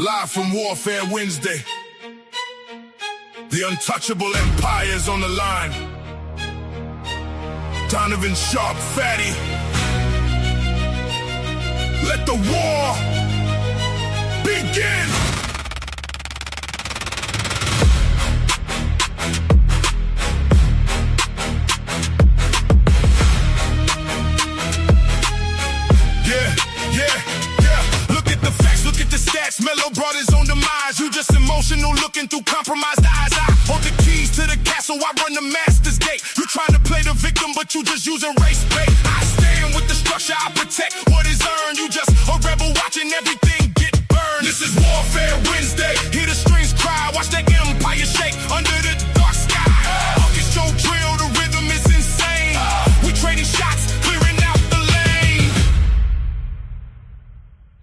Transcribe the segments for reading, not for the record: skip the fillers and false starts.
Live from Warfare Wednesday. The untouchable empire's on the line. Donovan Sharpe, Fatty. Let the war begin. Melo brought his own demise. You just emotional, looking through compromised eyes. I hold the keys to the castle, I run the master's gate. You trying to play the victim, but you just using race bait. I stand with the structure, I protect what is earned. You just a rebel watching everything get burned. This is Warfare Wednesday. Hear the strings cry, watch that empire shake under the dark sky. Orchestral drill, the rhythm is insane. We trading shots, clearing out the lane.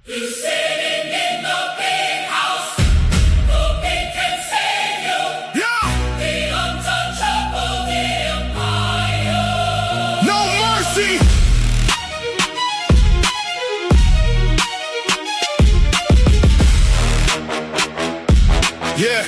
He's sitting in the big house. Nothing can save you. Yeah. The untouchable empire. No mercy. Yeah.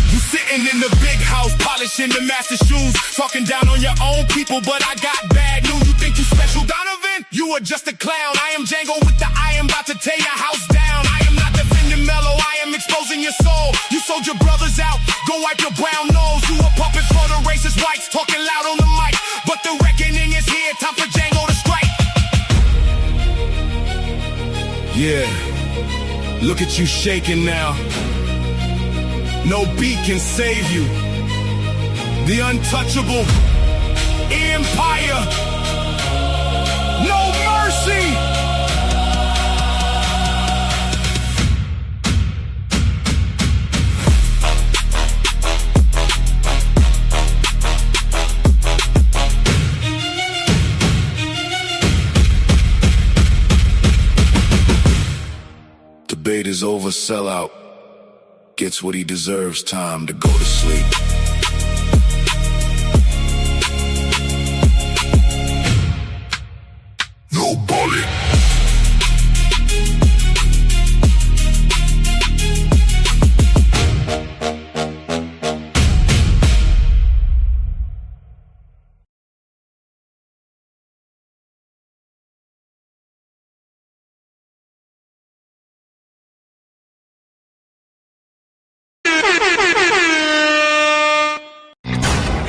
You sitting in the big house, polishing the master shoes, talking down on your own people, but I got bad news. You think you special, Donovan? You are just a clown. I am Django with the I am about to tear your house down. I am not defending Melo, I am exposing your soul. You sold your brothers out, go wipe your brown nose. You a puppet for the racist whites, talking loud on the mic, but the reckoning is here, time for Django to strike. Yeah, look at you shaking now. No beat can save you. The untouchable empire. No mercy. Debate is over, sellout. Gets what he deserves, time to go to sleep. No bullet.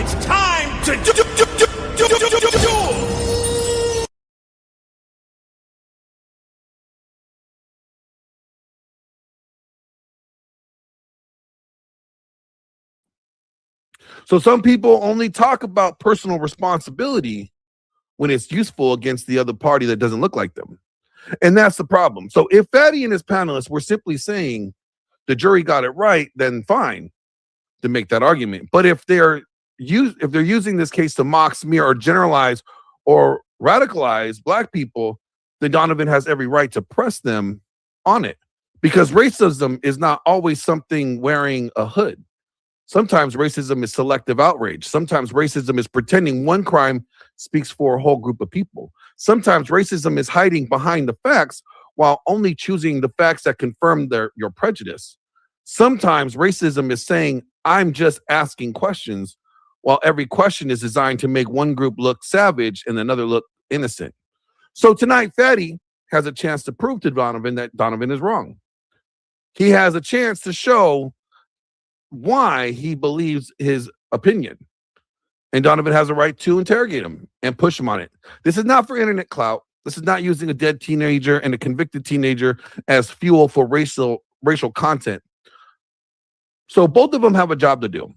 It's time to do. So some people only talk about personal responsibility when it's useful against the other party that doesn't look like them. And that's the problem. So if Fatty and his panelists were simply saying the jury got it right, then fine to make that argument. But if they're using this case to mock, smear, or generalize or radicalize black people, then Donovan has every right to press them on it. Because racism is not always something wearing a hood. Sometimes racism is selective outrage. Sometimes racism is pretending one crime speaks for a whole group of people. Sometimes racism is hiding behind the facts while only choosing the facts that confirm your prejudice. Sometimes racism is saying, I'm just asking questions, while every question is designed to make one group look savage and another look innocent. So tonight, Fatty has a chance to prove to Donovan that Donovan is wrong. He has a chance to show why he believes his opinion. And Donovan has a right to interrogate him and push him on it. This is not for internet clout. This is not using a dead teenager and a convicted teenager as fuel for racial content. So both of them have a job to do.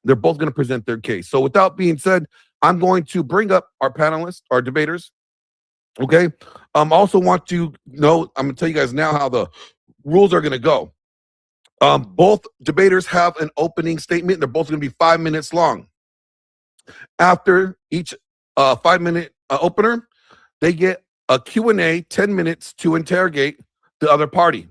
They're both going to present their case. So without being said, I'm going to bring up our panelists, our debaters. Okay. Also want to know, I'm going to tell you guys now how the rules are going to go. Both debaters have an opening statement. They're both going to be 5 minutes long. After each 5-minute opener, they get a Q&A, 10 minutes to interrogate the other party.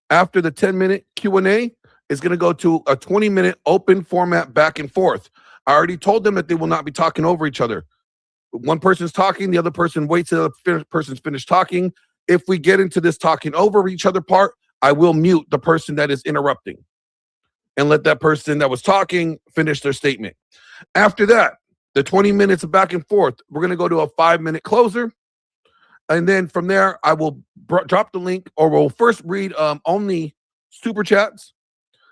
After the 10-minute Q&A, it's going to go to a 20-minute open format back and forth. I already told them that they will not be talking over each other. One person's talking, the other person waits till the person's finished talking, if we get into this talking over each other part, I will mute the person that is interrupting and let that person that was talking finish their statement. After that, the 20 minutes of back and forth, we're going to go to a 5-minute closer. And then from there, I will drop the link, or we'll first read only super chats.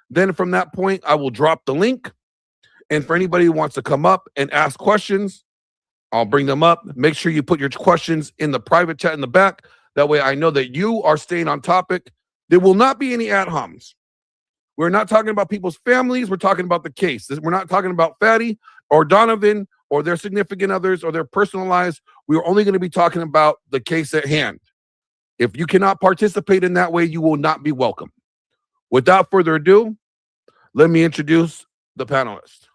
Then from that point, I will drop the link. And for anybody who wants to come up and ask questions, I'll bring them up. Make sure you put your questions in the private chat in the back. That way I know that you are staying on topic. There will not be any ad homs. We're not talking about people's families. We're talking about the case. We're not talking about Fatty or Donovan or their significant others or their personal lives. We are only going to be talking about the case at hand. If you cannot participate in that way, you will not be welcome. Without further ado, let me introduce the panelists.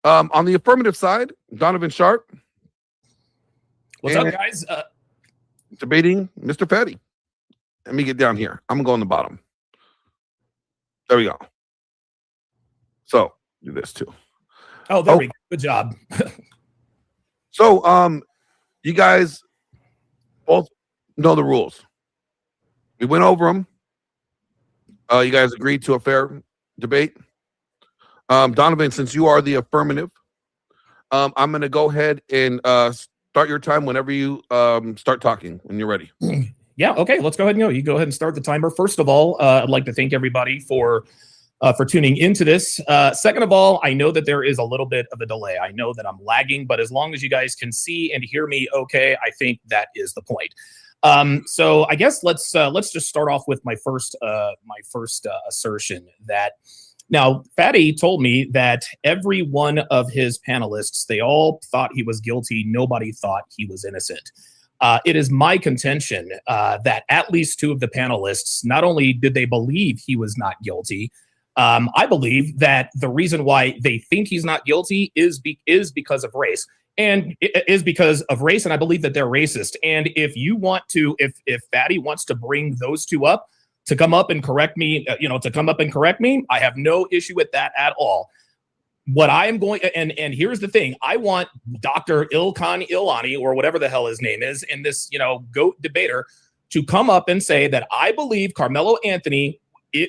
On the affirmative side, Donovan Sharpe. What's up, guys? Debating Mr. Fatty. Let me get down here. I'm going to go on the bottom. There we go. So, do this too. Oh, there we go. Good job. So, you guys both know the rules. We went over them. You guys agreed to a fair debate. Donovan, since you are the affirmative, I'm going to go ahead and start your time whenever you start talking, when you're ready. Yeah, okay, let's go ahead and go. You go ahead and start the timer. First of all, I'd like to thank everybody for tuning into this. Second of all, I know that there is a little bit of a delay. I know that I'm lagging, but as long as you guys can see and hear me okay, I think that is the point. So I guess let's just start off with my first assertion that now Fatty told me that every one of his panelists, they all thought he was guilty. Nobody thought he was innocent. It is my contention that at least two of the panelists, not only did they believe he was not guilty, I believe that the reason why they think he's not guilty is because of race. And it is because of race, and I believe that they're racist. And if you want to, if Fatty wants to bring those two up to come up and correct me, I have no issue with that at all. What I am going, and here's the thing, I want Dr. Ilkan Ilani, or whatever the hell his name is, in this, GOAT debater, to come up and say that I believe Karmelo Anthony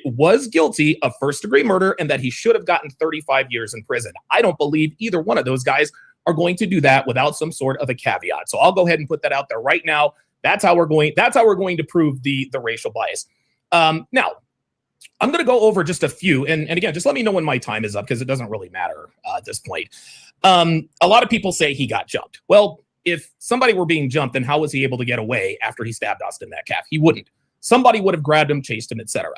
was guilty of first-degree murder and that he should have gotten 35 years in prison. I don't believe either one of those guys are going to do that without some sort of a caveat. So I'll go ahead and put that out there right now. That's how we're going to prove the racial bias. Now, I'm going to go over just a few, and again, just let me know when my time is up, because it doesn't really matter at this point. A lot of people say he got jumped. Well, if somebody were being jumped, then how was he able to get away after he stabbed Austin Metcalf? He wouldn't. Somebody would have grabbed him, chased him, etc.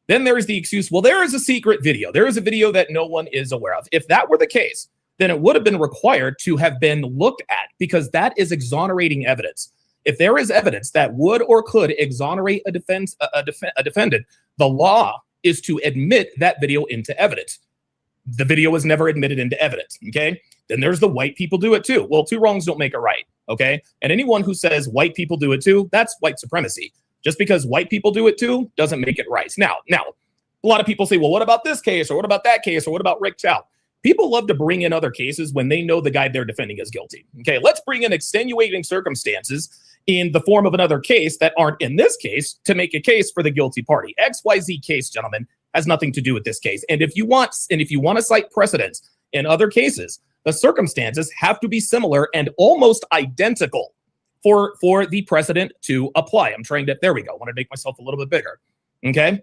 Then there is the excuse, well, there is a secret video. There is a video that no one is aware of. If that were the case, then it would have been required to have been looked at, because that is exonerating evidence. If there is evidence that would or could exonerate a defendant, the law is to admit that video into evidence. The video was never admitted into evidence, okay? Then there's the white people do it too. Well, two wrongs don't make a right, okay? And anyone who says white people do it too, that's white supremacy. Just because white people do it too doesn't make it right. Now, a lot of people say, well, what about this case, or what about that case, or what about Rick Chow? People love to bring in other cases when they know the guy they're defending is guilty. Okay, let's bring in extenuating circumstances in the form of another case that aren't in this case to make a case for the guilty party. XYZ case, gentlemen, has nothing to do with this case. And if you want to cite precedents in other cases, the circumstances have to be similar and almost identical for the precedent to apply. There we go. I want to make myself a little bit bigger. Okay.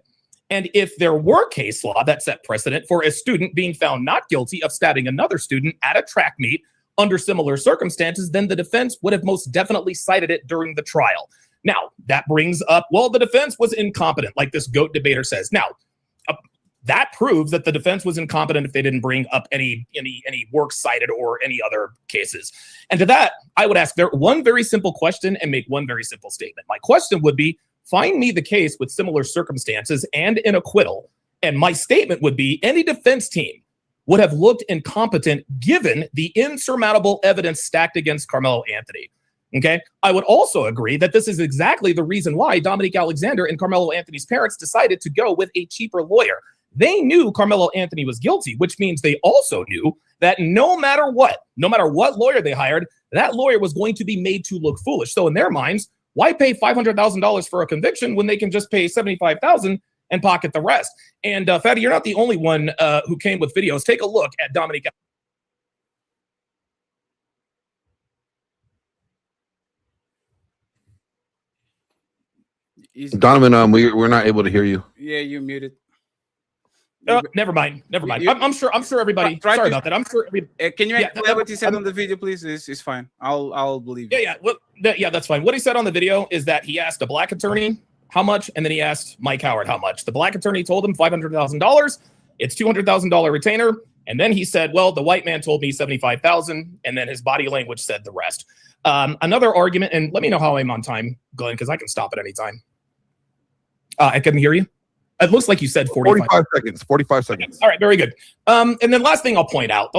And if there were case law that set precedent for a student being found not guilty of stabbing another student at a track meet under similar circumstances, then the defense would have most definitely cited it during the trial. Now, that brings up, well, the defense was incompetent, like this GOAT debater says. Now, that proves that the defense was incompetent if they didn't bring up any works cited or any other cases. And to that, I would ask one very simple question and make one very simple statement. My question would be, find me the case with similar circumstances and an acquittal. And my statement would be, any defense team would have looked incompetent given the insurmountable evidence stacked against Karmelo Anthony. Okay. I would also agree that this is exactly the reason why Dominique Alexander and Karmelo Anthony's parents decided to go with a cheaper lawyer. They knew Karmelo Anthony was guilty, which means they also knew that no matter what lawyer they hired, that lawyer was going to be made to look foolish. So in their minds, Why pay $500,000 for a conviction when they can just pay $75,000 and pocket the rest? And Fatty, you're not the only one who came with videos. Take a look at Dominique. Donovan, we're not able to hear you. Yeah, you muted. Never mind. I'm sure everybody. Sorry about that. I'm sure. Can you explain what he said on the video, please? It's fine. I'll believe. Yeah. Well, that's fine. What he said on the video is that he asked a black attorney how much, and then he asked Mike Howard how much. The black attorney told him $500,000. It's $200,000 retainer, and then he said, "Well, the white man told me $75,000," and then his body language said the rest. Another argument, and let me know how I'm on time, Glenn, because I can stop at any time. I couldn't hear you. It looks like you said 45 seconds. 45 seconds. All right, very good. And then last thing I'll point out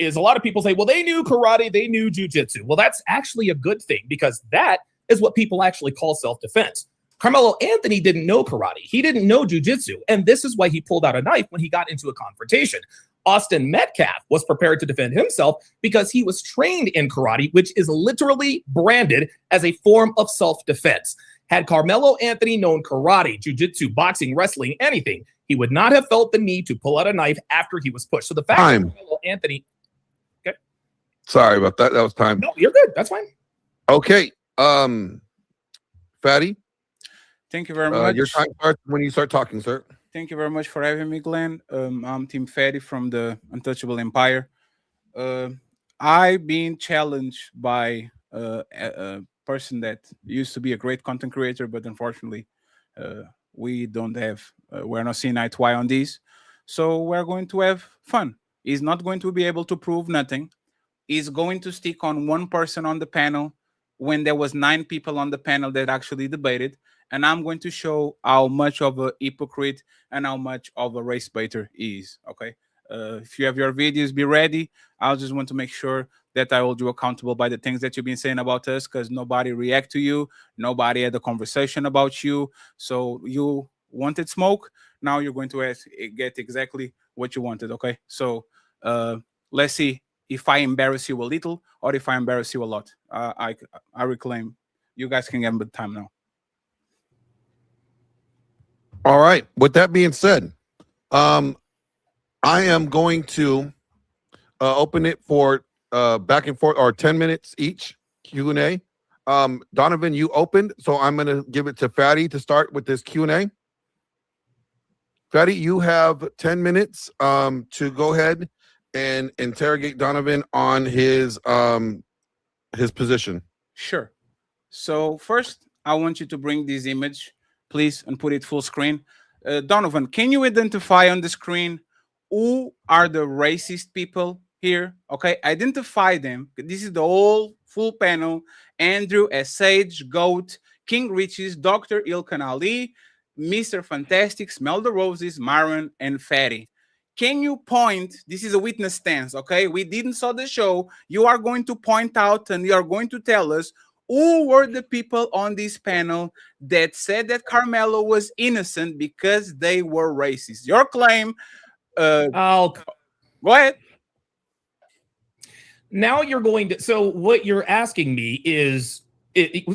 is a lot of people say, well, they knew karate, they knew jujitsu. Well, that's actually a good thing because that is what people actually call self-defense. Karmelo Anthony didn't know karate. He didn't know jujitsu. And this is why he pulled out a knife when he got into a confrontation. Austin Metcalf was prepared to defend himself because he was trained in karate, which is literally branded as a form of self-defense. Had Karmelo Anthony known karate, jiu-jitsu, boxing, wrestling, anything, he would not have felt the need to pull out a knife after he was pushed. So the fact that Karmelo Anthony... Okay. Sorry about that. That was time. No, you're good. That's fine. Okay. Fatty? Thank you very much. Your time starts when you start talking, sir. Thank you very much for having me, Glenn. I'm Team Fatty from the Untouchable Empire. I've been challenged by a person that used to be a great content creator, but unfortunately, we don't have, we're not seeing eye to eye on these. So we're going to have fun. He's not going to be able to prove nothing. He's going to stick on one person on the panel when there was 9 people on the panel that actually debated. And I'm going to show how much of a hypocrite and how much of a race baiter he is. Okay. If you have your videos, be ready. I just want to make sure that I hold you accountable by the things that you've been saying about us, because nobody react to you. Nobody had a conversation about you. So you wanted smoke. Now you're going to get exactly what you wanted. Okay. So let's see if I embarrass you a little or if I embarrass you a lot. I reclaim. You guys can get the time now. All right. With that being said, I am going to open it for back and forth or 10 minutes each Q&A. Donovan, you opened, so I'm going to give it to Fatty to start with this Q&A. Fatty, you have 10 minutes to go ahead and interrogate Donovan on his position. Sure. So first, I want you to bring this image, please, and put it full screen. Donovan, can you identify on the screen who are the racist people here? Okay, identify them. This is the whole full panel. Andrew, Sage, Goat, King Riches, Dr. Ilkan Ali, Mr. Fantastic, Smell the Roses, Maron, and Fatty. Can you point? This is a witness stance, okay? We didn't saw the show. You are going to point out and you are going to tell us who were the people on this panel that said that Karmelo was innocent because they were racist. Your claim. Go ahead. Now you're going to. So what you're asking me is,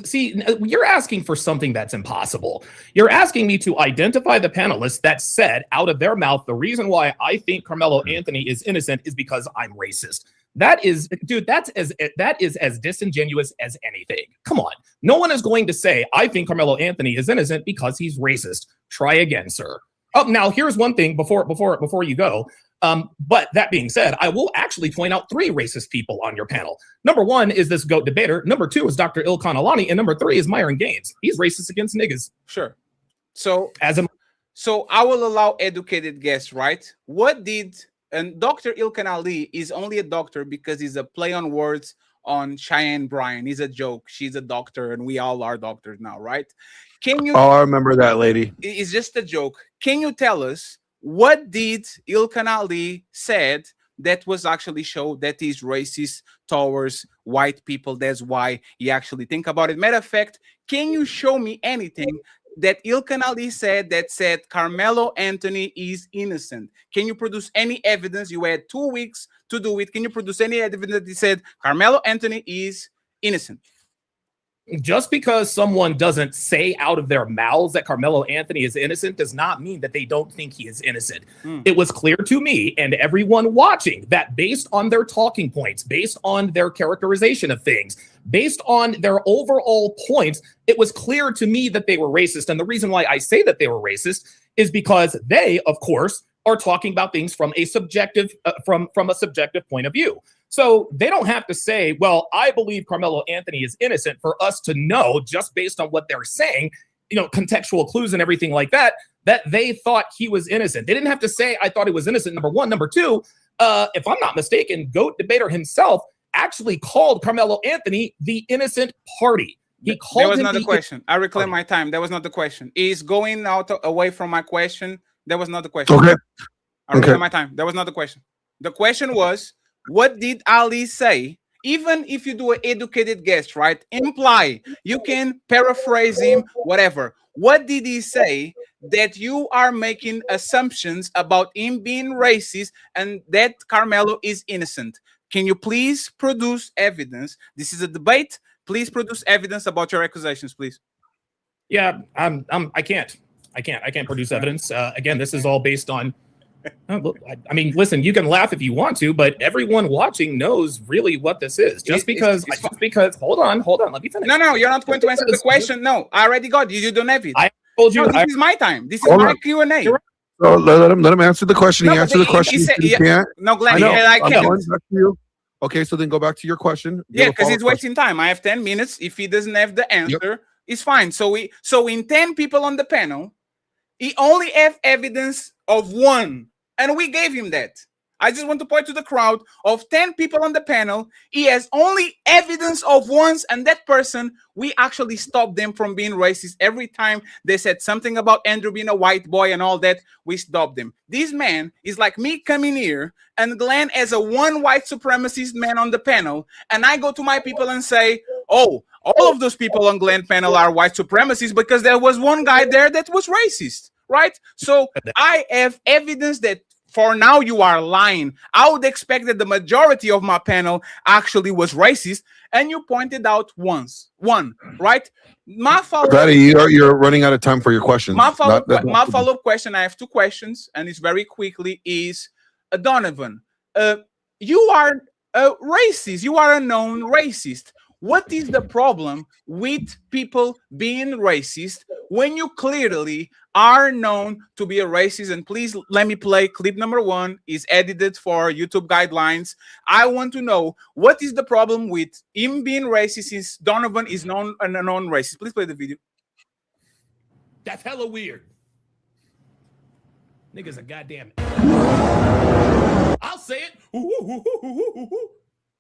see, you're asking for something that's impossible. You're asking me to identify the panelists that said out of their mouth the reason why I think Karmelo Anthony is innocent is because I'm racist. That is, dude, that is as disingenuous as anything. Come on. No one is going to say, I think Karmelo Anthony is innocent because he's racist. Try again, sir. Oh, now here's one thing before you go. But that being said, I will actually point out 3 racist people on your panel. Number 1 is this GOAT debater. Number 2 is Dr. Ilkan Alani. And number 3 is Myron Gaines. He's racist against niggas. Sure. So I will allow educated guess, right? And Dr. Ilkan Ali is only a doctor because he's a play on words on Cheyenne Bryan. He's a joke. She's a doctor, and we all are doctors now, right? Can you? Oh, I remember that lady. It's just a joke. Can you tell us what did Ilkan Ali said that was actually show that he's racist towards white people? That's why he actually think about it. Matter of fact, can you show me anything that Ilkan Ali said that said Karmelo Anthony is innocent? Can you produce any evidence? You had 2 weeks to do it. Can you produce any evidence that he said Karmelo Anthony is innocent? just because someone doesn't say out of their mouths that Karmelo Anthony is innocent does not mean that they don't think he is innocent. It was clear to me and everyone watching that based on their talking points, based on their characterization of things, based on their overall points, it was clear to me that they were racist. And the reason why I say that they were racist is because they, of course, are talking about things from a subjective from a subjective point of view. So they don't have to say, well, I believe Karmelo Anthony is innocent for us to know just based on what they're saying, contextual clues and everything like that, that they thought he was innocent. They didn't have to say, I thought he was innocent, number one. Number two, if I'm not mistaken, GOAT debater himself actually called Karmelo Anthony the innocent party. He called That was him not the question. I reclaim my time. That was not the question. He's going out away from my question. That was not the question. Okay. I reclaim my time. That was not the question. The question was, what did Ali say? Even if you do an educated guess, right? Imply. You can paraphrase him, whatever. What did he say that you are making assumptions about him being racist and that Karmelo is innocent? Can you please produce evidence? This is a debate. Please produce evidence about your accusations, please. Yeah, I can't produce evidence. Again, this is all based on. I mean, listen, you can laugh if you want to, but everyone watching knows really what this is. Just because, hold on, let me finish. No, you're not going to answer the question. No, I already got you. You don't have it. I told you. No, this is my time. This is my Q&A. So let him answer the question. He answered the question. He can't. No, Glenn, I can't. Okay, so then go back to your question. Yeah, because he's wasting time. I have 10 minutes. If he doesn't have the answer, it's fine. So in 10 people on the panel, he only have evidence of one, and we gave him that. I just want to point to the crowd of 10 people on the panel. He has only evidence of once, and that person, we actually stopped them from being racist. Every time they said something about Andrew being a white boy and all that, we stopped them. This man is like me coming here, and Glenn as a one white supremacist man on the panel, and I go to my people and say, oh, all of those people on Glenn panel are white supremacists because there was one guy there that was racist, right? So I have evidence that for now you are lying. I would expect that the majority of my panel actually was racist, and you pointed out one, right? My follow-up, you're running out of time for your questions. My follow-up question, I have two questions, and it's very quickly, is Donovan, you are a racist. You are a known racist. What is the problem with people being racist when you clearly are known to be a racist? And please let me play clip number 1. Is edited for YouTube guidelines. I want to know what is the problem with him being racist since Donovan is known a non-racist. Please play the video. That's hella weird. Niggas a goddamn. I'll say it.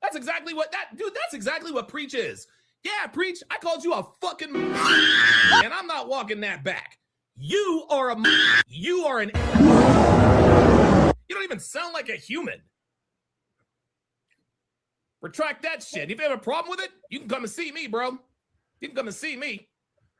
That's exactly what that's exactly what Preach is. Yeah, Preach, I called you a fucking and I'm not walking that back. You are an you don't even sound like a human. Retract that shit. If you have a problem with it, you can come and see me, bro. You can come and see me.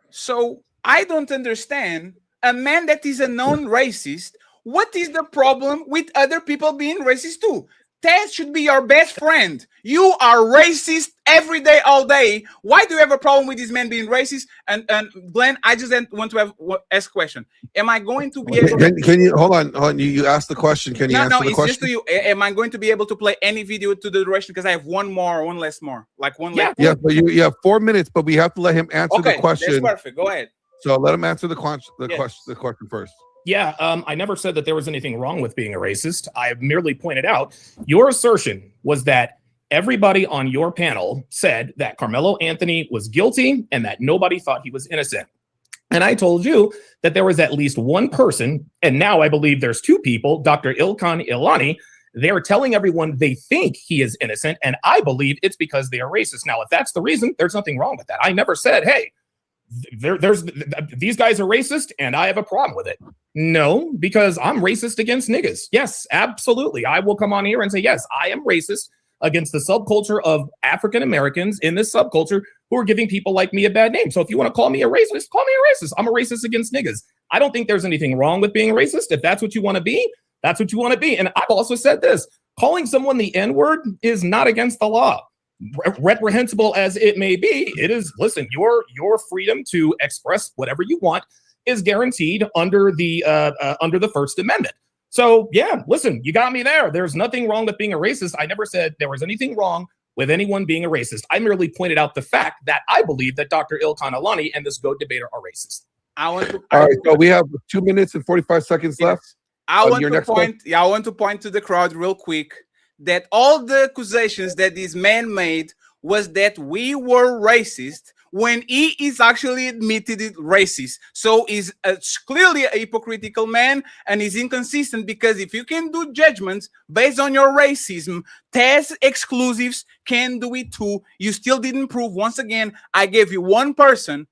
So I don't understand a man that is a known racist. What is the problem with other people being racist too? Ted should be your best friend. You are racist every day, all day. Why do you have a problem with this man being racist? And Glenn, I just want to ask a question. Am I going to be able can you hold on? You asked the question. Can you answer the question? Just to you. Am I going to be able to play any video to the duration? Because I have one less more. Like one less. Yeah, but you have 4 minutes, but we have to let him answer the question. That's perfect. Go ahead. So let him answer the question first. Yeah, I never said that there was anything wrong with being a racist. I merely pointed out your assertion was that everybody on your panel said that Karmelo Anthony was guilty and that nobody thought he was innocent. And I told you that there was at least one person, and now I believe there's two people, Dr. Ilkan Ilani. They're telling everyone they think he is innocent, and I believe it's because they are racist. Now, if that's the reason, there's nothing wrong with that. I never said, hey, these guys are racist and I have a problem with it. No, because I'm racist against niggas. Yes, absolutely. I will come on here and say, yes, I am racist against the subculture of African Americans in this subculture who are giving people like me a bad name. So if you want to call me a racist, call me a racist. I'm a racist against niggas. I don't think there's anything wrong with being racist. If that's what you want to be, that's what you want to be. And I've also said this, calling someone the N-word is not against the law. reprehensible as it may be, it is, listen, your freedom to express whatever you want is guaranteed under the First Amendment. So yeah, listen, you got me there. There's nothing wrong with being a racist. I never said there was anything wrong with anyone being a racist. I merely pointed out the fact that I believe that Dr. Ilkan Alani and this GOAT debater are racist. All right, so we have 2 minutes and 45 seconds left. I want to point to the crowd real quick that all the accusations that this man made was that we were racist when he is actually admitted it racist. So he's clearly a hypocritical man and he's inconsistent, because if you can do judgments based on your racism, test exclusives can do it too. You still didn't prove. Once again, I gave you one person.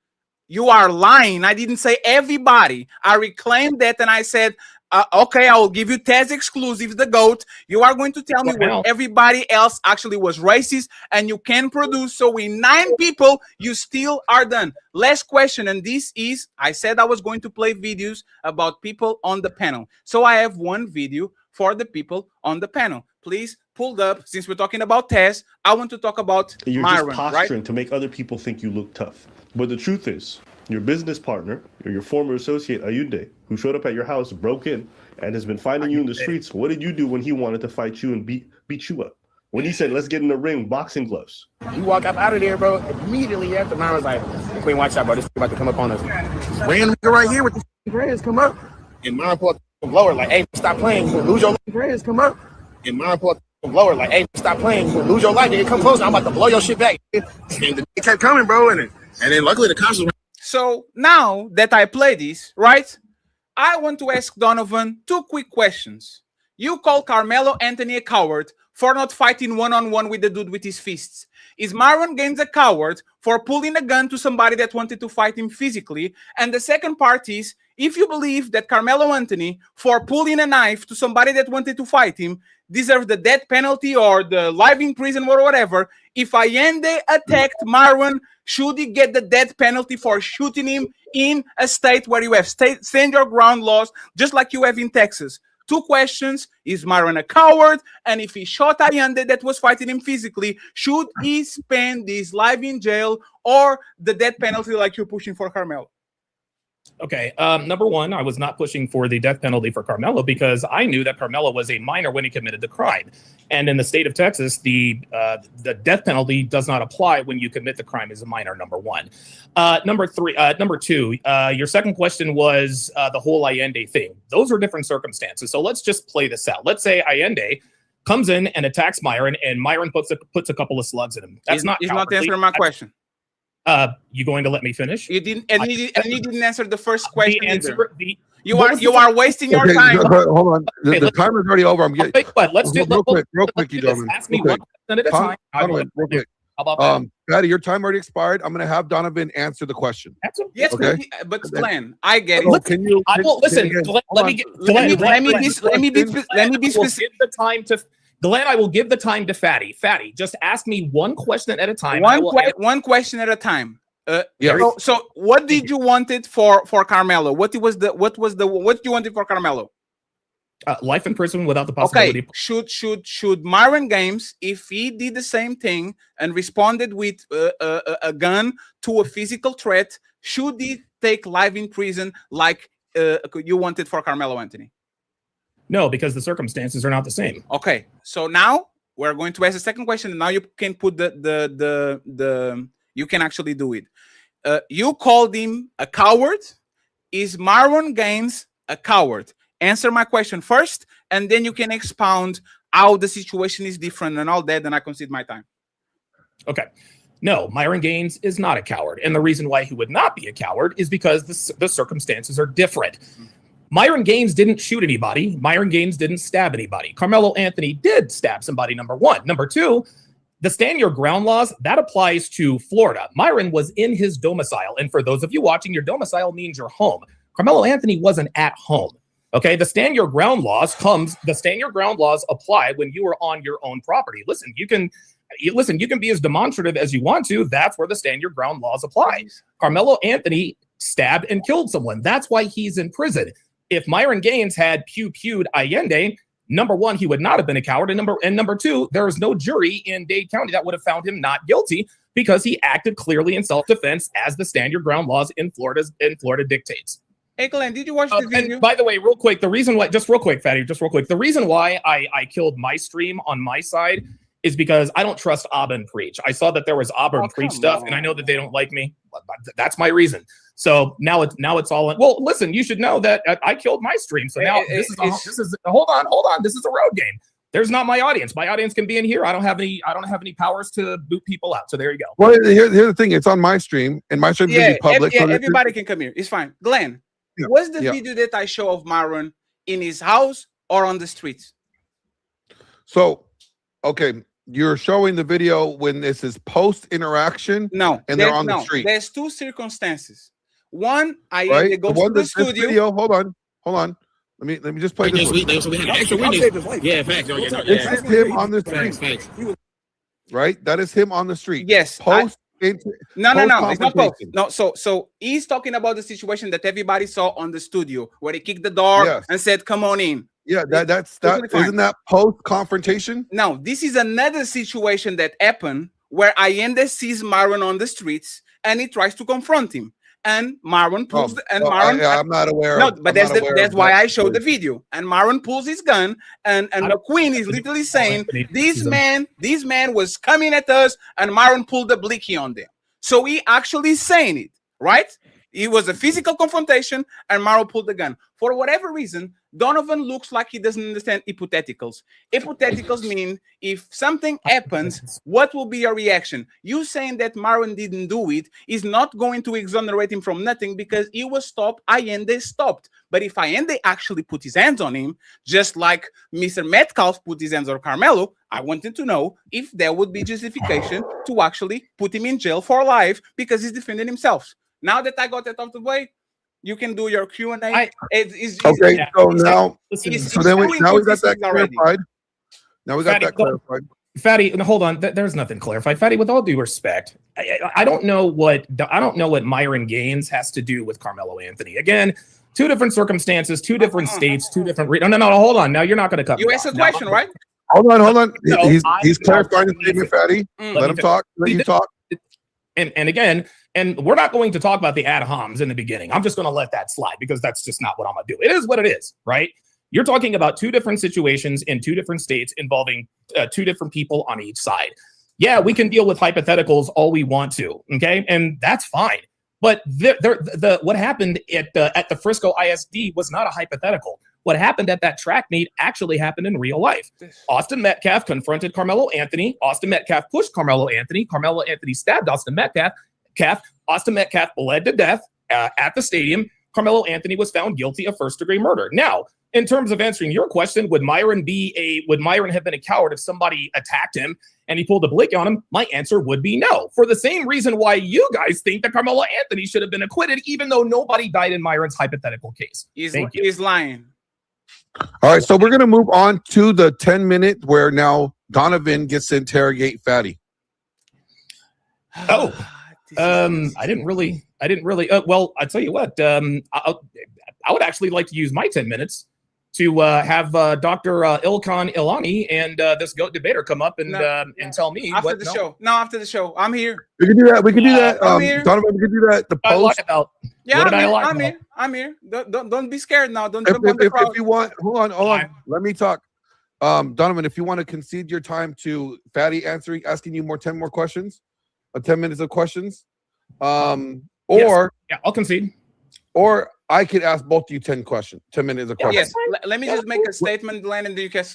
You are lying. I didn't say everybody. I reclaimed that and I said, okay, I will give you test exclusives, the GOAT. You are going to tell me where everybody else actually was racist, and you can produce. So in 9 people, you still are done. Last question, and this is, I said I was going to play videos about people on the panel. So I have one video for the people on the panel. Please pull up, since we're talking about tests, I want to talk about You're Myron, just posturing to make other people think you look tough. But the truth is, your business partner or your former associate Ayunde, who showed up at your house, broke in, and has been finding you in the streets. What did you do when he wanted to fight you and beat you up? When he said, let's get in the ring, boxing gloves. You walk up out of there, bro. Immediately after, man was like, Queen, watch out, bro. This is about to come up on us. Random nigga right here with the grades come up. And mine pulled up lower, like, hey, stop playing. You lose your grades come up. And mine pulled up lower, like, hey, stop playing. You lose your life. Nigga, come closer. I'm about to blow your shit back. And it kept coming, bro. And then luckily the cops was. So now that I play this, right, I want to ask Donovan 2 quick questions. You call Karmelo Anthony a coward for not fighting one-on-one with the dude with his fists. Is Myron Gaines a coward for pulling a gun to somebody that wanted to fight him physically? And the second part is, if you believe that Karmelo Anthony, for pulling a knife to somebody that wanted to fight him, deserves the death penalty or the life in prison or whatever, if Allende attacked Myron, should he get the death penalty for shooting him in a state where you have stand your ground laws, just like you have in Texas? 2 questions. Is Myron a coward? And if he shot Allende that was fighting him physically, should he spend his life in jail or the death penalty like you're pushing for Karmelo? Okay, number one, I was not pushing for the death penalty for Karmelo because I knew that Karmelo was a minor when he committed the crime. And in the state of Texas, the death penalty does not apply when you commit the crime as a minor, number one. Number two, your second question was the whole Allende thing. Those are different circumstances. So let's just play this out. Let's say Allende comes in and attacks Myron, and Myron puts a couple of slugs in him. That's not answering my question. You going to let me finish? You didn't, and you didn't answer the first question. You are wasting your time. Hold on, the timer's already over. I'm getting. But let's do real quick, you gentlemen. Ask me one question at a time. Real quick. How about that? Patty, your time already expired. I'm going to have Donovan answer the question. Yes, okay. But Glenn, I get it. Can you? Listen, let me be specific. Glenn, I will give the time to Fatty. Fatty, just ask me one question at a time. One question at a time. So what did you want it for Karmelo? What you wanted for Karmelo? Life in prison without the possibility. Okay. Should Myron Gaines, if he did the same thing and responded with a gun to a physical threat, should he take life in prison like you wanted for Karmelo Anthony? No, because the circumstances are not the same. Okay, so now we're going to ask the second question, and now you can put you can actually do it. You called him a coward. Is Myron Gaines a coward? Answer my question first, and then you can expound how the situation is different and all that, and I concede my time. Okay. No, Myron Gaines is not a coward, and the reason why he would not be a coward is because the circumstances are different. Myron Gaines didn't shoot anybody. Myron Gaines didn't stab anybody. Karmelo Anthony did stab somebody, number one. Number two, the stand your ground laws, that applies to Florida. Myron was in his domicile. And for those of you watching, your domicile means your home. Karmelo Anthony wasn't at home. Okay, the stand your ground laws apply when you are on your own property. Listen, you can be as demonstrative as you want to. That's where the stand your ground laws apply. Karmelo Anthony stabbed and killed someone. That's why he's in prison. If Myron Gaines had pew-pewed Allende, number one, he would not have been a coward. And number two, there is no jury in Dade County that would have found him not guilty because he acted clearly in self-defense as the stand your ground laws in Florida dictates. Hey, Glenn, did you watch the video? And by the way, real quick, the reason why, just real quick, Fatty, just real quick, the reason why I killed my stream on my side is because I don't trust Auburn Preach. I saw that there was Auburn Preach stuff, and I know that they don't like me. That's my reason. So now it's all in. Well, listen, you should know that I killed my stream. So now this is hold on. This is a road game. There's not my audience. My audience can be in here. I don't have any powers to boot people out. So there you go. Well, here's the thing. It's on my stream, and my stream can be public. Everybody can come here. It's fine. Glenn, what's the video that I show of Myron in his house or on the streets? So, okay, you're showing the video when this is post interaction. No, and they're on the street. There's two circumstances. One, I go to the studio. Video, hold on. Let me just play this. We had an extra witness. Yeah, facts. This is him on the street. Facts. Right? That is him on the street. Yes. Post. No. It's not post. No. So he's talking about the situation that everybody saw on the studio where he kicked the door and said, "Come on in." Yeah, that's isn't that post confrontation? Now, this is another situation that happened where Allende sees Myron on the streets and he tries to confront him. And Myron pulls I'm not aware. No, but that's why I showed the video. And Myron pulls his gun, and McQueen is literally saying, "This man was coming at us," and Myron pulled the blicky on them. So he actually saying it, right? It was a physical confrontation, and Myron pulled the gun. For whatever reason, Donovan looks like he doesn't understand hypotheticals. Hypotheticals mean if something happens, what will be your reaction? You saying that Myron didn't do it is not going to exonerate him from nothing because he was stopped, Allende stopped. But if Allende actually put his hands on him, just like Mr. Metcalf put his hands on Karmelo, I wanted to know if there would be justification to actually put him in jail for life because he's defending himself. Now that I got that out of the way, you can do your Q&A. Okay, so now we got that clarified. Now we got that clarified. Fatty, hold on. There's nothing clarified. Fatty, with all due respect, I don't know what Myron Gaines has to do with Karmelo Anthony. Again, two different circumstances, two different states, two different. No. Hold on. Now you're not going to cut. You asked a question, right? Hold on. He's clarifying the statement, Fatty. Let him talk. Let you talk. And again, and we're not going to talk about the ad homs in the beginning. I'm just going to let that slide because that's just not what I'm going to do. It is what it is, right? You're talking about two different situations in two different states involving two different people on each side. Yeah, we can deal with hypotheticals all we want to, okay? And that's fine. But what happened at the Frisco ISD was not a hypothetical. What happened at that track meet actually happened in real life. Austin Metcalf confronted Karmelo Anthony. Austin Metcalf pushed Karmelo Anthony. Karmelo Anthony stabbed Austin Metcalf. Austin Metcalf bled to death at the stadium. Karmelo Anthony was found guilty of first-degree murder. Now, in terms of answering your question, would Myron have been a coward if somebody attacked him and he pulled a blick on him? My answer would be no. For the same reason why you guys think that Karmelo Anthony should have been acquitted, even though nobody died in Myron's hypothetical case. He's lying. All right, so we're going to move on to the 10-minute where now Donovan gets to interrogate Fatty. Oh, I didn't really. Well, I tell you what. I would actually like to use my 10 minutes to have Dr. Ilkan Ilani and this GOAT debater come up and tell me after the show. No, after the show, I'm here. We can do that. Donovan, we can do that. The post. I'm here. Don't be scared now. If you want, hold on. Let me talk. Donovan, if you want to concede your time to Fatty asking you 10 more questions, 10 minutes of questions, or I'll concede. Or I could ask both of you 10 minutes of questions. Yes. Let me just make a statement, Glenn, and then you can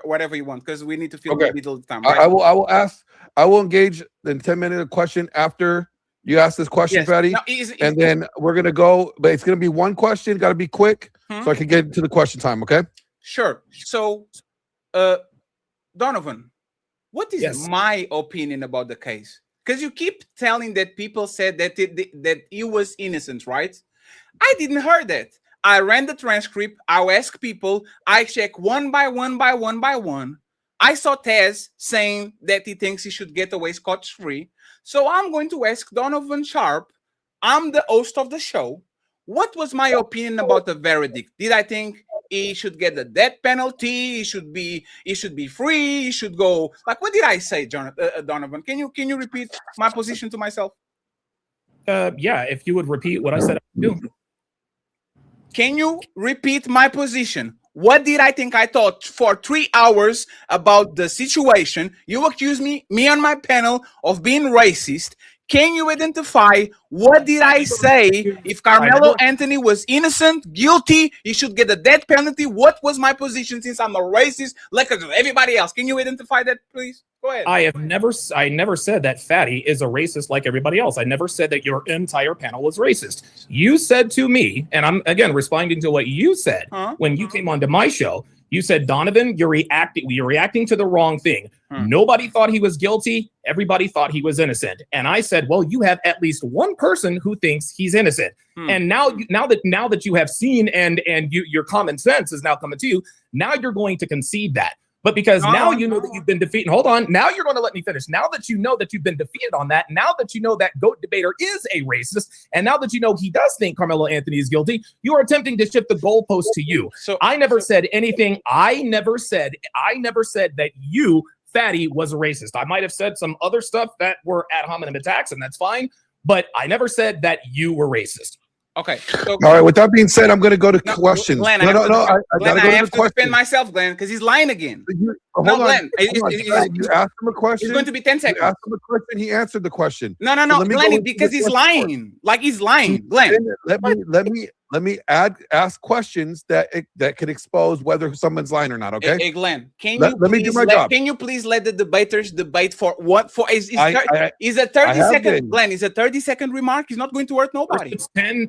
whatever you want because we need to fill the middle of the time. Right? I will engage in 10 minutes of question after you ask this question, Fatty. And then we're gonna go, but it's gonna be one question, gotta be quick, so I can get into the question time, okay? Sure. So Donovan, what is my opinion about the case? Because you keep telling that people said that that he was innocent, right? I didn't hear that. I ran the transcript. I asked people. I check one by one. I saw Tez saying that he thinks he should get away scot-free. So I'm going to ask Donovan Sharpe. I'm the host of the show. What was my opinion about the verdict? Did I think he should get the death penalty. He should be free. He should go. Like, what did I say, Donovan? Can you repeat my position to myself? Yeah, if you would repeat what I said I would do. Can you repeat my position? What did I think I thought for 3 hours about the situation? You accuse me on my panel of being racist. Can you identify what did I say? If Karmelo Anthony was innocent, guilty, he should get the death penalty. What was my position since I'm a racist like everybody else? Can you identify that, please? Go ahead. I never said that Fatty is a racist like everybody else. I never said that your entire panel was racist. You said to me, and I'm again responding to what you said when you came onto my show. You said, Donovan, you're reacting to the wrong thing. Nobody thought he was guilty. Everybody thought he was innocent. And I said, well, you have at least one person who thinks he's innocent. And now that you have seen and your common sense is now coming to you, now you're going to concede that. But because now you know that you've been defeated. Hold on. Now you're going to let me finish. Now that you know that you've been defeated on that, now that you know that GOAT debater is a racist, and now that you know he does think Karmelo Anthony is guilty, you are attempting to shift the goalpost to you. So I never said anything. I never said that you, Fatty, was a racist. I might have said some other stuff that were ad hominem attacks, and that's fine. But I never said that you were racist. Okay. So, all right. With that being said, I'm going to go to questions. Glenn, I have to defend myself, Glenn, because he's lying again. Hold on. You asked him a question. It's going to be 10 seconds. You asked him a question. He answered the question. No, so Glenn, because he's lying. Like he's lying, Glenn. Let me ask questions that could expose whether someone's lying or not. Okay. Hey, Glenn, let me do my job. Can you please let the debaters debate for what? For is a 30-second, Glenn? Is a 30-second remark? He's not going to hurt nobody.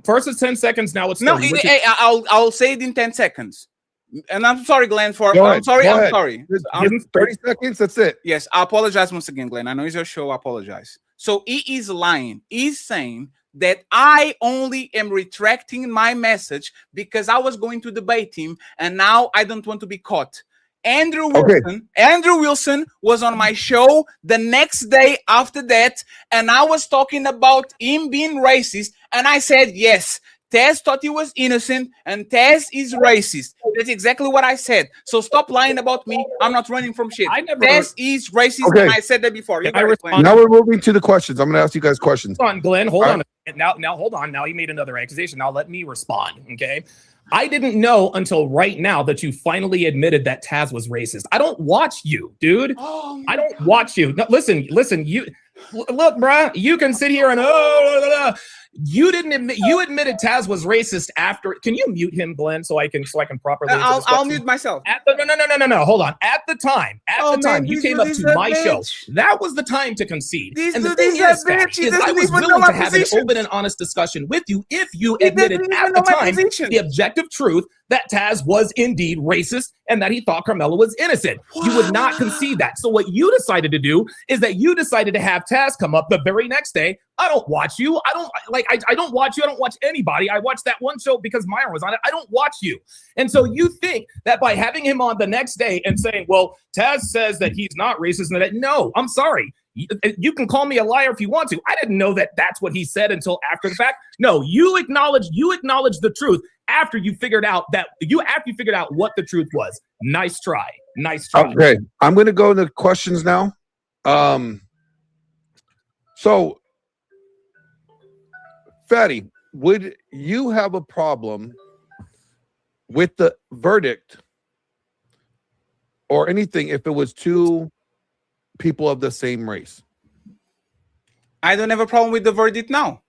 First it's 10 seconds. Now it's 30, no. I'll say it in 10 seconds. And I'm sorry, Glenn. I'm sorry. 30 seconds. That's it. Yes, I apologize once again, Glenn. I know it's your show. I apologize. So he is lying. He's saying that I only am retracting my message because I was going to debate him, and now I don't want to be caught. Andrew Wilson was on my show the next day after that, and I was talking about him being racist, and I said, yes, Taz thought he was innocent, and Taz is racist. That's exactly what I said. So stop lying about me. I'm not running from shit. Taz is racist, and I said that before. Now we're moving to the questions. I'm going to ask you guys questions. Hold on, Glenn. Hold on. Now, hold on. Now you made another accusation. Now let me respond, okay? I didn't know until right now that you finally admitted that Taz was racist. I don't watch you, dude. I don't watch you. No, listen. You look, bruh. You can sit here and you didn't admit. You admitted Taz was racist after. Can you mute him, Glenn, so I can properly? I'll mute myself. No. Hold on. At the time you came up to my show, that was the time to concede. And the thing is, I was willing to have an open and honest discussion with you if you admitted at the time the objective truth that Taz was indeed racist and that he thought Karmelo was innocent. You would not concede that. So what you decided to do is that you decided to have Taz come up the very next day. I don't watch you. I don't watch you. I don't watch anybody. I watched that one show because Myron was on it. I don't watch you. And so you think that by having him on the next day and saying, well, Taz says that he's not racist, and that, no, I'm sorry. You can call me a liar if you want to. I didn't know that that's what he said until after the fact. No, you acknowledge the truth after you figured out what the truth was. Nice try. Okay, I'm going to go to questions now. So, Fatty, would you have a problem with the verdict or anything if it was two people of the same race? I don't have a problem with the verdict now.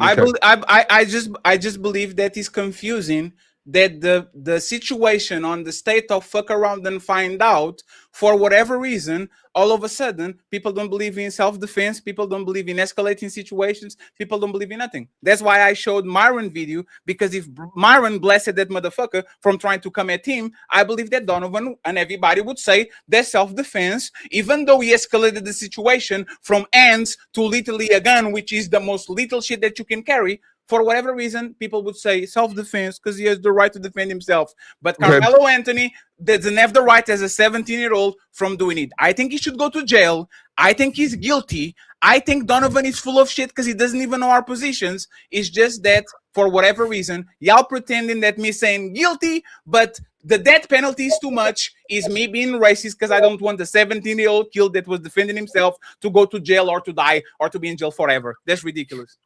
Okay. I just believe that is confusing, that the situation on the state of fuck around and find out, for whatever reason, all of a sudden people don't believe in self-defense, people don't believe in escalating situations, people don't believe in nothing. That's why I showed Myron video, because if Myron blessed that motherfucker from trying to come at him, I believe that Donovan and everybody would say that self-defense, even though he escalated the situation from ends to literally a gun, which is the most lethal shit that you can carry, for whatever reason, people would say self-defense because he has the right to defend himself. But Karmelo Anthony doesn't have the right as a 17-year-old from doing it. I think he should go to jail. I think he's guilty. I think Donovan is full of shit because he doesn't even know our positions. It's just that for whatever reason. Y'all pretending that me saying guilty, but the death penalty is too much, is me being racist because I don't want the 17-year-old kid that was defending himself to go to jail or to die or to be in jail forever. That's ridiculous.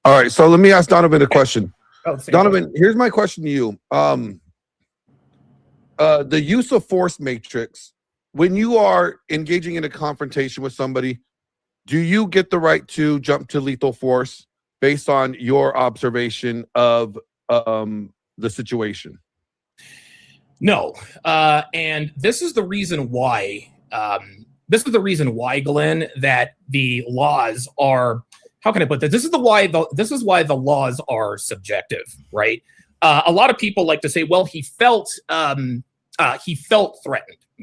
All right, so let me ask Donovan a question. Oh, same Donovan, question. here's my question to you. The use of force matrix, when you are engaging in a confrontation with somebody, do you get the right to jump to lethal force based on your observation of the situation? No, and this is the reason why. Glenn, that the laws are. How can I put this? This is why the laws are subjective, right? A lot of people like to say, well, he felt threatened.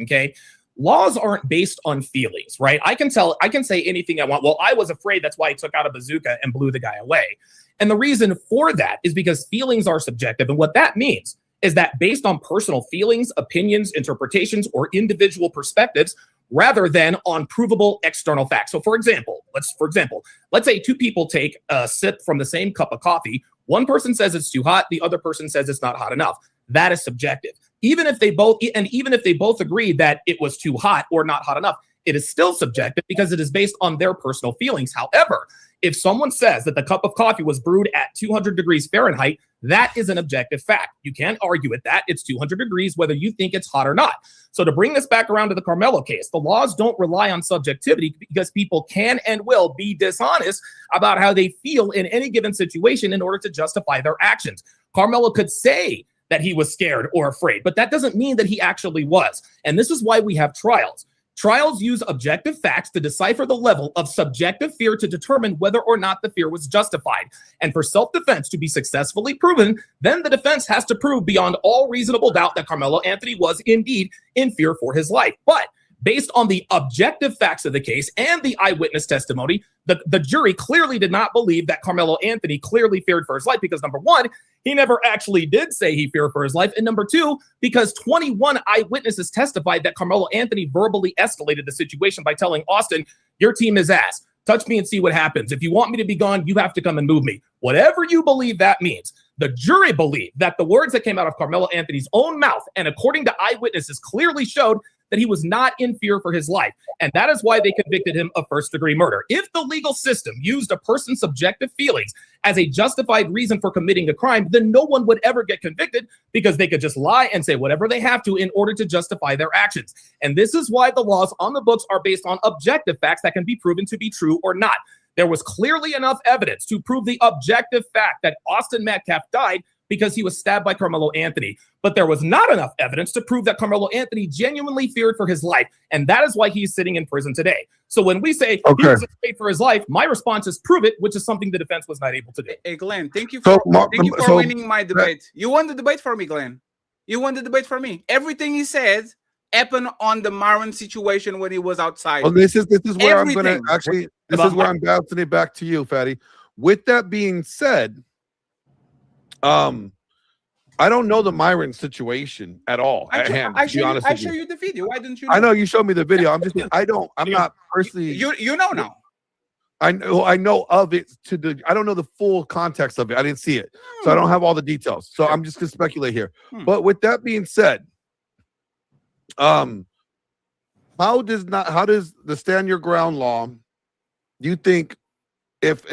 Okay. Laws aren't based on feelings, right? I can say anything I want. Well, I was afraid. That's why I took out a bazooka and blew the guy away. And the reason for that is because feelings are subjective. And what that means is that based on personal feelings, opinions, interpretations, or individual perspectives, rather than on provable external facts. So for example, let's say two people take a sip from the same cup of coffee. One person says it's too hot. The other person says it's not hot enough. That is subjective. Even if they both agree that it was too hot or not hot enough, it is still subjective because it is based on their personal feelings. However, if someone says that the cup of coffee was brewed at 200 degrees Fahrenheit, that is an objective fact. You can't argue with that. It's 200 degrees, whether you think it's hot or not. So to bring this back around to the Karmelo case, the laws don't rely on subjectivity because people can and will be dishonest about how they feel in any given situation in order to justify their actions. Karmelo could say that he was scared or afraid, but that doesn't mean that he actually was. And this is why we have trials. Trials use objective facts to decipher the level of subjective fear to determine whether or not the fear was justified. And for self-defense to be successfully proven, then the defense has to prove beyond all reasonable doubt that Karmelo Anthony was indeed in fear for his life. But based on the objective facts of the case and the eyewitness testimony, the jury clearly did not believe that Karmelo Anthony clearly feared for his life because, number one, he never actually did say he feared for his life. And number two, because 21 eyewitnesses testified that Karmelo Anthony verbally escalated the situation by telling Austin, your team is ass. Touch me and see what happens. If you want me to be gone, you have to come and move me. Whatever you believe that means. The jury believed that the words that came out of Karmelo Anthony's own mouth, and according to eyewitnesses, clearly showed that he was not in fear for his life. And that is why they convicted him of first-degree murder. If the legal system used a person's subjective feelings as a justified reason for committing a crime, then no one would ever get convicted because they could just lie and say whatever they have to in order to justify their actions. And this is why the laws on the books are based on objective facts that can be proven to be true or not. There was clearly enough evidence to prove the objective fact that Austin Metcalf died because he was stabbed by Karmelo Anthony. But there was not enough evidence to prove that Karmelo Anthony genuinely feared for his life. And that is why he's sitting in prison today. So when we say he was afraid for his life, my response is prove it, which is something the defense was not able to do. Hey, Glenn, thank you for winning my debate. You won the debate for me, Glenn. You won the debate for me. Everything he said happened on the Marin situation when he was outside. Well, this is where I'm going to actually, this is where I'm bouncing it back to you, Fatty. With that being said, I don't know the Myron situation at all. I show you the video. Why didn't you know? I know you showed me the video. I'm just I'm not personally. You know now. I know of it I don't know the full context of it. I didn't see it. So I don't have all the details. So I'm just gonna speculate here. But with that being said, how does the stand your ground law, do you think if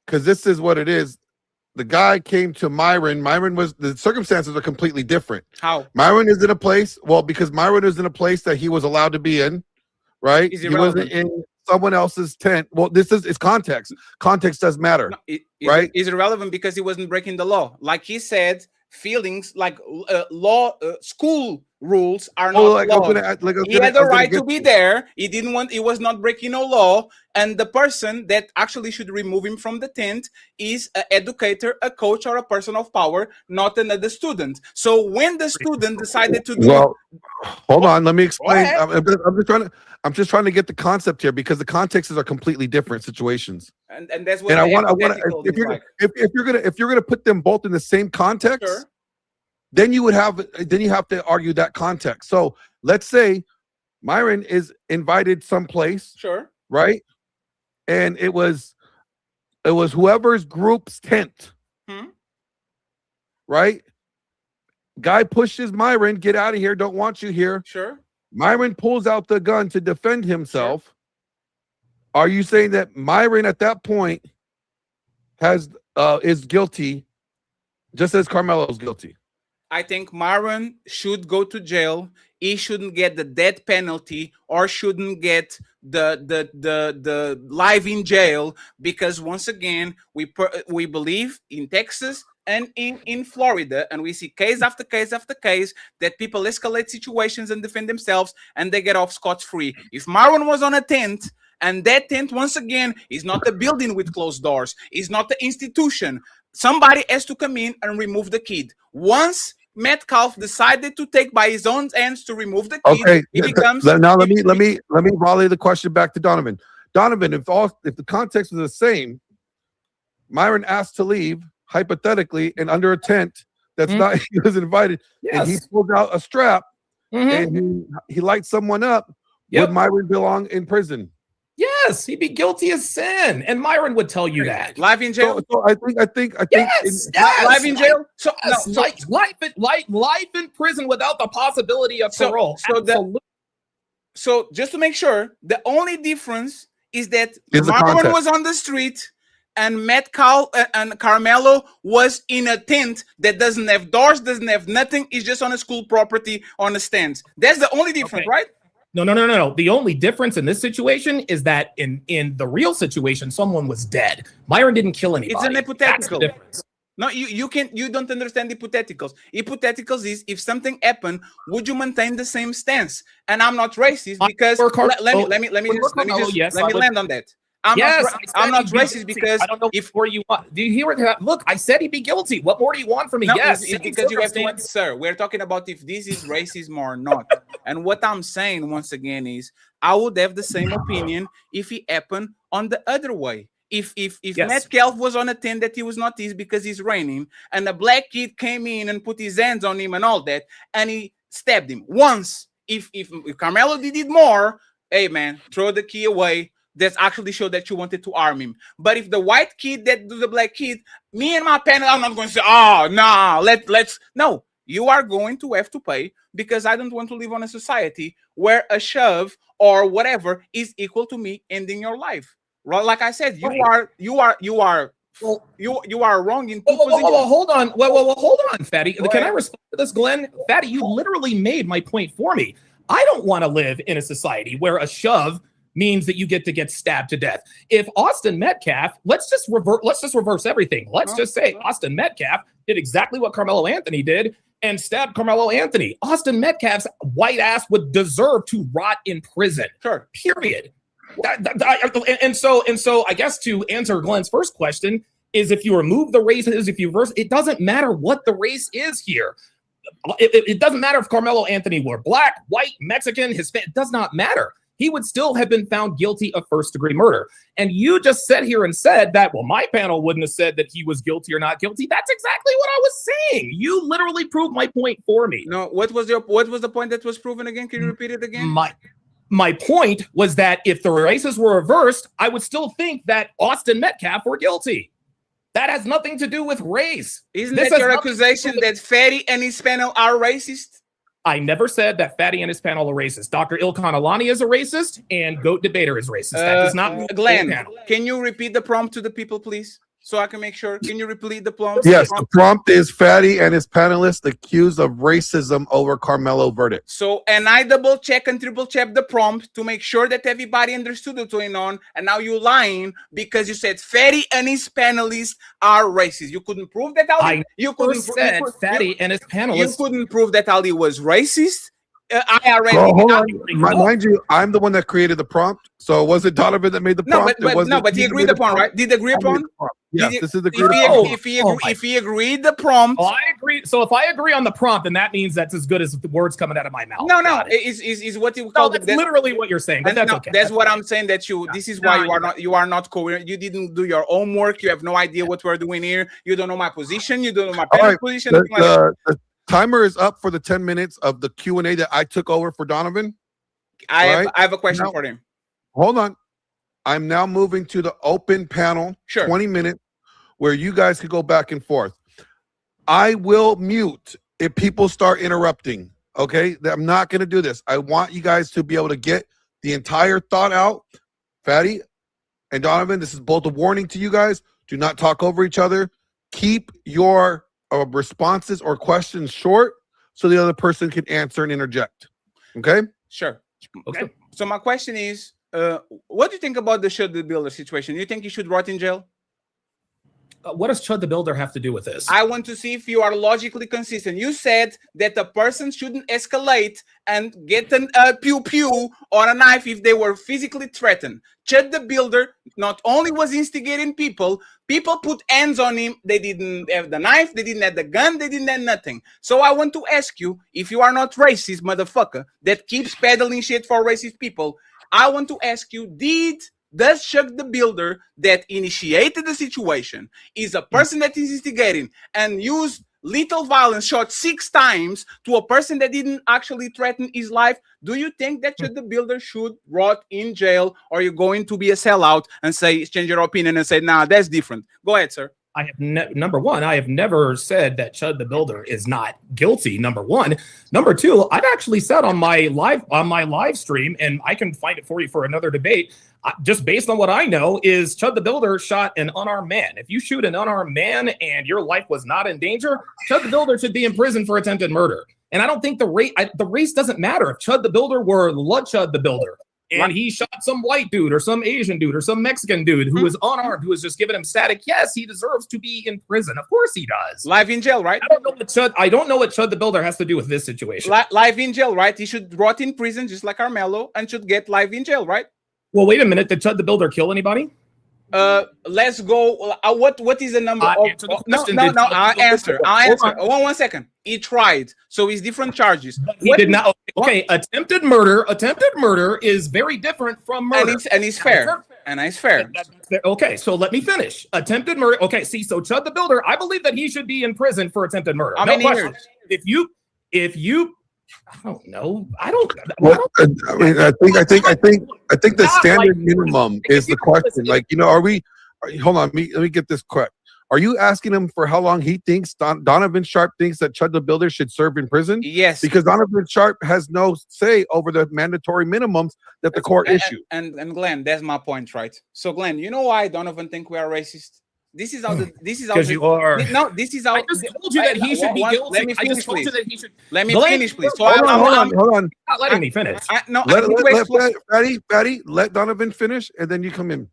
because this is what it is, the guy came to Myron. The circumstances are completely different. How? Myron is in a place, because Myron is in a place that he was allowed to be in, right? He wasn't in someone else's tent. Well, it's context. Context does matter, right? Is irrelevant because he wasn't breaking the law. Like he said, feelings like school rules are not law. He had the right to be there. He was not breaking no law. And the person that actually should remove him from the tent is an educator, a coach, or a person of power, not another student. So when the student decided to do hold on, let me explain. I'm just trying to get the concept here because the contexts are completely different situations. And that's what if you're gonna put them both in the same context, sure, then you have to argue that context. So let's say Myron is invited someplace, sure, right? And it was whoever's group's tent, Right? Guy pushes Myron, get out of here, don't want you here. Sure. Myron pulls out the gun to defend himself. Sure. Are you saying that Myron at that point is guilty, just as Karmelo's guilty? I think Myron should go to jail. He shouldn't get the death penalty or shouldn't get the life in jail, because once again we believe in Texas and in Florida, and we see case after case after case that people escalate situations and defend themselves and they get off scot-free. If Myron was on a tent, and that tent once again is not a building with closed doors, is not the institution, somebody has to come in and remove the kid. Once Metcalf decided to take by his own hands to remove the kid, okay, it becomes now let me volley the question back to Donovan. Donovan, if the context is the same, Myron asked to leave hypothetically and under a tent that's not, he was invited, and he pulled out a strap and he lights someone up. Would Myron belong in prison? Yes, he'd be guilty of sin, and Myron would tell you that. Life in jail. So I think yes, life in jail. So, yes, no, life in prison without the possibility of parole. So just to make sure, the only difference is that Myron was on the street and Metcalf and Karmelo was in a tent that doesn't have doors, doesn't have nothing. It's just on a school property on a stand. That's the only difference, right? No. The only difference in this situation is that in the real situation, someone was dead. Myron didn't kill anybody. It's an hypothetical. No, you don't understand hypotheticals. Hypotheticals is if something happened, would you maintain the same stance? And I'm not racist because let me land on that. I'm not racist because I don't know where you want. Do you hear it? Look, I said he'd be guilty. What more do you want from me? No, yes, it's because you have to, sir. We're talking about if this is racism or not. And what I'm saying once again is, I would have the same opinion if it happened on the other way. If Metcalf was on a tent that he was not his because it's raining, and a black kid came in and put his hands on him and all that, and he stabbed him once. If Karmelo did it more, hey man, throw the key away. That's actually show that you wanted to arm him. But if the white kid that do the black kid, me and my panel, I'm not going to say, oh no, let's no. You are going to have to pay, because I don't want to live on a society where a shove or whatever is equal to me ending your life. Well, like I said, you are wrong in two positions. Hold on. Well, hold on, Fatty. Can I respond to this, Glenn? Fatty, you literally made my point for me. I don't want to live in a society where a shove means that you get stabbed to death. If Austin Metcalf, let's just reverse everything. Let's just say Austin Metcalf did exactly what Karmelo Anthony did and stabbed Karmelo Anthony. Austin Metcalf's white ass would deserve to rot in prison. Sure. Period. And so I guess to answer Glenn's first question is, if you remove the races, if you reverse, it doesn't matter what the race is here. It doesn't matter if Karmelo Anthony were black, white, Mexican, Hispanic. It does not matter. He would still have been found guilty of first-degree murder. And you just sat here and said that, well, my panel wouldn't have said that he was guilty or not guilty. That's exactly what I was saying. You literally proved my point for me. No, what was the point that was proven again? Can you repeat it again? My point was that if the races were reversed, I would still think that Austin Metcalf were guilty. That has nothing to do with race. Isn't that your accusation that Fatty and his panel are racist? I never said that Fatty and his panel are racist. Dr. Ilkan Alani is a racist, and Goat Debater is racist. That does not mean Glenn, can you repeat the prompt to the people, please? So I can make sure. Can you repeat the prompt? Yes, the prompt is Fatty and his panelists accused of racism over Karmelo verdict. So, and I double check and triple check the prompt to make sure that everybody understood what's going on. And now you're lying because you said Fatty and his panelists are racist. You couldn't prove that Ali. Fatty and his panelists. You couldn't prove that Ali was racist. I already. Hold on. Mind you, I'm the one that created the prompt. So was it Donovan that made the prompt? But he agreed upon, right? Did he agree upon? Yes, this is the agreed upon. If he agreed the prompt. Oh, I agree. So if I agree on the prompt, then that means that's as good as the words coming out of my mouth. No. Is what you call. That's literally what you're saying. But that's okay. That's what I'm saying. That you. This is why you are not coherent. You didn't do your homework. You have no idea what we're doing here. You don't know my position. You don't know my position. The timer is up for the 10 minutes of the Q&A that I took over for Donovan. I have a question for him. Hold on. I'm now moving to the open panel. Sure. 20 minutes where you guys could go back and forth. I will mute if people start interrupting. Okay, I'm not going to do this. I want you guys to be able to get the entire thought out. Fatty and Donovan, this is both a warning to you guys. Do not talk over each other. Keep your responses or questions short so the other person can answer and interject. Okay? Sure. Okay. So my question is, what do you think about the Chud the Builder situation? You think he should rot in jail? What does Chud the Builder have to do with this? I want to see if you are logically consistent. You said that a person shouldn't escalate and get a pew-pew or a knife if they were physically threatened. Chud the Builder not only was instigating people put hands on him. They didn't have the knife, they didn't have the gun, they didn't have nothing. So I want to ask you, if you are not racist, motherfucker, that keeps peddling shit for racist people, I want to ask you, does Chud the Builder that initiated the situation is a person that is instigating and used lethal violence, shot 6 times to a person that didn't actually threaten his life? Do you think that Chud the Builder should rot in jail, or are you going to be a sellout and say, change your opinion and say, nah, that's different? Go ahead, sir. I have number one, I have never said that Chud the Builder is not guilty. Number one. Number two, I've actually said on my live stream, and I can find it for you for another debate. Just based on what I know, is Chud the Builder shot an unarmed man. If you shoot an unarmed man and your life was not in danger, Chud the Builder should be in prison for attempted murder. And I don't think the race doesn't matter. If Chud the Builder were Chud the Builder, and he shot some white dude or some Asian dude or some Mexican dude who was unarmed, who was just giving him static, yes, he deserves to be in prison. Of course he does. Live in jail, right? I don't know what Chud the Builder has to do with this situation. Live in jail, right? He should rot in prison just like Karmelo and should get live in jail, right? Well, wait a minute. Did Chud the Builder kill anybody? Let's go. What is the number? No. I'll answer. One second. He tried, so it's different charges. He did not. Okay, attempted murder is very different from murder, and it's fair. And it's fair. Okay, so let me finish. Attempted murder. Okay, see, so Chud the Builder, I believe that he should be in prison for attempted murder. How many years? If you. I don't know. I mean, I think the standard minimum is the question. Like, hold on, let me get this correct. Are you asking him for how long he thinks Donovan Sharpe thinks that Chud the Builder should serve in prison? Yes. Because Donovan Sharpe has no say over the mandatory minimums that the court issued. And Glenn, that's my point, right? So Glenn, you know why Donovan think we are racist? This is how because you are. No, this is how I just told you that he should be guilty. Let me finish, I just told you that he should. Let me finish, please. So hold on. Not letting me finish. Let Donovan finish, and then you come in.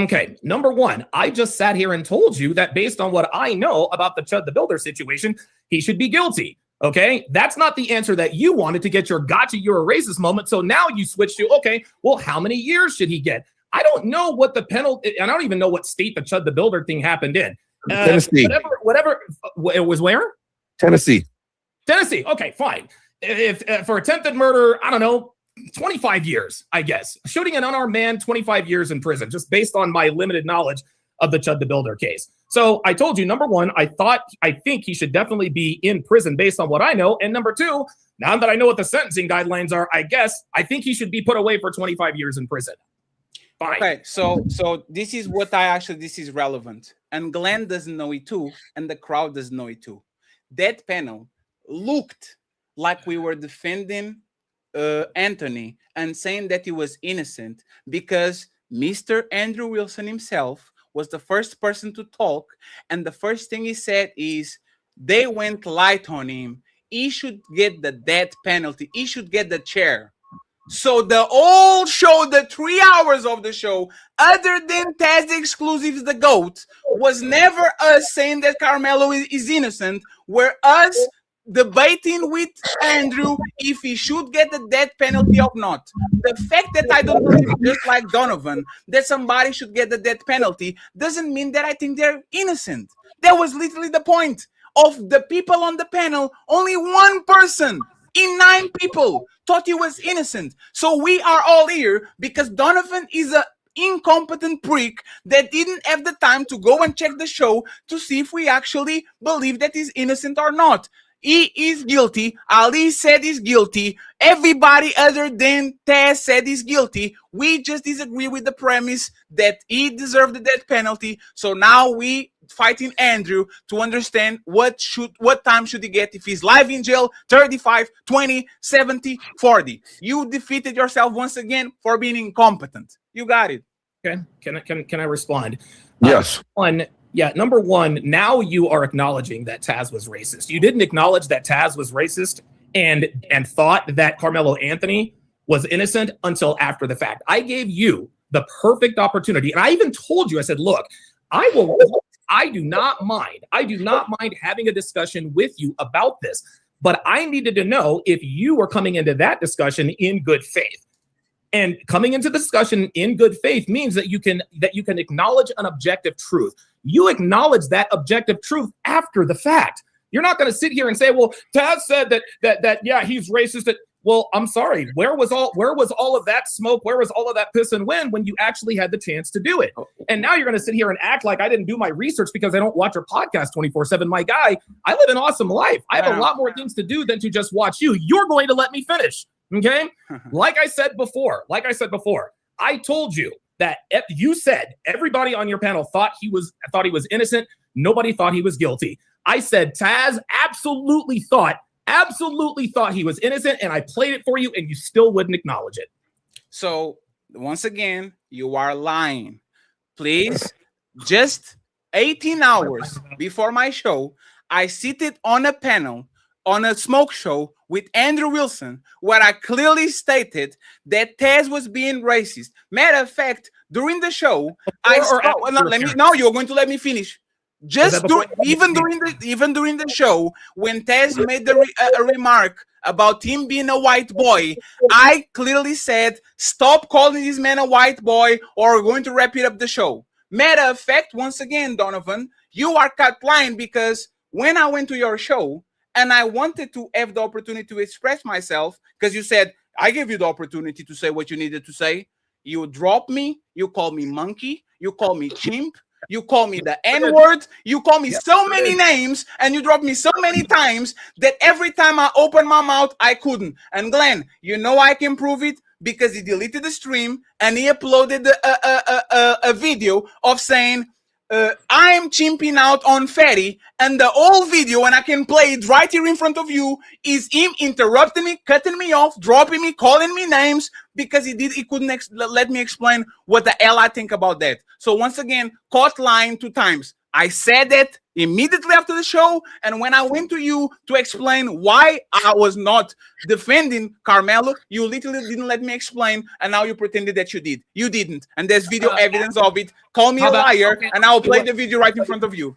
Okay, number one, I just sat here and told you that based on what I know about the Chud the Builder situation, he should be guilty. Okay, that's not the answer that you wanted to get your gotcha, you're a racist moment. So now you switch to, okay, well, how many years should he get? I don't know what the penalty, and I don't even know what state the Chud the Builder thing happened in. Tennessee. Whatever. It was where? Tennessee. Okay, fine. If for attempted murder, I don't know, 25 years, I guess. Shooting an unarmed man, 25 years in prison, just based on my limited knowledge of the Chud the Builder case. So I told you, number one, I think he should definitely be in prison based on what I know. And number two, now that I know what the sentencing guidelines are, I think he should be put away for 25 years in prison. Fine. Okay, so this is what this is relevant. And Glenn doesn't know it too, and the crowd doesn't know it too. That panel looked like we were defending Anthony and saying that he was innocent because Mr. Andrew Wilson himself was the first person to talk, and the first thing he said is they went light on him. He should get the death penalty. He should get the chair. So the whole show, the 3 hours of the show, other than Taz Exclusives, the GOAT, was never us saying that Karmelo is innocent, were us debating with Andrew if he should get the death penalty or not. The fact that I don't believe, just like Donovan, that somebody should get the death penalty doesn't mean that I think they're innocent. That was literally the point. Of the people on the panel, only one person in 9 people thought he was innocent. So we are all here because Donovan is an incompetent prick that didn't have the time to go and check the show to see if we actually believe that he's innocent or not. He is guilty. Ali said he's guilty. Everybody other than Taz said he's guilty. We just disagree with the premise that he deserved the death penalty. So now we fighting Andrew to understand what time should he get if he's live in jail, 35, 20, 70, 40. You defeated yourself once again for being incompetent. You got it. Okay. Can I respond? Yes. Number one, now you are acknowledging that Taz was racist. You didn't acknowledge that Taz was racist and thought that Karmelo Anthony was innocent until after the fact. I gave you the perfect opportunity. And I even told you, I said, look, I do not mind having a discussion with you about this, but I needed to know if you were coming into that discussion in good faith. And coming into the discussion in good faith means that you can acknowledge an objective truth. You acknowledge that objective truth after the fact. You're not going to sit here and say, "Well, Taz said that yeah, he's racist." Well, I'm sorry. Where was all of that smoke? Where was all of that piss and wind when you actually had the chance to do it? And now you're going to sit here and act like I didn't do my research because I don't watch your podcast 24/7. My guy, I live an awesome life. I have a lot more things to do than to just watch you. You're going to let me finish. Okay. Like I said before, I told you that you said everybody on your panel thought he was innocent. Nobody thought he was guilty. I said Taz absolutely thought he was innocent, and I played it for you, and you still wouldn't acknowledge it. So once again, you are lying. Please, just 18 hours before my show, I seated on a panel on a smoke show with Andrew Wilson, where I clearly stated that Taz was being racist. Matter of fact, during the show, you're going to let me finish. Even during the show, when Taz made a remark about him being a white boy, I clearly said, "Stop calling this man a white boy, or we're going to wrap it up the show." Matter of fact, once again, Donovan, you are cut line because when I went to your show, and I wanted to have the opportunity to express myself, because you said, I gave you the opportunity to say what you needed to say. You drop me. You call me monkey. You call me chimp. You call me the N-word. You call me so many names, and you drop me so many times that every time I open my mouth, I couldn't. And Glenn, you know I can prove it because he deleted the stream and he uploaded a video of saying, I am chimping out on Fatty, and the whole video, and I can play it right here in front of you, is him interrupting me, cutting me off, dropping me, calling me names, because he couldn't let me explain what the hell I think about that. So once again, caught lying 2 times. I said that immediately after the show, and when I went to you to explain why I was not defending Karmelo, you literally didn't let me explain, and now you pretended that you did. You didn't, and there's video evidence of it. Call me a liar, and I'll play the video right in front of you.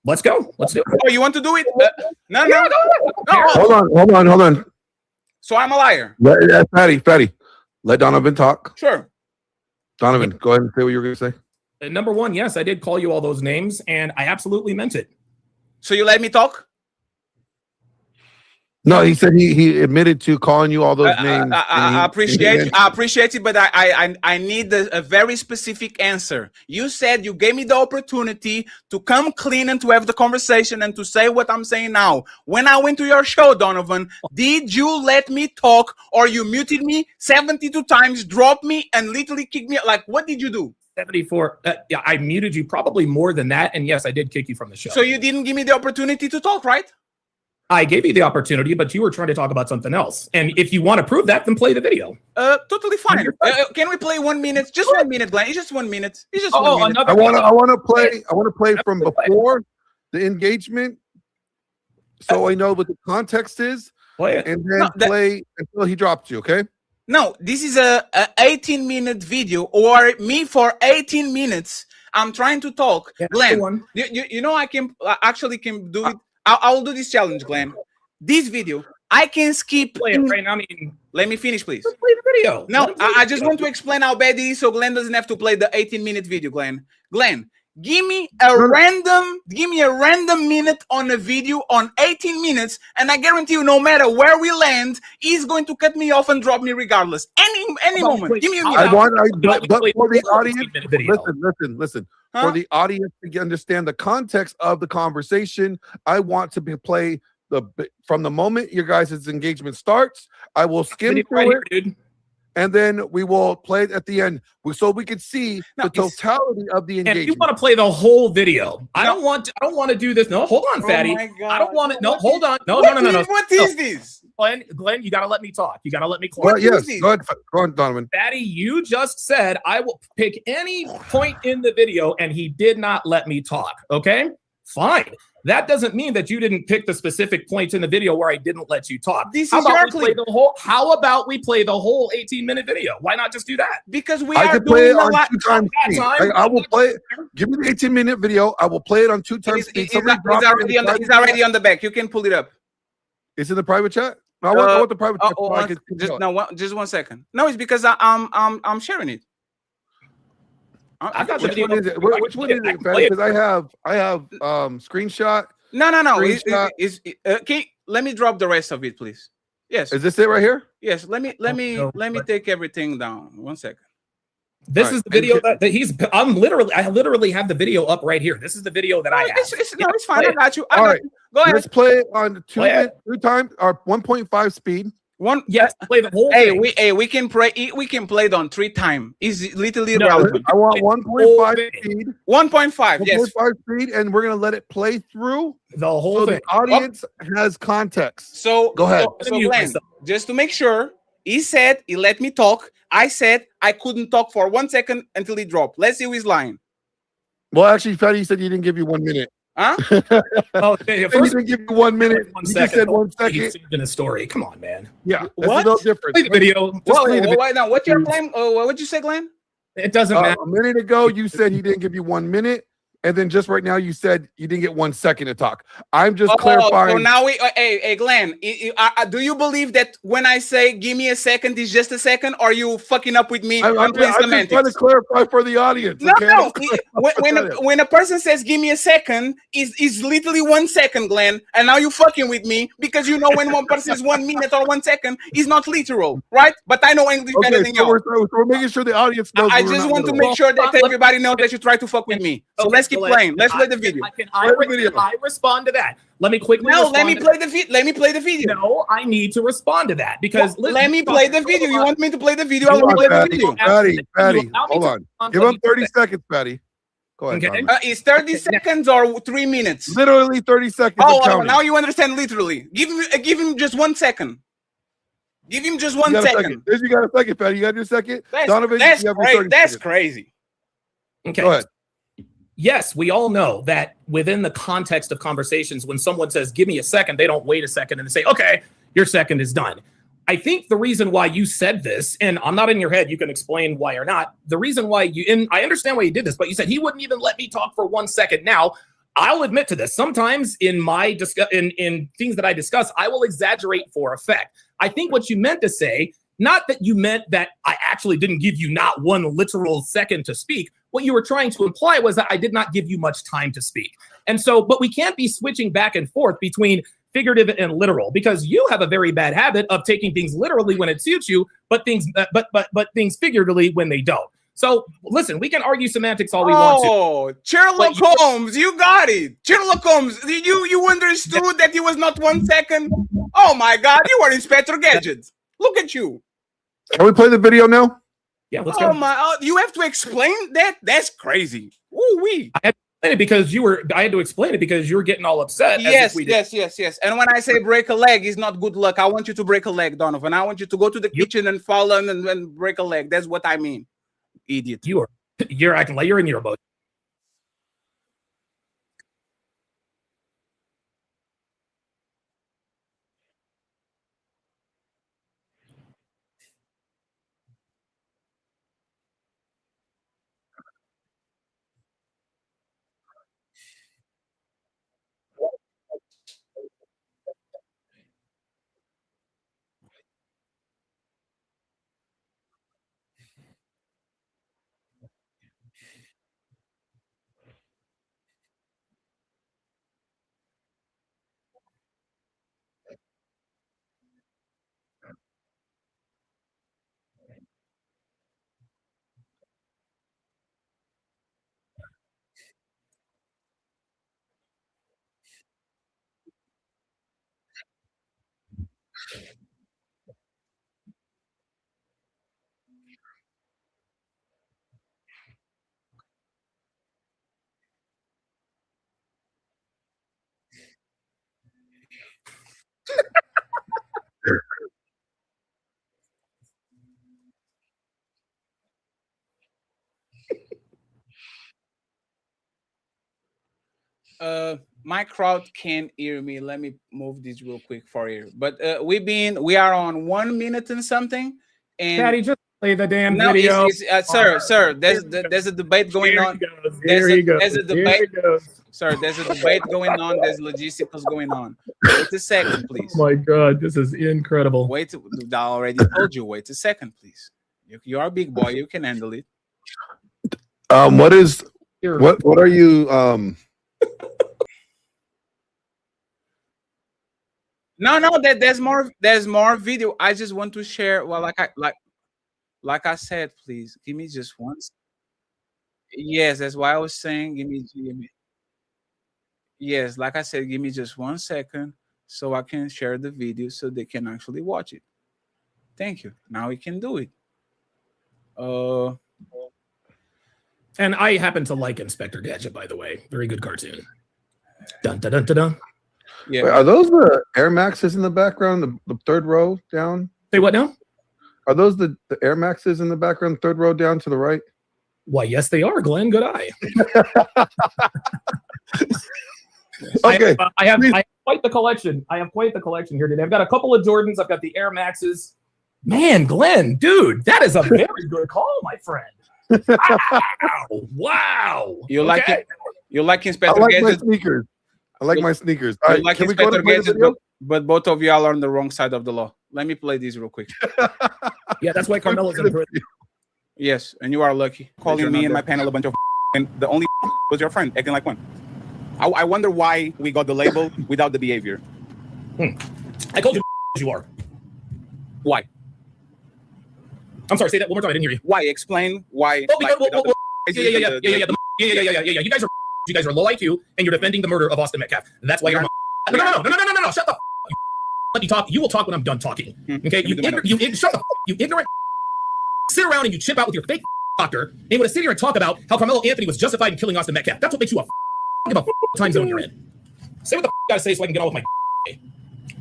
Let's go. Let's do it. Oh, you want to do it? No. Hold on. So I'm a liar. Fatty, let Donovan talk. Sure. Donovan, go ahead and say what you were going to say. Number one, yes, I did call you all those names, and I absolutely meant it. So you let me talk? No, he said he admitted to calling you all those names. I appreciate it, but I need a very specific answer. You said you gave me the opportunity to come clean and to have the conversation and to say what I'm saying now. When I went to your show, Donovan, did you let me talk, or you muted me 72 times, dropped me, and literally kicked me? Like, what did you do? 74. Yeah, I muted you probably more than that. And yes, I did kick you from the show. So you didn't give me the opportunity to talk, right? I gave you the opportunity, but you were trying to talk about something else. And if you want to prove that, then play the video. Totally fine. Can we play 1 minute? Just 1 minute, Glenn. It's just 1 minute. It's just 1 minute. I want to play from before the engagement, so I know what the context is. Play it. And then play until he drops you, okay? No, this is a 18-minute video, or me for 18 minutes. I'm trying to talk. Yeah, Glenn, you know I can do it. I'll do this challenge, Glenn. This video, I can skip. Play it right now. I mean, let me finish, please. Let's play the video. No, I just want to explain how bad it is, so Glenn doesn't have to play the 18-minute video, Glenn. Glenn, give me a random minute on a video on 18 minutes, and I guarantee you, no matter where we land, he's going to cut me off and drop me regardless. Any moment. Give me a minute. But for the audience, listen. For the audience to understand the context of the conversation, I want to play from the moment your guys' engagement starts. I will skim Video through right it, here, dude. and then we will play it at the end, so we can see No, the totality of the And if you engagement. want to play the whole video, I No. don't want to do this. No, hold on, Oh fatty. my God. I don't want it. No, What hold is- on. No, what no, no, no, is- no. What is this? Glenn, you got to let me talk. You got to let me Well, clarify. yes, this? go on, Donovan. Fatty, you just said I will pick any point in the video, and he did not let me talk. Okay, fine. That doesn't mean that you didn't pick the specific points in the video where I didn't let you talk. This How is about your we play clip. the whole? How about we play the whole 18-minute video? Why not just do that? Because we I are can play it doing a on lot. 2 times That speed. time, I will play it. Give me the 18-minute video. I will play it on 2 times speed. Somebody drop it in the private He's already chat. on the back. You can pull it up. It's in the private chat. No, I want the private chat. So I can Just 1 second. No, it's because I'm sharing it. I got the Which video. one is it? Which one is it? Because I have screenshot. No. Screenshot. Let me drop the rest of it, please. Yes. Is this it right here? Yes. Let me take everything down. 1 second. This All is right. the video that he's. I literally have the video up right here. This is the video that I have. It's fine. play I it. got you. All right. Go ahead. Let's play it on 2 Play it. times or 1.5 speed. Yes, play the whole Hey, thing. we can play it on 3 times. It's literally No, relevant. I want 1.5 speed. 1.5. Yes. 1.5 speed, and we're gonna let it play through the whole so thing. the audience has context. So Go ahead. So Glenn, just to make sure, he said he let me talk. I said I couldn't talk for 1 second until he dropped. Let's see who is lying. Well, actually, Fatty said you didn't give you 1 minute. Huh? Oh, okay, He first didn't give you 1 minute. 1 He second. just said 1 He's second. saved in a story. Come on, man. Yeah, that's What? a little different. Play the video. Just play the video. Wait, now, what you're playing? What you say, Glenn? It doesn't matter. A minute ago, you said he didn't give you 1 minute, and then just right now, you said you didn't get 1 second to talk. I'm just So clarifying. now hey, Glenn, do you believe that when I say give me a second, it's just a second? Or are you fucking up with me? I'm just trying to clarify for the audience. No, okay? no. When a person says give me a second, is literally 1 second, Glenn. And now you fucking with me because you know when one person says 1 minute or 1 second, is not literal, right? But I know English better than so you. we're making sure the audience knows. I we're just not want to literal. make sure that everybody knows that you try to fuck with me. So let's keep playing. Let's play the video. I respond to that. Let me quickly. No, let me play the video. Let me play the video. No, I need to respond to that because Let me play the video. You want me to play the video? I Hold will on, play the Fatty. video. Fatty, hold on. Give him 30 seconds, Fatty. Go ahead. Okay. Donovan. It's 30 seconds or 3 minutes? Literally 30 seconds. Oh, now you understand literally. Give him just 1 second. Give him just 1 second. You got a second, Fatty. You got your second. Donovan, That's you have your crazy. 30 That's seconds. crazy. Okay. Go ahead. Yes, we all know that within the context of conversations, when someone says, give me a second, they don't wait a second and say, okay, your second is done. I think the reason why you said this, and I'm not in your head, you can explain why or not. The reason why I understand why you did this, but you said he wouldn't even let me talk for 1 second. Now, I'll admit to this. Sometimes in my in things that I discuss, I will exaggerate for effect. I think what you meant to say, not that you meant that I actually didn't give you not 1 literal second to speak. What you were trying to imply was that I did not give you much time to speak. And so, but we can't be switching back and forth between figurative and literal, because you have a very bad habit of taking things literally when it suits you, but things figuratively when they don't. So listen, we can argue semantics all we want to. Oh, Sherlock Holmes, you got it. Sherlock Holmes, you understood that it was not 1 second? Oh my God, you were Inspector Gadget. Look at you. Can we play the video now? Yeah, let's go. You have to explain that? That's crazy. Ooh-wee. I had to explain it because you were getting all upset. Yes. And when I say break a leg, it's not good luck. I want you to break a leg, Donovan. I want you to go to the kitchen and fall and break a leg. That's what I mean. Idiot. You're acting like you're in your boat. My crowd can't hear me. Let me move this real quick for you. But we are on 1 minute and something. And Daddy, just play the damn video. Sir, there's a debate going on. There's a debate. Sir, there's a debate going on. There's logistics going on. Wait a second, please. Oh my God, this is incredible. Wait, I already told you. Wait a second, please. You are a big boy. You can handle it. What are you No, there's more video. I just want to share. Well, like I said, please give me just one. Yes, that's why I was saying give me. Yes, like I said, give me just 1 second so I can share the video so they can actually watch it. Thank you. Now we can do it. And I happen to like Inspector Gadget, by the way. Very good cartoon. Dun dun dun dun dun. Yeah. Wait, are those the Air Maxes in the background, the third row down? Say what now? Are those the Air Maxes in the background, third row down to the right? Why, yes, they are, Glenn. Good eye. Okay. I have quite the collection. I have quite the collection here today. I've got a couple of Jordans. I've got the Air Maxes. Man, Glenn, dude, that is a very good call, my friend. Wow. You like it? You like I Inspector like Gadget? my sneakers. I like my sneakers. All You right, like can we go to Inspector play the Gadget, video? but both of y'all are on the wrong side of the law. Let me play this real quick. Yeah, that's why Carmelo's in prison. Yes, and you are lucky. Calling me and my panel a bunch of and the only was your friend acting like one. I wonder why we got the label without the behavior. I told you you are. Why? I'm sorry, say that one more time. I didn't hear you. Why? Explain why. Oh, because, yeah. You guys are low IQ, and you're defending the murder of Austin Metcalf. That's why you're. No. Shut the. Let me talk. You will talk when I'm done talking. Okay. Shut the. You ignorant. Sit around and you chip out with your fake doctor, and you want to sit here and talk about how Karmelo Anthony was justified in killing Austin Metcalf. That's what makes you a time zone you're in. Say what the I gotta say so I can get on with my.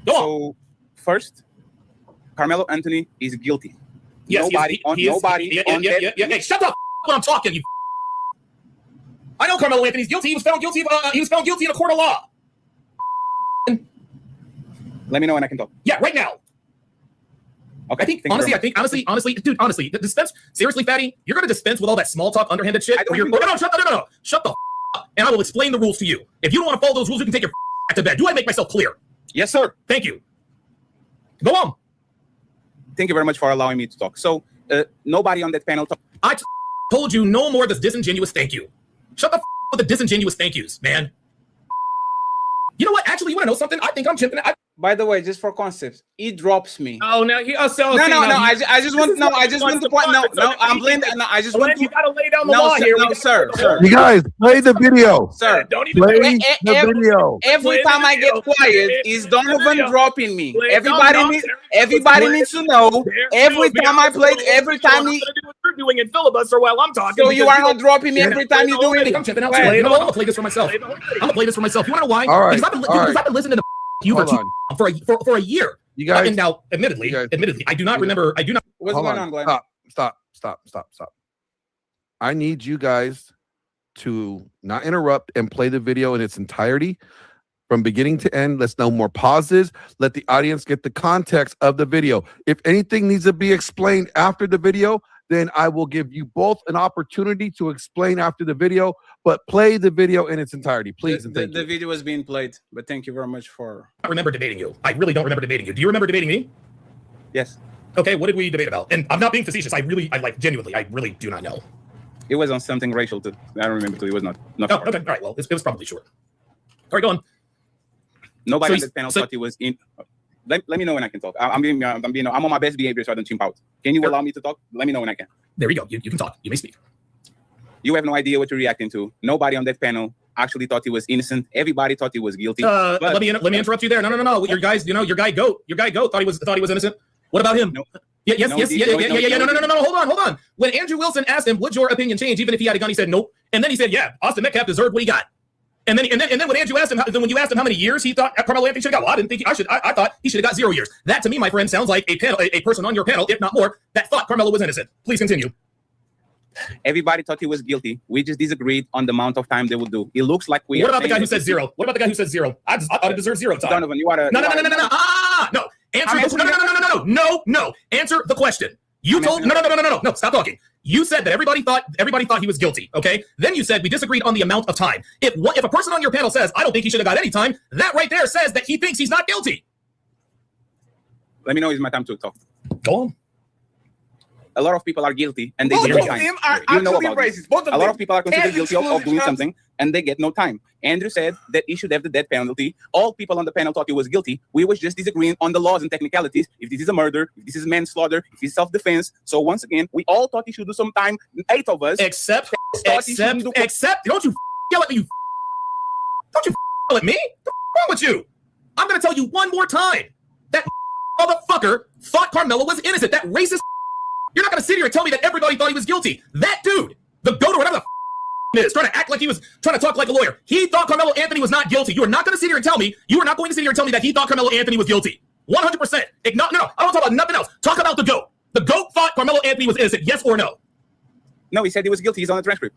Go on. So first, Karmelo Anthony is guilty. Yes, nobody on that. Hey, shut the when I'm talking. You. I know Karmelo Anthony's guilty. He was found guilty. He was found guilty in a court of law. Let me know when I can talk. Yeah, right now. Okay. I think honestly, dude, dispense. Seriously, Fatty, you're gonna dispense with all that small talk, underhanded shit. Shut the up, and I will explain the rules to you. If you don't want to follow those rules, you can take your back to bed. Do I make myself clear? Yes, sir. Thank you. Go on. Thank you very much for allowing me to talk. So, nobody on that panel talked. I told you no more of this disingenuous thank you. Shut the with the disingenuous thank yous, man. You know what? Actually, you want to know something? I think I'm chipping it. By the way, just for concepts, he drops me. Oh, now he. I just want to point. No, I'm blaming. No, I just want to. You gotta lay down the law here. No, sir. You guys play the video. Sir, don't even play the video. Every time I get quiet, is Donovan dropping me? Everybody needs to know. Every time I play, every time he. You're doing it filibuster while I'm talking. So you are not dropping me every time you do it. I'm chipping out. I'm gonna play this for myself. You wanna know why? All right. Because I've been listening to you for a year. You guys, and now, admittedly, I do not remember. I do not. What's going on, Glenn? Stop. I need you guys to not interrupt and play the video in its entirety from beginning to end. Let's know more pauses. Let the audience get the context of the video. If anything needs to be explained after the video, then I will give you both an opportunity to explain after the video, but play the video in its entirety, please. And thank you. The video is being played, but thank you very much for. I remember debating you. I really don't remember debating you. Do you remember debating me? Yes. Okay, what did we debate about? And I'm not being facetious. I genuinely, I really do not know. It was on something racial too. I don't remember too. It was not. Oh, okay. All right. Well, it was probably short. All right, go on. Nobody on the panel thought he was in. Let me know when I can talk. I'm on my best behavior, so I don't chimp out. Can you allow me to talk? Let me know when I can. There you go. You can talk. You may speak. You have no idea what you're reacting to. Nobody on that panel actually thought he was innocent. Everybody thought he was guilty. Let me interrupt you there. No. Your guy Goat thought he was innocent. What about him? No. Yeah. No. Hold on. When Andrew Wilson asked him, "Would your opinion change even if he had a gun?" He said, "Nope." And then he said, "Yeah, Austin Metcalf deserved what he got." And then when Andrew asked him, when you asked him how many years he thought Karmelo Anthony should have got, well, I didn't think I thought he should have got 0 years. That to me, my friend, sounds like a person on your panel, if not more, that thought Karmelo was innocent. Please continue. Everybody thought he was guilty. We just disagreed on the amount of time they would do. It looks like we. What about the guy who said 0? What about the guy who said 0? I thought it deserved 0 time. Donovan, you are a... No. Answer no. Answer the question. You told no. Stop talking. You said that everybody thought he was guilty. Okay. Then you said we disagreed on the amount of time. If a person on your panel says I don't think he should have got any time, that right there says that he thinks he's not guilty. Let me know it's my time to talk. Go on. A lot of people are guilty and they Both get no of time. them are You know actually about this. racist. Both of A lot them. of people are considered guilty of doing Exclusion. something and they get no time. Andrew said that he should have the death penalty. All people on the panel thought he was guilty. We was just disagreeing on the laws and technicalities. If this is a murder, if this is manslaughter, if this is self-defense. So once again, we all thought he should do some time. 8 of us. Except, don't you yell at me. Don't you yell at me. What's wrong with you? I'm going to tell you one more time. That motherfucker thought Karmelo was innocent. That racist. You're not going to sit here and tell me that everybody thought he was guilty. That dude, the goat or whatever the is, trying to act like he was trying to talk like a lawyer. He thought Karmelo Anthony was not guilty. You are not going to sit here and tell me, that he thought Karmelo Anthony was guilty. 100%. No, I don't talk about nothing else. Talk about the GOAT. The GOAT thought Karmelo Anthony was innocent. Yes or no? No, he said he was guilty. He's on the transcript.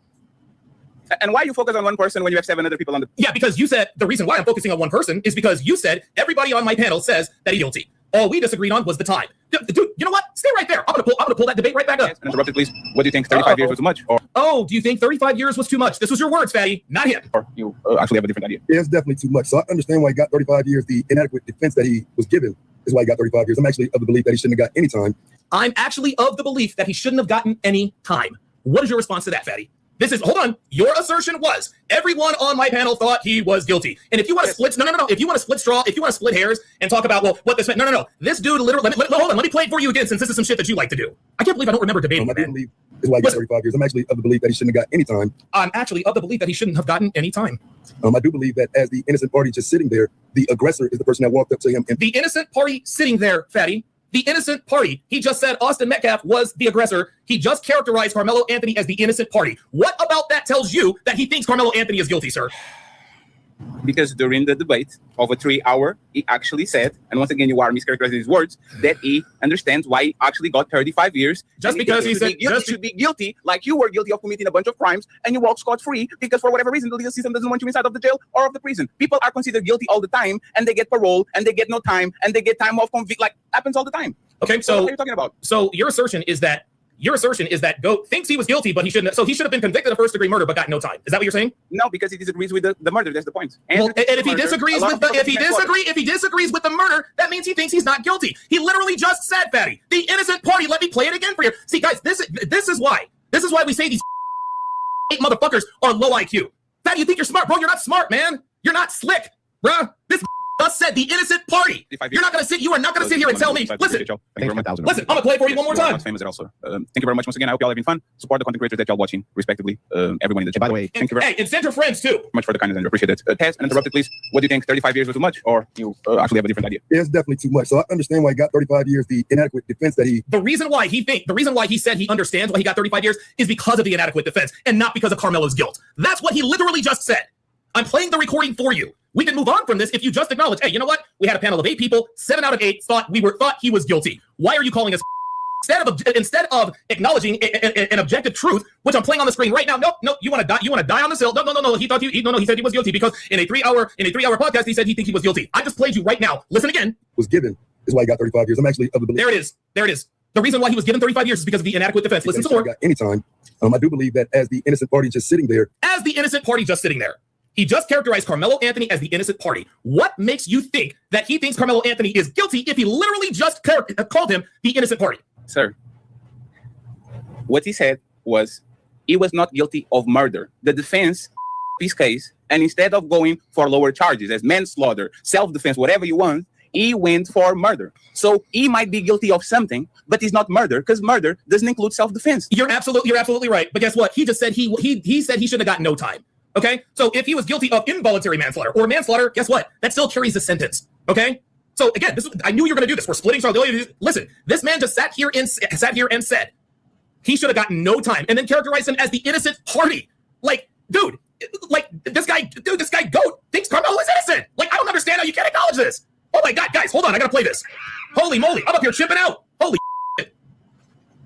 And why you focus on one person when you have 7 other people on the... Yeah, because you said the reason why I'm focusing on one person is because you said everybody on my panel says that he's guilty. All we disagreed on was the time. Dude, you know what? Stay right there. I'm gonna pull that debate right back up. Yes, interrupted, please. What do you think? 35 years was too much? Or do you think 35 years was too much? This was your words, Fatty, not him. Or you actually have a different idea? Yeah, it's definitely too much. So I understand why he got 35 years. The inadequate defense that he was given is why he got 35 years. I'm actually of the belief that he shouldn't have got any time. I'm actually of the belief that he shouldn't have gotten any time. What is your response to that, Fatty? Hold on. Your assertion was everyone on my panel thought he was guilty. And if you want to split, if you want to split straw, if you want to split hairs and talk about, well, what this meant, no. This dude literally, hold on, let me play it for you again since this is some shit that you like to do. I can't believe I don't remember debating, I do man. believe is why he got 35 years. I'm actually of the belief that he shouldn't have got any time. I'm actually of the belief that he shouldn't have gotten any time. I do believe that as the innocent party just sitting there, the aggressor is the person that walked up to him. And the innocent party sitting there, Fatty. The innocent party. He just said Austin Metcalf was the aggressor. He just characterized Karmelo Anthony as the innocent party. What about that tells you that he thinks Karmelo Anthony is guilty, sir? Because during the debate of a 3-hour, he actually said, and once again, you are mischaracterizing his words, that he understands why he actually got 35 years. Just because he said he should be guilty, like you were guilty of committing a bunch of crimes, and you walk scot-free because for whatever reason, the legal system doesn't want you inside of the jail or of the prison. People are considered guilty all the time, and they get parole, and they get no time, and they get time off convict, like happens all the time. Okay, so what are you talking about? So your assertion is that GOAT thinks he was guilty, but he shouldn't. So he should have been convicted of first-degree murder, but got no time. Is that what you're saying? No, because he disagrees with the murder. That's the point. And if he disagrees with the murder, that means he thinks he's not guilty. He literally just said, Fatty, the innocent party. Let me play it again for you. See, guys, this is why we say these motherfuckers are low IQ. Fatty, you think you're smart, bro? You're not smart, man. You're not slick, bruh. This just said the innocent party. You are not gonna sit here and tell me. Listen, I'm gonna play it for you one more time. Famous also. Thank you very much once again. I hope y'all having fun. Support the content creators that y'all watching, respectively. Everyone in the chat. By the way, thank you very and send your friends too. much for the kindness and appreciate it. Taz, uninterrupted, please. What do you think? 35 years was too much, or you actually have a different idea? Yeah, it's definitely too much. So I understand why he got 35 years. The inadequate defense that he... The reason why he said he understands why he got 35 years is because of the inadequate defense and not because of Karmelo's guilt. That's what he literally just said. I'm playing the recording for you. We can move on from this if you just acknowledge, hey, you know what? We had a panel of 8 people. 7 out of 8 thought he was guilty. Why are you calling us? Instead of acknowledging an objective truth, which I'm playing on the screen right now. No, you want to die? You want to die on this hill? No. He said he was guilty because in a 3-hour podcast he said he thinks he was guilty. I just played you right now. Listen again. Was given is why he got 35 years. I'm actually of the belief. There it is. The reason why he was given 35 years is because of the inadequate defense. Listen some more. Got any time. I do believe that as the innocent party just sitting there. He just characterized Karmelo Anthony as the innocent party. What makes you think that he thinks Karmelo Anthony is guilty if he literally just called him the innocent party? Sir, what he said was he was not guilty of murder. The defense, his case, and instead of going for lower charges as manslaughter, self-defense, whatever you want, he went for murder. So he might be guilty of something, but he's not murder because murder doesn't include self-defense. You're absolutely right. But guess what? He just said he said he should have gotten no time. Okay, so if he was guilty of involuntary manslaughter or manslaughter, guess what? That still carries a sentence. Okay, so again, I knew you were going to do this. We're splitting. So listen, this man just sat here and said he should have gotten no time, and then characterized him as the innocent party. Like, dude, this guy GOAT thinks Karmelo is innocent. Like, I don't understand how you can't acknowledge this. Oh my God, guys, hold on, I gotta play this. Holy moly, I'm up here chipping out. Holy shit.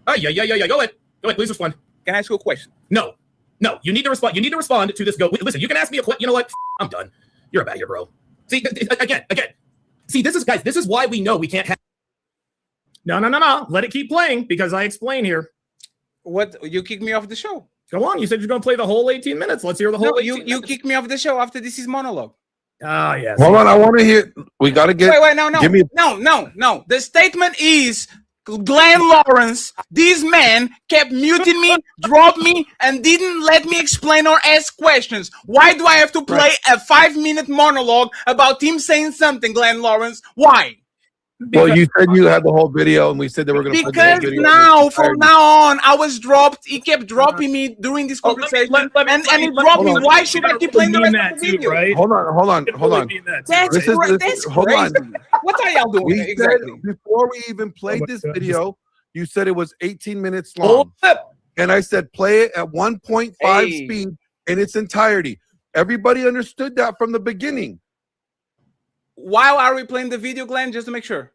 Yeah. Go ahead, please respond. Can I ask you a question? No, you need to respond. You need to respond to this. Listen, you can ask me a question. You know what? I'm done. You're about here, bro. See, again. See, this is why we know we can't have. No. Let it keep playing because I explain here. What? You kicked me off the show. Go on. You said you're going to play the whole 18 minutes. Let's hear the whole. No, you kicked me off the show after this is monologue. Ah, yes. Hold on, I want to hear. We got to get. Wait, no. No. The statement is Glenn Lawrence. This man kept muting me, dropped me, and didn't let me explain or ask questions. Why do I have to play a 5-minute monologue about him saying something, Glenn Lawrence? Why? Well, you said you had the whole video, and we said they were going to. Because now, from now on, I was dropped. He kept dropping me during this conversation, and he dropped me. Why should I keep playing the rest of the video? Right? Hold on. That's hold on. What are y'all doing? We Exactly. said before we even played this video, you said it was 18 minutes long, and I said play it at 1.5 speed in its entirety. Everybody understood that from the beginning. Why are we playing the video, Glenn? Just to make sure.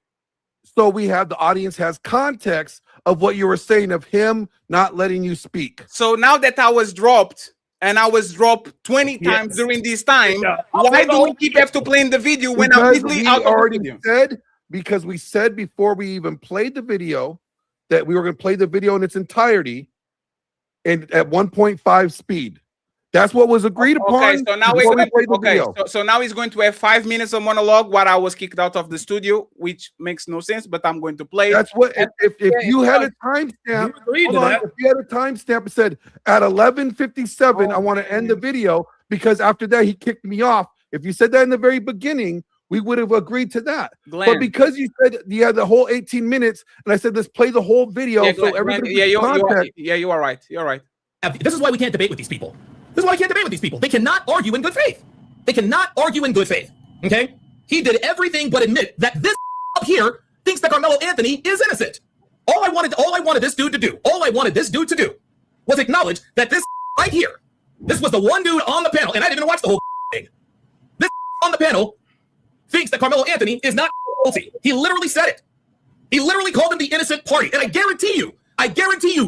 So the audience has context of what you were saying of him not letting you speak. So now that I was dropped, and I was dropped 20 times during this time, why do we have to play in the video when I'm literally out of the video? Because we said before we even played the video that we were going to play the video in its entirety and at 1.5 speed. That's what was agreed upon. Okay, so now so now he's going to have 5 minutes of monologue while I was kicked out of the studio, which makes no sense, but I'm going to play. That's what if you had a timestamp. If you had a timestamp that said at 11:57, I want to end the video because after that he kicked me off. If you said that in the very beginning, we would have agreed to that. Glenn. But because you said you had the whole 18 minutes, and I said let's play the whole video, so everybody. You are right. You're right. This is why we can't debate with these people. This is why I can't debate with these people. They cannot argue in good faith. Okay? He did everything but admit that this up here thinks that Karmelo Anthony is innocent. All I wanted this dude to do was acknowledge that this right here, this was the one dude on the panel, and I didn't even watch the whole thing. This on the panel thinks that Karmelo Anthony is not guilty. He literally said it. He literally called him the innocent party. And I guarantee you,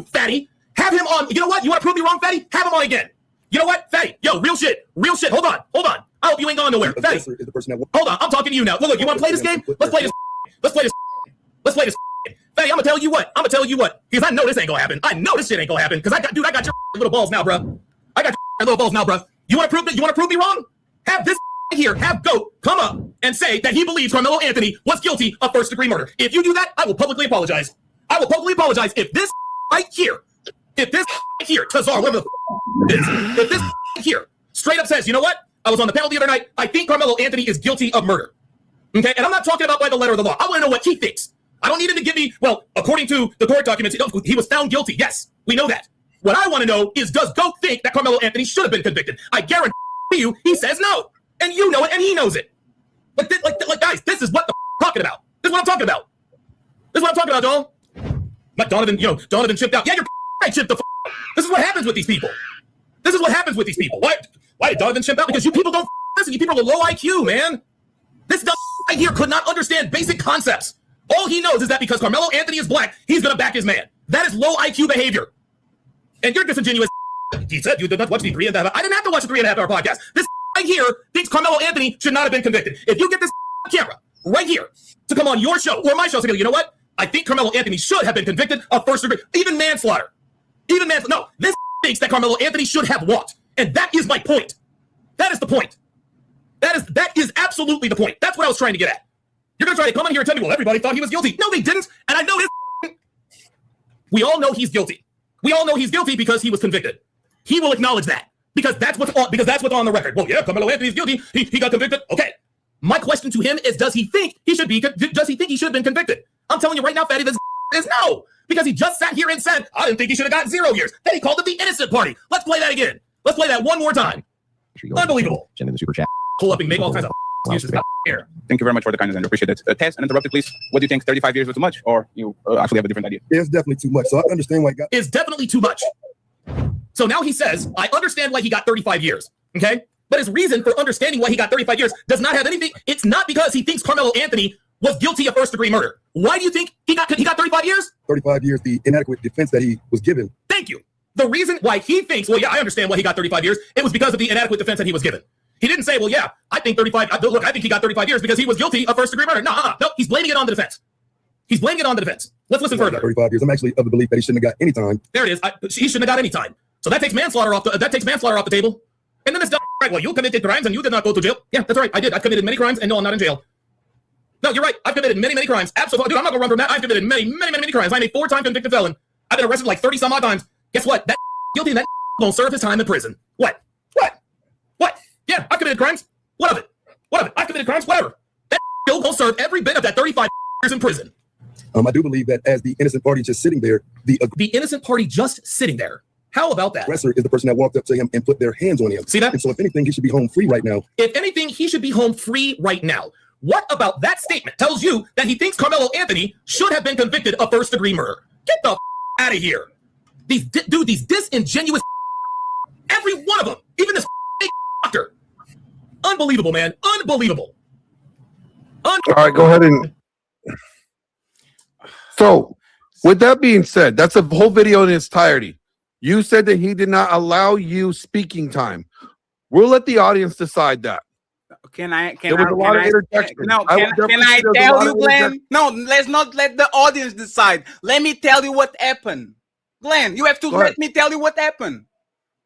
Fatty, have him on. You know what? You want to prove me wrong, Fatty? Have him on again. You know what, Fatty? Yo, real shit. Hold on. I hope you ain't going nowhere, Fatty. Hold on, I'm talking to you now. Look, you want to play this game? Let's play this. Fatty, I'm gonna tell you what. Because I know this ain't gonna happen. I know this shit ain't gonna happen. Because I got your little balls now, bro. You want to prove me wrong? Have this here, have GOAT come up and say that he believes Karmelo Anthony was guilty of first-degree murder. If you do that, I will publicly apologize. If this right here, Tazar, whatever the is, if this here straight up says, you know what? I was on the panel the other night. I think Karmelo Anthony is guilty of murder. Okay, and I'm not talking about by the letter of the law. I want to know what he thinks. I don't need him to give me, well, according to the court documents, he was found guilty. Yes, we know that. What I want to know is, does GOAT think that Karmelo Anthony should have been convicted? I guarantee you, he says no. And you know it, and he knows it. Like guys, this is what the talking about. This is what I'm talking about. Y'all. Like Donovan chipped out. Yeah, you're right, chipped the out. This is what happens with these people. Why did Donovan chip out? Because you people don't listen. You people are low IQ, man. This dumb right here could not understand basic concepts. All he knows is that because Karmelo Anthony is black, he's gonna back his man. That is low IQ behavior. And you're disingenuous. He said you did not watch the 3.5 hour. I didn't have to watch the 3.5 hour podcast. This right here thinks Karmelo Anthony should not have been convicted. If you get this camera right here to come on your show or my show, so you know what? I think Karmelo Anthony should have been convicted of first degree, even manslaughter. No, this thinks that Karmelo Anthony should have walked. And that is my point. That is the point. That is absolutely the point. That's what I was trying to get at. You're going to try to come in here and tell me, well, everybody thought he was guilty. No, they didn't. And I know this. We all know he's guilty. We all know he's guilty because he was convicted. He will acknowledge that because that's what's on the record. Well, yeah, Karmelo Anthony's guilty. He got convicted. Okay. My question to him is, does he think he should have been convicted? I'm telling you right now, Fatty, this is no. Because he just sat here and said, I didn't think he should have got 0 years. Then he called it the innocent party. Let's play that again. Let's play that one more time. Unbelievable. In the super chat. Pull up and make all kinds of excuses about here. Thank you very much for the kindness and appreciate it. Tess, uninterrupted, please. What do you think? 35 years was too much, or you actually have a different idea? It's definitely too much. So I understand why he got. It's definitely too much. So now he says, I understand why he got 35 years. Okay? But his reason for understanding why he got 35 years does not have anything. It's not because he thinks Karmelo Anthony was guilty of first-degree murder. Why do you think he got 35 years? 35 years, the inadequate defense that he was given. Thank you. The reason why he thinks, well, yeah, I understand why he got 35 years. It was because of the inadequate defense that he was given. He didn't say, well, yeah, I think 35. Look, I think he got 35 years because he was guilty of first-degree murder. No, he's blaming it on the defense. He's blaming it on the defense. Let's listen further. 35 years. I'm actually of the belief that he shouldn't have got any time. There it is. He shouldn't have got any time. So that takes manslaughter off the table. And then it's done. Right. Well, you committed crimes and you did not go to jail. Yeah, that's right. I did. I've committed many crimes and no, I'm not in jail. No, you're right. I've committed many, many crimes. Absolutely. Dude, I'm not gonna run from that. I've committed many, many, many, many crimes. I'm a 4-time convicted felon. I've been arrested like 30 some odd times. Guess what? That guilty and that gonna serve his time in prison. What? Yeah, I've committed crimes. What of it? I've committed crimes. Whatever. That still gonna serve every bit of that 35 years in prison. I do believe that as the innocent party just sitting there, the innocent party just sitting there. How about that? Aggressor is the person that walked up to him and put their hands on him. See that? And so if anything, he should be home free right now. If anything, he should be home free right now. What about that statement tells you that he thinks Karmelo Anthony should have been convicted of first-degree murder? Get the out of here. These disingenuous every one of them, even this doctor. Unbelievable, man. Unbelievable. All right, go ahead and. So, with that being said, that's a whole video in its entirety. You said that he did not allow you speaking time. We'll let the audience decide that. Can I tell you, Glenn? No, let's not let the audience decide. Let me tell you what happened. Glenn, you have to let me tell you what happened.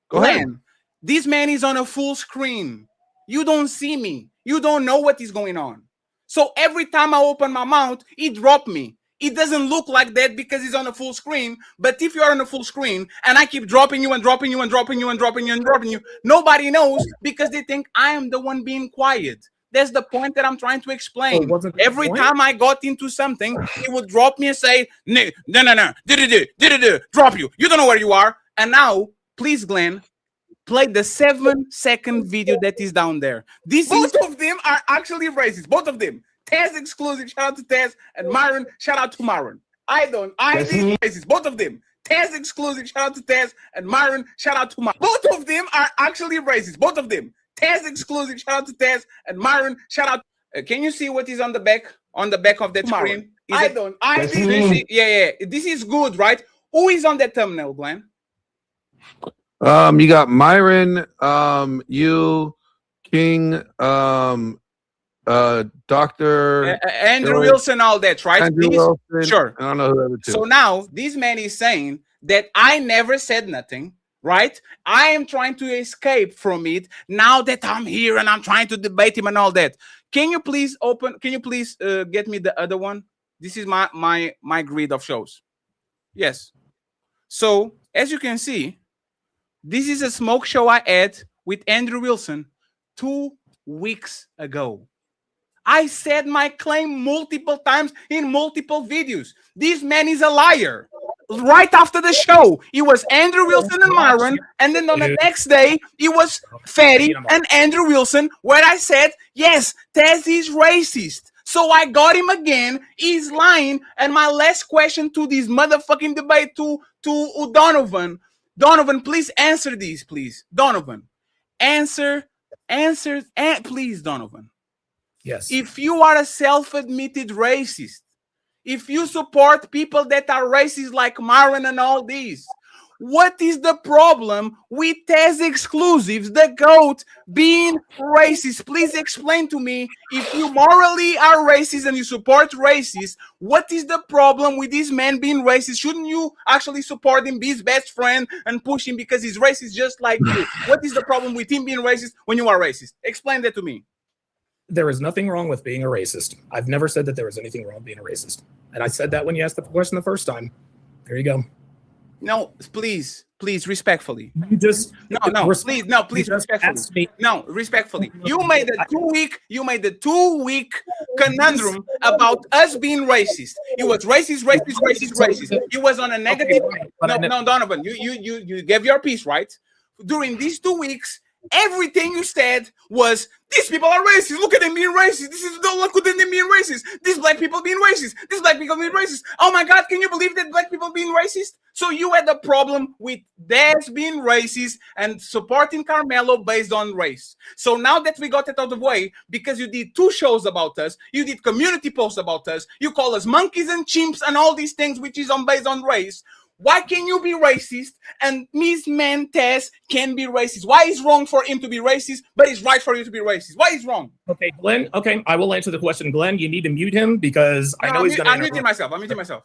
Glenn, this man is on a full screen. You don't see me. You don't know what is going on. So every time I open my mouth, he dropped me. It doesn't look like that because it's on a full screen. But if you are on a full screen and I keep dropping you and dropping you and dropping you and dropping you and dropping you, nobody knows because they think I am the one being quiet. That's the point that I'm trying to explain. Every time I got into something, he would drop me and say, no, drop you. You don't know where you are. And now, please, Glenn, play the 7-second video that is down there. Both of them are actually racist. Both of them. Taz exclusive, shout out to Taz, and Myron, shout out to Myron. I think racist, both of them. Taz exclusive, shout out to Taz, and Myron, shout out to Myron. Both of them are actually racist, both of them. Taz exclusive, shout out to Taz, and Myron, shout out. Can you see what is on the back of that screen? Yeah. This is good, right? Who is on that thumbnail, Glenn? You got Myron, you, King, Dr. Andrew Wilson, all that, right? Andrew Wilson. Sure. I don't know who the other two. So now this man is saying that I never said nothing, right? I am trying to escape from it now that I'm here and I'm trying to debate him and all that. Can you please get me the other one? This is my grid of shows. Yes. So as you can see, this is a smoke show I had with Andrew Wilson 2 weeks ago. I said my claim multiple times in multiple videos. This man is a liar. Right after the show, it was Andrew Wilson and Myron, and then on the next day, it was Fatty and Andrew Wilson, where I said, yes, Taz is racist. So I got him again. He's lying. And my last question to this motherfucking debate to Donovan. Donovan, please answer these, please. Donovan, answer, please, Donovan. Yes. If you are a self-admitted racist, if you support people that are racist like Myron and all these, what is the problem with Taz exclusives, the GOAT, being racist? Please explain to me. If you morally are racist and you support racists, what is the problem with this man being racist? Shouldn't you actually support him, be his best friend, and push him because he's racist just like you? What is the problem with him being racist when you are racist? Explain that to me. There is nothing wrong with being a racist. I've never said that there was anything wrong with being a racist. And I said that when you asked the question the first time. There you go. No, please, respectfully. You just please, respectfully. No, respectfully. You made a 2 week conundrum about us being racist. It was racist. It was on a negative. No, Donovan, you gave your piece, right? During these 2 weeks, everything you said was, these people are racist. Look at them being racist. Look at them being racist. These black people being racist. These black people being racist. Oh my God, can you believe that black people being racist? So you had a problem with Daz being racist and supporting Karmelo based on race. So now that we got it out of the way, because you did 2 shows about us, you did community posts about us, you call us monkeys and chimps and all these things which is based on race, Why can you be racist and Miss Man Tess can be racist? Why is wrong for him to be racist, but it's right for you to be racist? Why is wrong? Okay, Glenn. Okay, I will answer the question. Glenn, you need to mute him because I know he's going to. I'm muting myself. I'm muting myself.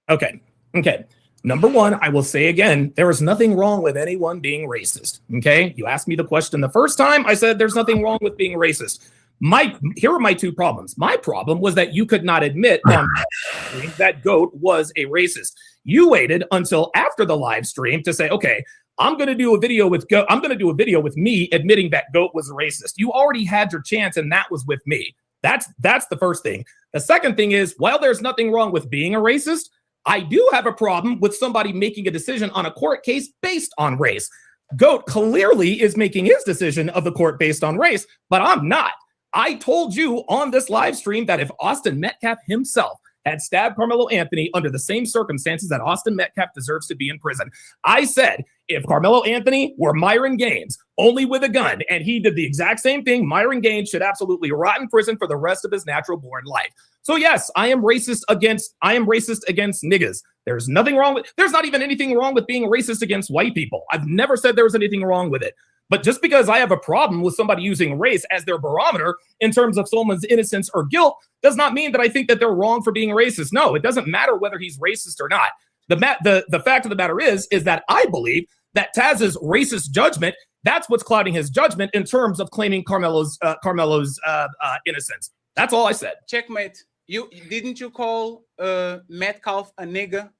Okay. Okay. Number one, I will say again, there is nothing wrong with anyone being racist. Okay. You asked me the question the first time. I said there's nothing wrong with being racist. Here are my two problems. My problem was that you could not admit on that GOAT was a racist. You waited until after the live stream to say, okay, I'm going to do a video with GOAT. I'm going to do a video with me admitting that GOAT was a racist. You already had your chance, and that was with me. That's the first thing. The second thing is, while there's nothing wrong with being a racist, I do have a problem with somebody making a decision on a court case based on race. GOAT clearly is making his decision of the court based on race, but I'm not. I told you on this live stream that if Austin Metcalf himself had stabbed Karmelo Anthony under the same circumstances that Austin Metcalf deserves to be in prison, I said if Karmelo Anthony were Myron Gaines, only with a gun, and he did the exact same thing, Myron Gaines should absolutely rot in prison for the rest of his natural-born life. So yes, I am racist against niggas. There's nothing wrong with, there's not even anything wrong with being racist against white people. I've never said there was anything wrong with it. But just because I have a problem with somebody using race as their barometer in terms of someone's innocence or guilt does not mean that I think that they're wrong for being racist. No, it doesn't matter whether he's racist or not. The fact of the matter is that I believe that Taz's racist judgment, that's what's clouding his judgment in terms of claiming Karmelo's innocence. That's all I said. Checkmate. Didn't you call Metcalf a nigga?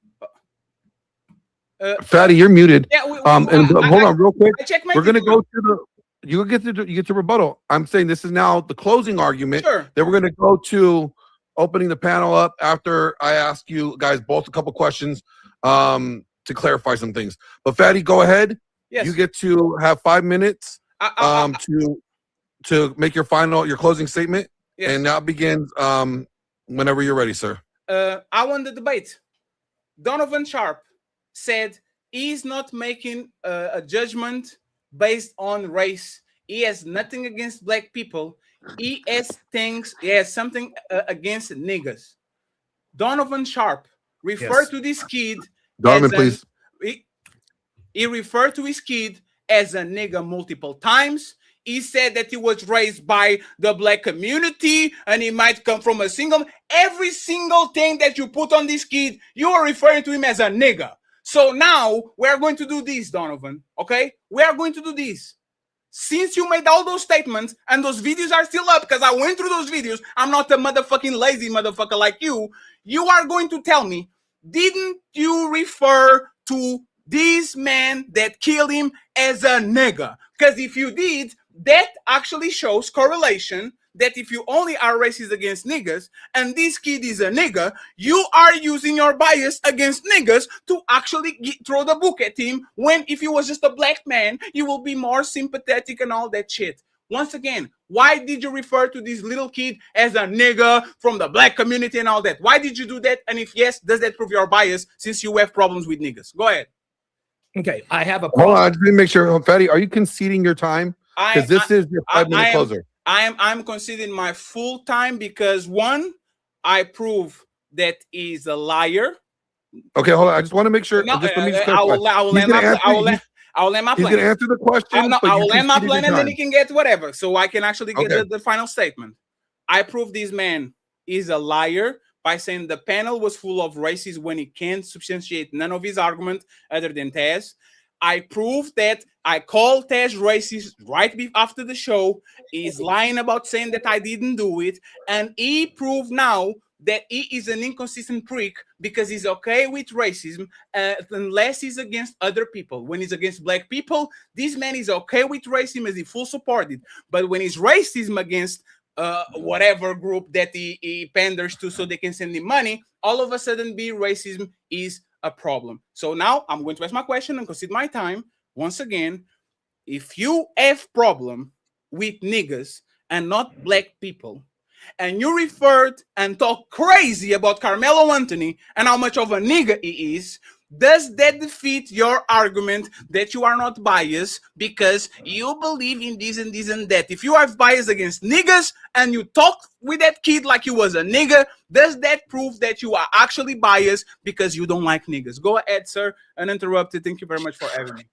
Fatty, you're muted. Yeah, hold on real quick. Checkmate. We're gonna go to the. You get to rebuttal. I'm saying this is now the closing argument. Sure. Then we're gonna go to opening the panel up after I ask you guys both a couple questions to clarify some things. But Fatty, go ahead. Yes. You get to have 5 minutes to make your closing statement. Yes. And that begins whenever you're ready, sir. I won the debate. Donovan Sharpe said he's not making a judgment based on race. He has nothing against black people. He has something against niggas. Donovan Sharpe referred to this kid. Donovan, please. He referred to his kid as a nigga multiple times. He said that he was raised by the black community and he might come from every single thing that you put on this kid, you are referring to him as a nigga. So now we are going to do this, Donovan. Okay? We are going to do this. Since you made all those statements and those videos are still up because I went through those videos, I'm not a motherfucking lazy motherfucker like you. You are going to tell me, didn't you refer to this man that killed him as a nigga? Because if you did, that actually shows correlation that if you only are racist against niggas and this kid is a nigga, you are using your bias against niggas to actually throw the book at him, when if he was just a black man, you will be more sympathetic and all that shit. Once again, why did you refer to this little kid as a nigga from the black community and all that? Why did you do that? And if yes, does that prove your bias since you have problems with niggas? Go ahead. Okay, I have a problem. Hold on, I just need to make sure. Fatty, are you conceding your time? Because this is your 5-minute closer. I'm conceding my full time because one, I prove that he's a liar. Okay, hold on. I just want to make sure. No, I will land my plane. He's going to answer the question. I will land my plane and then he can get whatever. So I can actually get the final statement. I prove this man is a liar by saying the panel was full of racists when he can't substantiate none of his argument other than Taz. I proved that I called Taz racist right after the show. He's lying about saying that I didn't do it. And he proved now that he is an inconsistent prick because he's okay with racism unless he's against other people. When he's against black people, this man is okay with racism as he full supported. But when he's racism against whatever group that he panders to so they can send him money, all of a sudden racism is a problem. So now I'm going to ask my question and concede my time. Once again, if you have problem with niggas and not black people, and you referred and talk crazy about Karmelo Anthony and how much of a nigga he is, Does that defeat your argument that you are not biased because you believe in this and this and that? If you are biased against niggas and you talk with that kid like he was a nigga, does that prove that you are actually biased because you don't like niggas? Go ahead, sir, uninterrupted. Thank you very much for having me.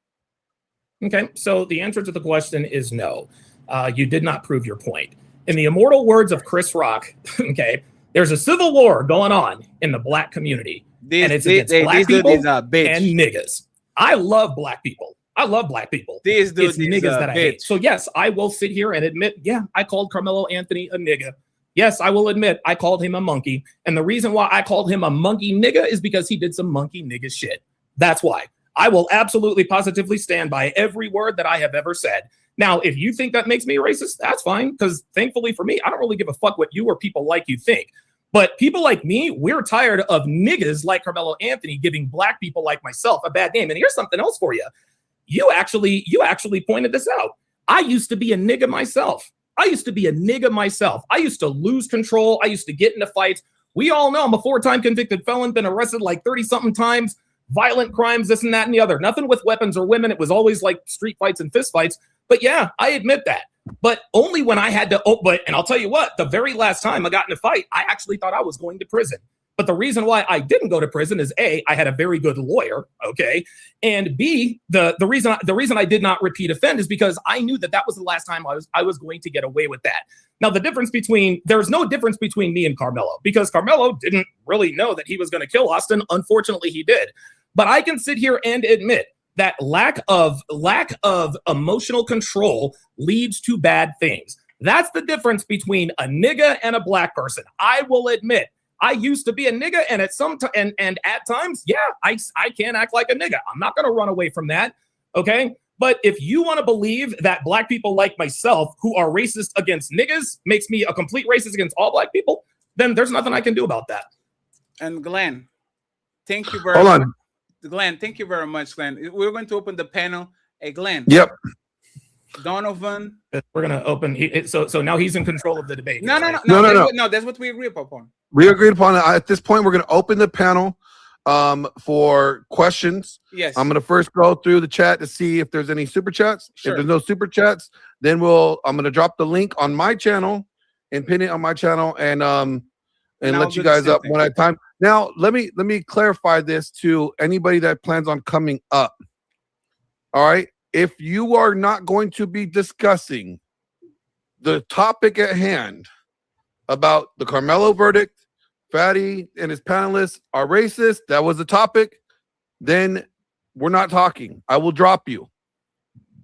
Okay, so the answer to the question is no. You did not prove your point. In the immortal words of Chris Rock, okay, there's a civil war going on in the black community. And it's against black people and niggas. I love black people. I love black people. It's niggas that I hate. So yes, I will sit here and admit, yeah, I called Karmelo Anthony a nigga. Yes, I will admit I called him a monkey. And the reason why I called him a monkey nigga is because he did some monkey nigga shit. That's why. I will absolutely positively stand by every word that I have ever said. Now, if you think that makes me racist, that's fine. Because thankfully for me, I don't really give a fuck what you or people like you think. But people like me, we're tired of niggas like Karmelo Anthony giving black people like myself a bad name. And here's something else for you. You actually pointed this out. I used to be a nigga myself. I used to lose control. I used to get into fights. We all know I'm a 4-time convicted felon, been arrested like 30-something times, violent crimes, this and that and the other. Nothing with weapons or women. It was always like street fights and fist fights. But yeah, I admit that. But only when I had to, and I'll tell you what, the very last time I got in a fight, I actually thought I was going to prison. But the reason why I didn't go to prison is A, I had a very good lawyer, okay? And B, the reason I did not repeat offend is because I knew that was the last time I was going to get away with that. Now, there's no difference between me and Karmelo, because Karmelo didn't really know that he was going to kill Austin. Unfortunately, he did. But I can sit here and admit that lack of emotional control leads to bad things. That's the difference between a nigga and a black person. I will admit, I used to be a nigga, and at times, yeah, I can act like a nigga. I'm not going to run away from that, okay? But if you want to believe that black people like myself who are racist against niggas makes me a complete racist against all black people, then there's nothing I can do about that. And Glenn, thank you very much. Glenn, thank you very much, Glenn. We're going to open the panel. Hey, Glenn. Yep. Donovan. We're going to open. So now he's in control of the debate. No. That's what we agree upon. We agreed upon it. At this point, we're going to open the panel for questions. Yes. I'm going to first go through the chat to see if there's any super chats. Sure. If there's no super chats, then I'm going to drop the link on my channel and pin it on my channel and let you guys up one at a time. Now, let me clarify this to anybody that plans on coming up. All right. If you are not going to be discussing the topic at hand about the Karmelo verdict, Fatty and his panelists are racist, that was the topic, then we're not talking. I will drop you.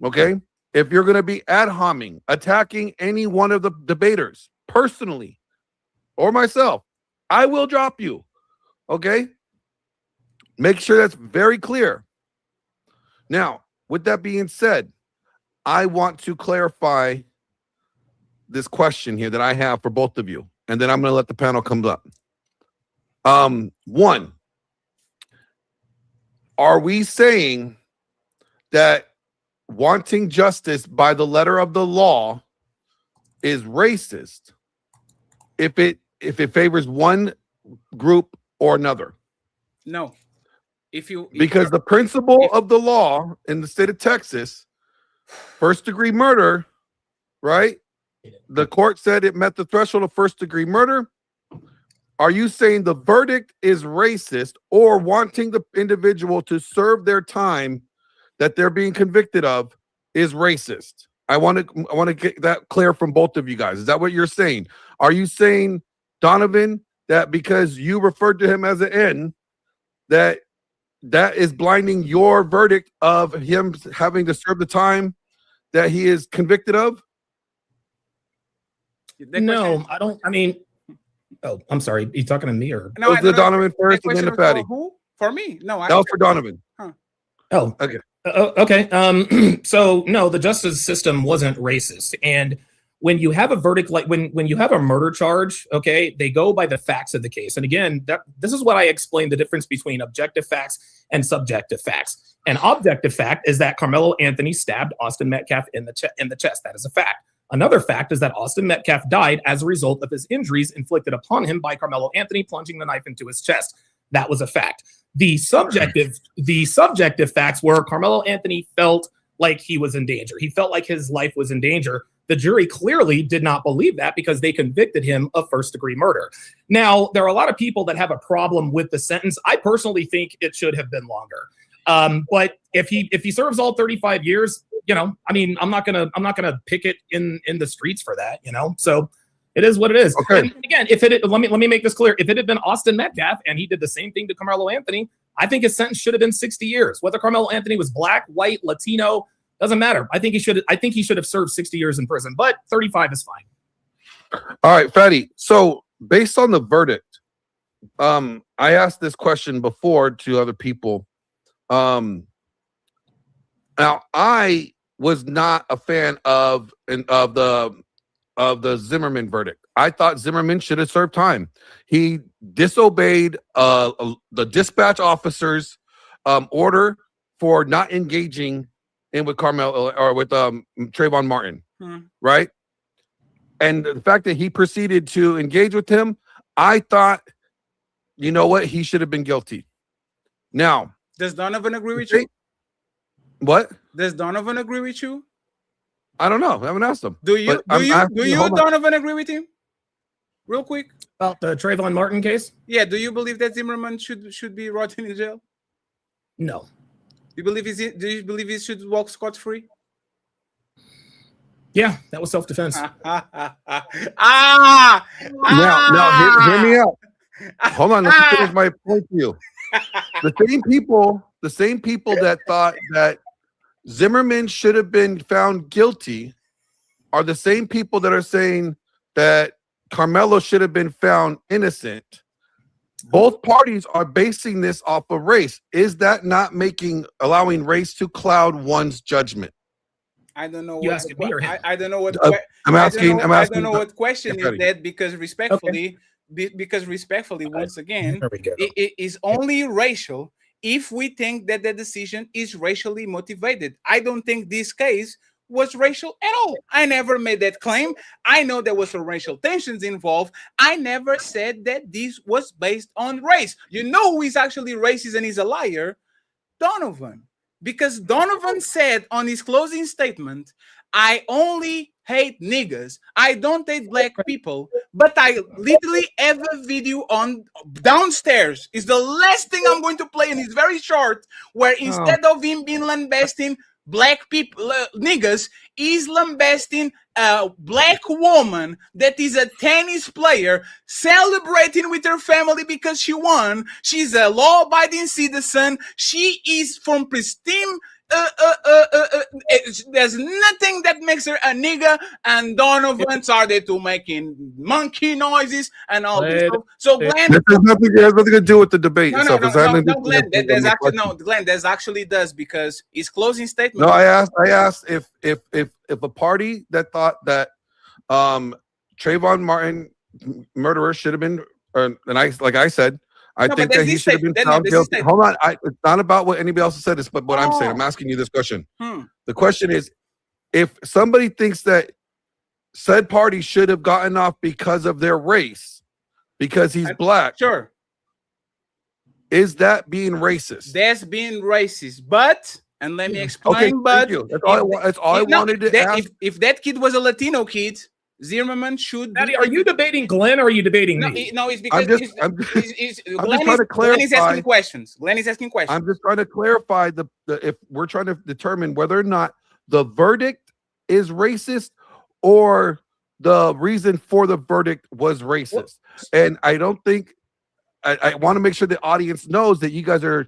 Okay? If you're going to be ad homing, attacking any one of the debaters personally or myself, I will drop you. Okay? Make sure that's very clear. Now, with that being said, I want to clarify this question here that I have for both of you, and then I'm going to let the panel come up. One, are we saying that wanting justice by the letter of the law is racist if it favors one group or another? No. Because the principle of the law in the state of Texas, first-degree murder, right? The court said it met the threshold of first-degree murder. Are you saying the verdict is racist or wanting the individual to serve their time that they're being convicted of is racist? I want to get that clear from both of you guys. Is that what you're saying? Are you saying, Donovan, that because you referred to him as an N, that is blinding your verdict of him having to serve the time that he is convicted of? No, I don't. I mean, oh, I'm sorry. You talking to me or? No, the Donovan first and then the Fatty. Who? For me? No, that was for Donovan. Huh. Oh, okay. Okay. So no, the justice system wasn't racist. And when you have a verdict, like when you have a murder charge, okay, they go by the facts of the case. And again, this is what I explained, the difference between objective facts and subjective facts. An objective fact is that Karmelo Anthony stabbed Austin Metcalf in the chest. That is a fact. Another fact is that Austin Metcalf died as a result of his injuries inflicted upon him by Karmelo Anthony plunging the knife into his chest. That was a fact. The subjective facts were Karmelo Anthony felt like he was in danger. He felt like his life was in danger. The jury clearly did not believe that because they convicted him of first-degree murder. Now, there are a lot of people that have a problem with the sentence. I personally think it should have been longer. But if he serves all 35 years, you know, I mean, I'm not gonna pick it in the streets for that, you know. So it is what it is. Okay. And again, let me make this clear. If it had been Austin Metcalf and he did the same thing to Karmelo Anthony, I think his sentence should have been 60 years. Whether Karmelo Anthony was black, white, Latino, doesn't matter. I think he should have served 60 years in prison, but 35 is fine. All right, Fatty. So based on the verdict, I asked this question before to other people. Now I was not a fan of the Zimmerman verdict. I thought Zimmerman should have served time. He disobeyed the dispatch officer's order for not engaging in with Karmelo or with Trayvon Martin, right? And the fact that he proceeded to engage with him, I thought, you know what, he should have been guilty. Now, does Donovan agree with you? What? Does Donovan agree with you? I don't know. I haven't asked him. Do you, Donovan, agree with him? Real quick. About the Trayvon Martin case? Yeah. Do you believe that Zimmerman should be rotting in jail? No. Do you believe he should walk scot-free? Yeah, that was self-defense. Now, hear me out. Hold on, let me finish my point to you. The same people that thought that Zimmerman should have been found guilty are the same people that are saying that Karmelo should have been found innocent. Both parties are basing this off of race. Is that not allowing race to cloud one's judgment? I don't know. You asking me or him? I don't know what. I'm asking. I don't know what question is that, because respectfully, Okay. once again, There we go. it is only racial if we think that the decision is racially motivated. I don't think this case was racial at all. I never made that claim. I know there was some racial tensions involved. I never said that this was based on race. You know who is actually racist and is a liar? Donovan. Because Donovan said on his closing statement, I only hate niggas. I don't hate black people, but I literally have a video on downstairs. It's the last thing I'm going to play, and it's very short, where instead of him being lambasting black people, niggas, is lambasting a black woman that is a tennis player celebrating with her family because she won. She's a law-abiding citizen. She is from pristine. There's nothing that makes her a nigga, and Donovan started to making monkey noises and all this stuff. So Glenn, this has nothing to do with the debate. No, Glenn, Glenn, there's actually does, because his closing statement. No, I asked if a party that thought that Trayvon Martin murderer should have been, and I said. I think that he should have been found guilty. Hold on. It's not about what anybody else has said, but what I'm saying. I'm asking you this question. The question is, if somebody thinks that said party should have gotten off because of their race, because he's black, sure, is that being racist? That's being racist. But, and let me explain, okay, but that's all I wanted to ask. If that kid was a Latino kid, Zimmerman should. Daddy, are you debating Glenn or are you debating me? No, it's because I'm just Glenn trying to clarify. Glenn is asking questions. Glenn is asking questions. I'm just trying to clarify if we're trying to determine whether or not the verdict is racist or the reason for the verdict was racist. And I don't think I want to make sure the audience knows that you guys are,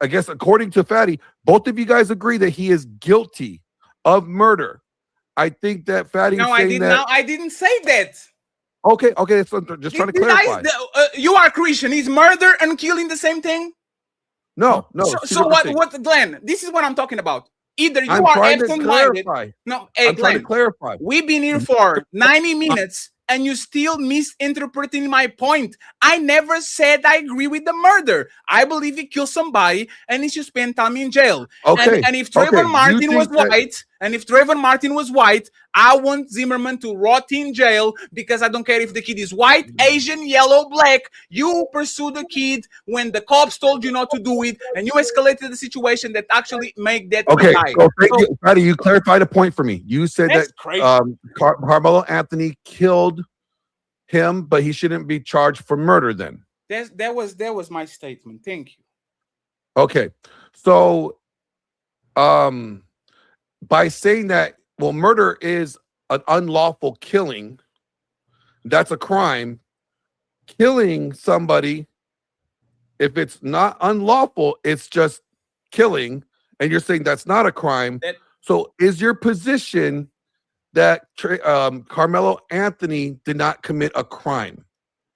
I guess, according to Fatty, both of you guys agree that he is guilty of murder. I think that Fatty. No, I didn't say that. Okay. So I'm just trying to clarify. You are Christian. Is murder and killing the same thing? No. So what, Glenn? This is what I'm talking about. Either you are absent-minded. No, hey, I'm trying to clarify. We've been here for 90 minutes, and you still misinterpreting my point. I never said I agree with the murder. I believe he killed somebody, and he should spend time in jail. Okay. And if Trayvon Martin was white, And if Trayvon Martin was white, I want Zimmerman to rot in jail because I don't care if the kid is white, Asian, yellow, black. You pursue the kid when the cops told you not to do it, and you escalated the situation that actually make that Okay, guy. so thank you, Patty. You clarified a point for me. You said That's that crazy. Karmelo Anthony killed him, but he shouldn't be charged for murder then. That was my statement. Thank you. Okay, so by saying that, well, murder is an unlawful killing, that's a crime. Killing somebody, if it's not unlawful, it's just killing, and you're saying that's not a crime. So is your position that Karmelo Anthony did not commit a crime?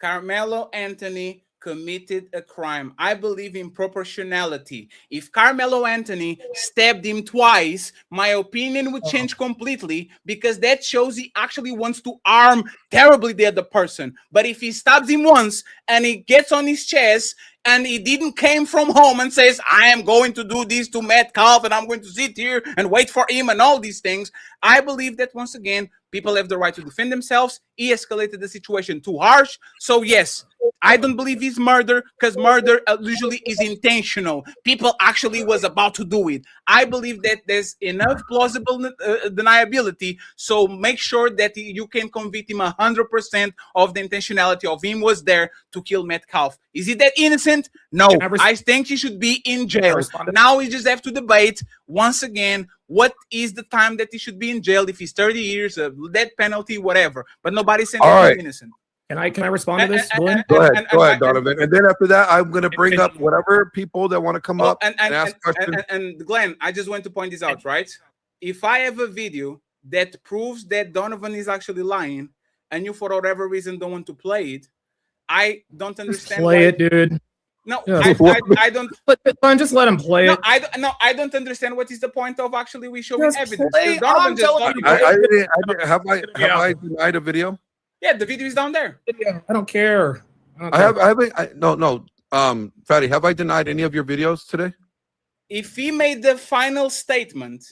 Karmelo Anthony committed a crime. I believe in proportionality. If Karmelo Anthony stabbed him twice, my opinion would change completely, because that shows he actually wants to harm terribly the other person. But if he stabs him once and he gets on his chest and he didn't came from home and says, I am going to do this to Metcalf and I'm going to sit here and wait for him and all these things, I believe that once again, people have the right to defend themselves. He escalated the situation too harsh. So yes, I don't believe he's murder, because murder usually is intentional. People actually was about to do it. I believe that there's enough plausible deniability, so make sure that you can convict him 100% of the intentionality of him was there to kill Metcalf. Is he that innocent? No. I think he should be in jail. Now we just have to debate once again, what is the time that he should be in jail? If he's 30 years, a death penalty, whatever. But nobody's saying he's innocent. Can I respond to this? Go ahead, Donovan. And then after that, I'm going to bring up whatever people that want to come up and ask questions. And Glenn, I just want to point this out, right? If I have a video that proves that Donovan is actually lying, and you for whatever reason don't want to play it, I don't understand. Play it, dude. No, yeah. I don't. Just let him play it. I don't understand what is the point of actually we showing evidence. I didn't. Have I denied a video? Yeah, the video is down there. I don't care. No. Fatty, have I denied any of your videos today? If he made the final statement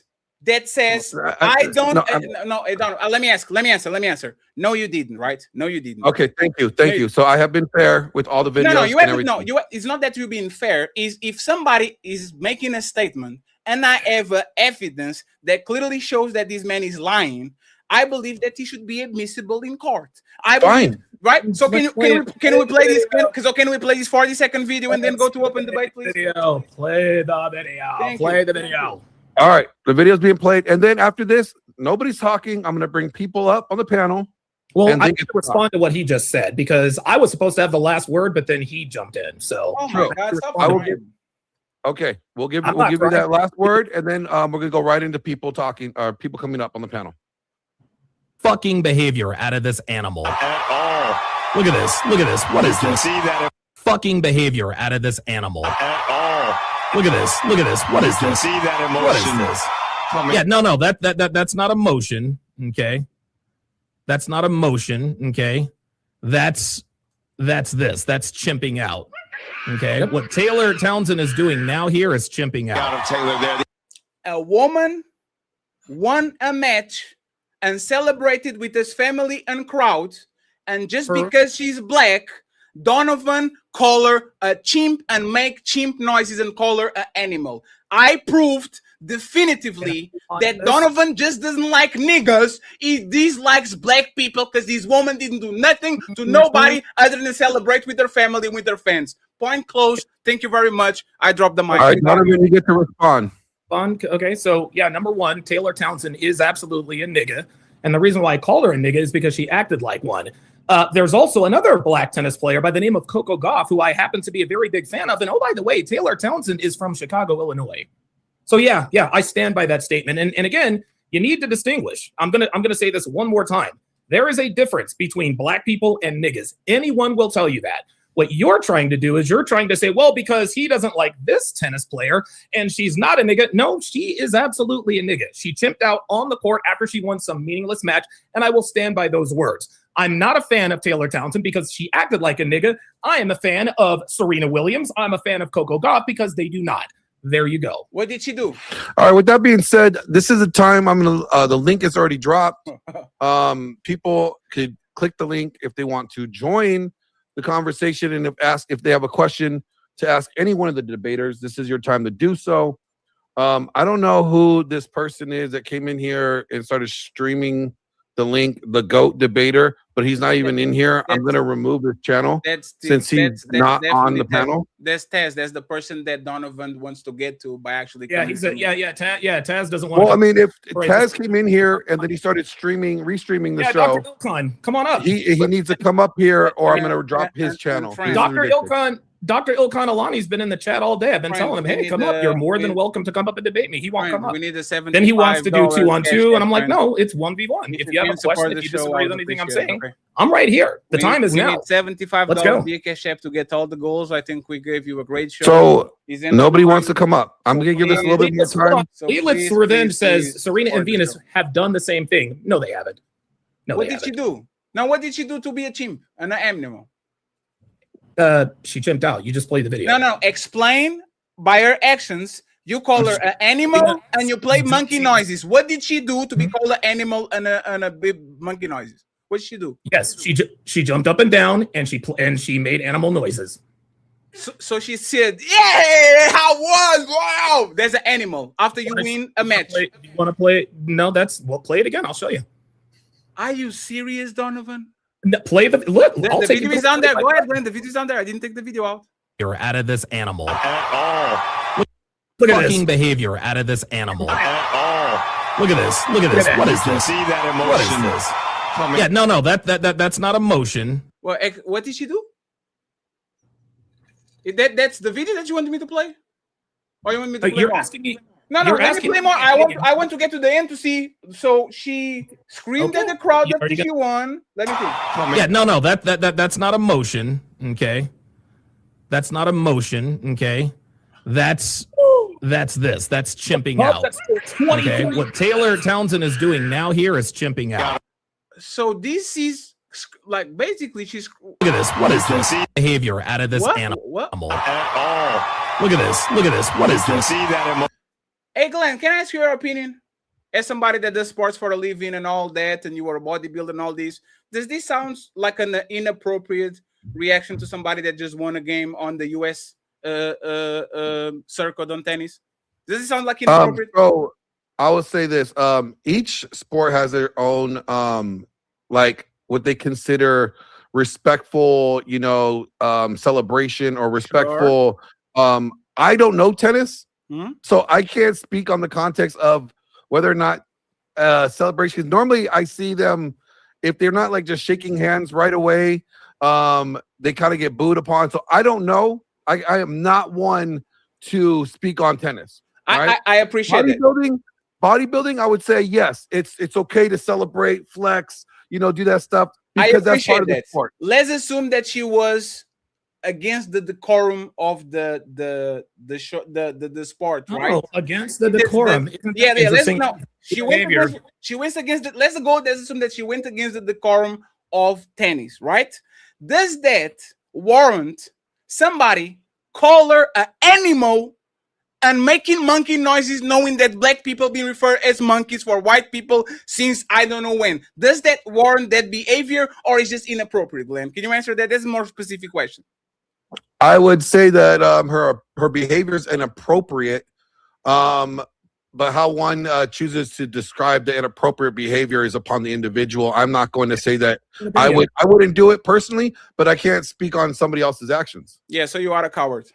that says, let me answer. No, you didn't, right? No, you didn't. Okay, thank you. So I have been fair with all the videos. No, you haven't. No, it's not that you're being fair. Is if somebody is making a statement and I have evidence that clearly shows that this man is lying, I believe that he should be admissible in court. Fine. Right? So can we play this? Can we play this 40-second video and then go to open debate, please? Play the video. Play the video. All right, the video's being played, and then after this, nobody's talking. I'm going to bring people up on the panel. Well, I can respond to what he just said, because I was supposed to have the last word, but then he jumped in. So, oh my God, stop. Okay, we'll give you that last word, and then we're going to go right into people talking, people coming up on the panel. Fucking behavior out of this animal. At all. Look at this. What is this? See that fucking behavior out of this animal. At all. Look at this. What is this? See that emotion. What is this? Yeah, no, that's not emotion. Okay. That's not emotion. Okay. That's this. That's chimping out. Okay. What Taylor Townsend is doing now here is chimping out. Got him, Taylor, there. A woman won a match and celebrated with his family and crowd, and just because she's black, Donovan call her a chimp and make chimp noises and call her an animal. I proved definitively that Donovan just doesn't like niggas. He dislikes black people because this woman didn't do nothing to nobody other than celebrate with her family and with her fans. Point closed. Thank you very much. I dropped the mic. All right, Donovan, you get to respond. Okay, so yeah, number one, Taylor Townsend is absolutely a nigga. And the reason why I called her a nigga is because she acted like one. There's also another black tennis player by the name of Coco Gauff, who I happen to be a very big fan of. And oh, by the way, Taylor Townsend is from Chicago, Illinois. So yeah, I stand by that statement. And again, you need to distinguish. I'm gonna say this one more time. There is a difference between black people and niggas. Anyone will tell you that. What you're trying to do is you're trying to say, well, because he doesn't like this tennis player and she's not a nigga. No, she is absolutely a nigga. She chimped out on the court after she won some meaningless match, and I will stand by those words. I'm not a fan of Taylor Townsend because she acted like a nigga. I am a fan of Serena Williams. I'm a fan of Coco Gauff because they do not. There you go. What did she do? All right. With that being said, this is the time I'm gonna. The link is already dropped. People could click the link if they want to join the conversation and if they have a question to ask any one of the debaters. This is your time to do so. I don't know who this person is that came in here and started streaming the link, the GOAT debater, but he's not even in here. I'm gonna remove his channel since he's not on the panel. That's Taz. That's the person that Donovan wants to get to by actually. Yeah, coming to Taz doesn't want. Well, I mean, if Taz came in here and then he started restreaming the show, Dr. Ilkan, come on up. He needs to come up here, or I'm gonna drop his channel. Dr. Ilkan Alani's been in the chat all day. I've been telling him, hey, come up. You're more than welcome to come up and debate me. He won't come up. We need a $75. Then he wants to do 2-on-2, and I'm like, no, it's 1v1. If you have a question, if you disagree with anything I'm saying, I'm right here. The time is now. We need $75 via Cash App to get all the goals. I think we gave you a great show. So nobody wants to come up. I'm gonna give this a little bit more time. Elit's Revenge says Serena and Venus have done the same thing. No, they haven't. No, what did she do? Now, what did she do to be a chimp and an animal? She chimped out. You just played the video. No. Explain by her actions. You call her an animal and you play monkey noises. What did she do to be called an animal and a big monkey noises? What did she do? Yes, she jumped up and down and she made animal noises. So she said, "Yeah, I won! Wow, there's an animal." After you win a match, you want to play? No, play it again. I'll show you. Are you serious, Donovan? No, play the look. The video is on there. Go ahead, Glenn. The video is on there. I didn't take the video out. You're out of this animal. At all. Look at fucking behavior out of this animal. At all. Look at this. Look at this. What is this? See that emotion? What is this? Yeah, no, that's not emotion. Well, what did she do? That's the video that you wanted me to play? Or you want me to play You're more? asking me. No, let me play more. I want to get to the end to see. So she screamed at the crowd that she won. Let me think. Yeah, no, that's not emotion. Okay, that's not emotion. Okay, that's this. That's chimping out. Okay, what Taylor Townsend is doing now here is chimping out. So this is like basically she's. Look at this. What is this behavior out of this animal? What? At all. Look at this. Look at this. What is this? See that emotion? Hey, Glenn, can I ask you your opinion? As somebody that does sports for a living and all that, and you were a bodybuilder and all this, does this sound like an inappropriate reaction to somebody that just won a game on the U.S. circuit on tennis? Does it sound like inappropriate? So I would say this: each sport has their own, like what they consider respectful, celebration or respectful. Sure. I don't know tennis. So I can't speak on the context of whether or not celebrations. Normally, I see them if they're not like just shaking hands right away. They kind of get booed upon. So I don't know. I am not one to speak on tennis. Right? I appreciate it. Bodybuilding, I would say yes. It's okay to celebrate, flex, do that stuff because that's part of the sport. Let's assume that she was against the decorum of the sport, right? Oh, against the decorum. She went against it. Let's assume that she went against the decorum of tennis, right? Does that warrant somebody call her an animal and making monkey noises, knowing that black people being referred as monkeys for white people since I don't know when? Does that warrant that behavior, or is just inappropriate, Glenn? Can you answer that? That's a more specific question. I would say that her behavior is inappropriate, but how one chooses to describe the inappropriate behavior is upon the individual. I'm not going to say that I wouldn't do it personally, but I can't speak on somebody else's actions. Yeah, so you are a coward.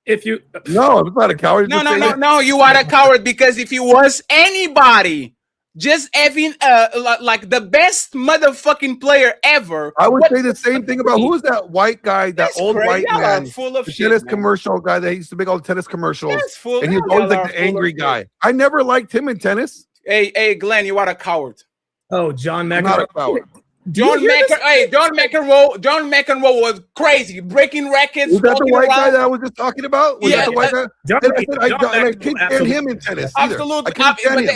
No, I'm not a coward. No, you are a coward because if you was anybody just having like the best motherfucking player ever, I would say the same thing about who is that white guy, that old white man, full of the shit, tennis man. Commercial guy that used to make all the tennis commercials, and he was Y'all always like are the full angry of guy. shit. I never liked him in tennis. Hey, Glenn, you are a coward. Oh, John I'm not a McEnroe. coward. John McEnroe was crazy, breaking records. Was that the white guy that I was just talking about? Was that the white guy? I can't stand him in tennis. Absolutely.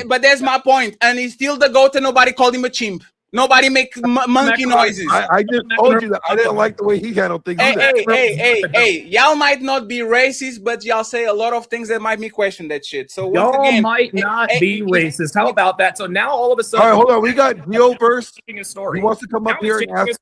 But that's my point. And he's still the GOAT and nobody called him a chimp. Nobody make monkey noises. I just told you that I didn't like the way he handled things. Hey, y'all might not be racist, but y'all say a lot of things that might me question that shit. So once Y'all again, might not be racist. How about that? So now all of a sudden, all right, hold on. We got Geo first. A story. He wants to come up here and ask.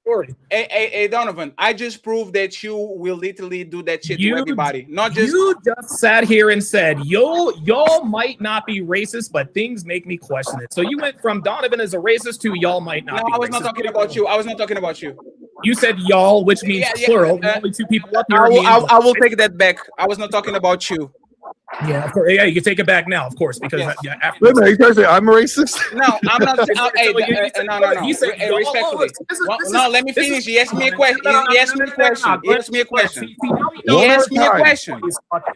Hey, Donovan, I just proved that you will literally do that shit to everybody. Not just you just sat here and said, y'all might not be racist, but things make me question it. So you went from Donovan as a racist to y'all might not. No, be I was racist. not talking about you. I was not talking about you. You said y'all, which means plural. Only two people up here. I will take that back. I was not talking about you. Yeah, you can take it back now, of course, because after Wait a minute, you guys say I'm a racist? No, I'm not. No. He said, Respectfully. No, let me finish. He asked me a question. He asked me a question. He asked me a question. He asked me a question.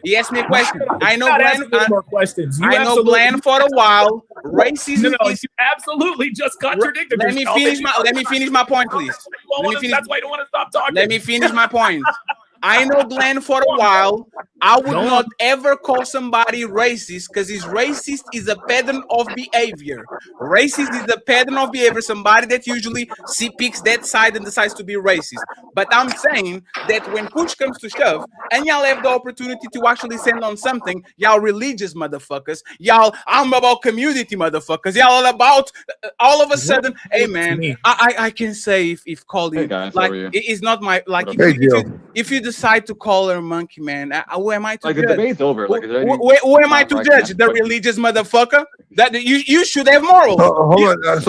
He asked me a question. I know Glenn. I know Glenn for a while. Racism is you absolutely just contradicted yourself. Let me finish my point, please. That's why you don't want to stop talking. Let me finish my point. I know Glenn for a while. I would not ever call somebody racist because racist is a pattern of behavior. Racist is a pattern of behavior. Somebody that usually picks that side and decides to be racist. But I'm saying that when push comes to shove and y'all have the opportunity to actually stand on something, y'all religious motherfuckers, y'all I'm about community motherfuckers, y'all all about all of a sudden, hey man, I can say if calling like it's not my like if you decide to call her a monkey, man, who am I to judge? The debate's over. Like, who am I to judge? The religious motherfucker? That you should have morals. Hold on.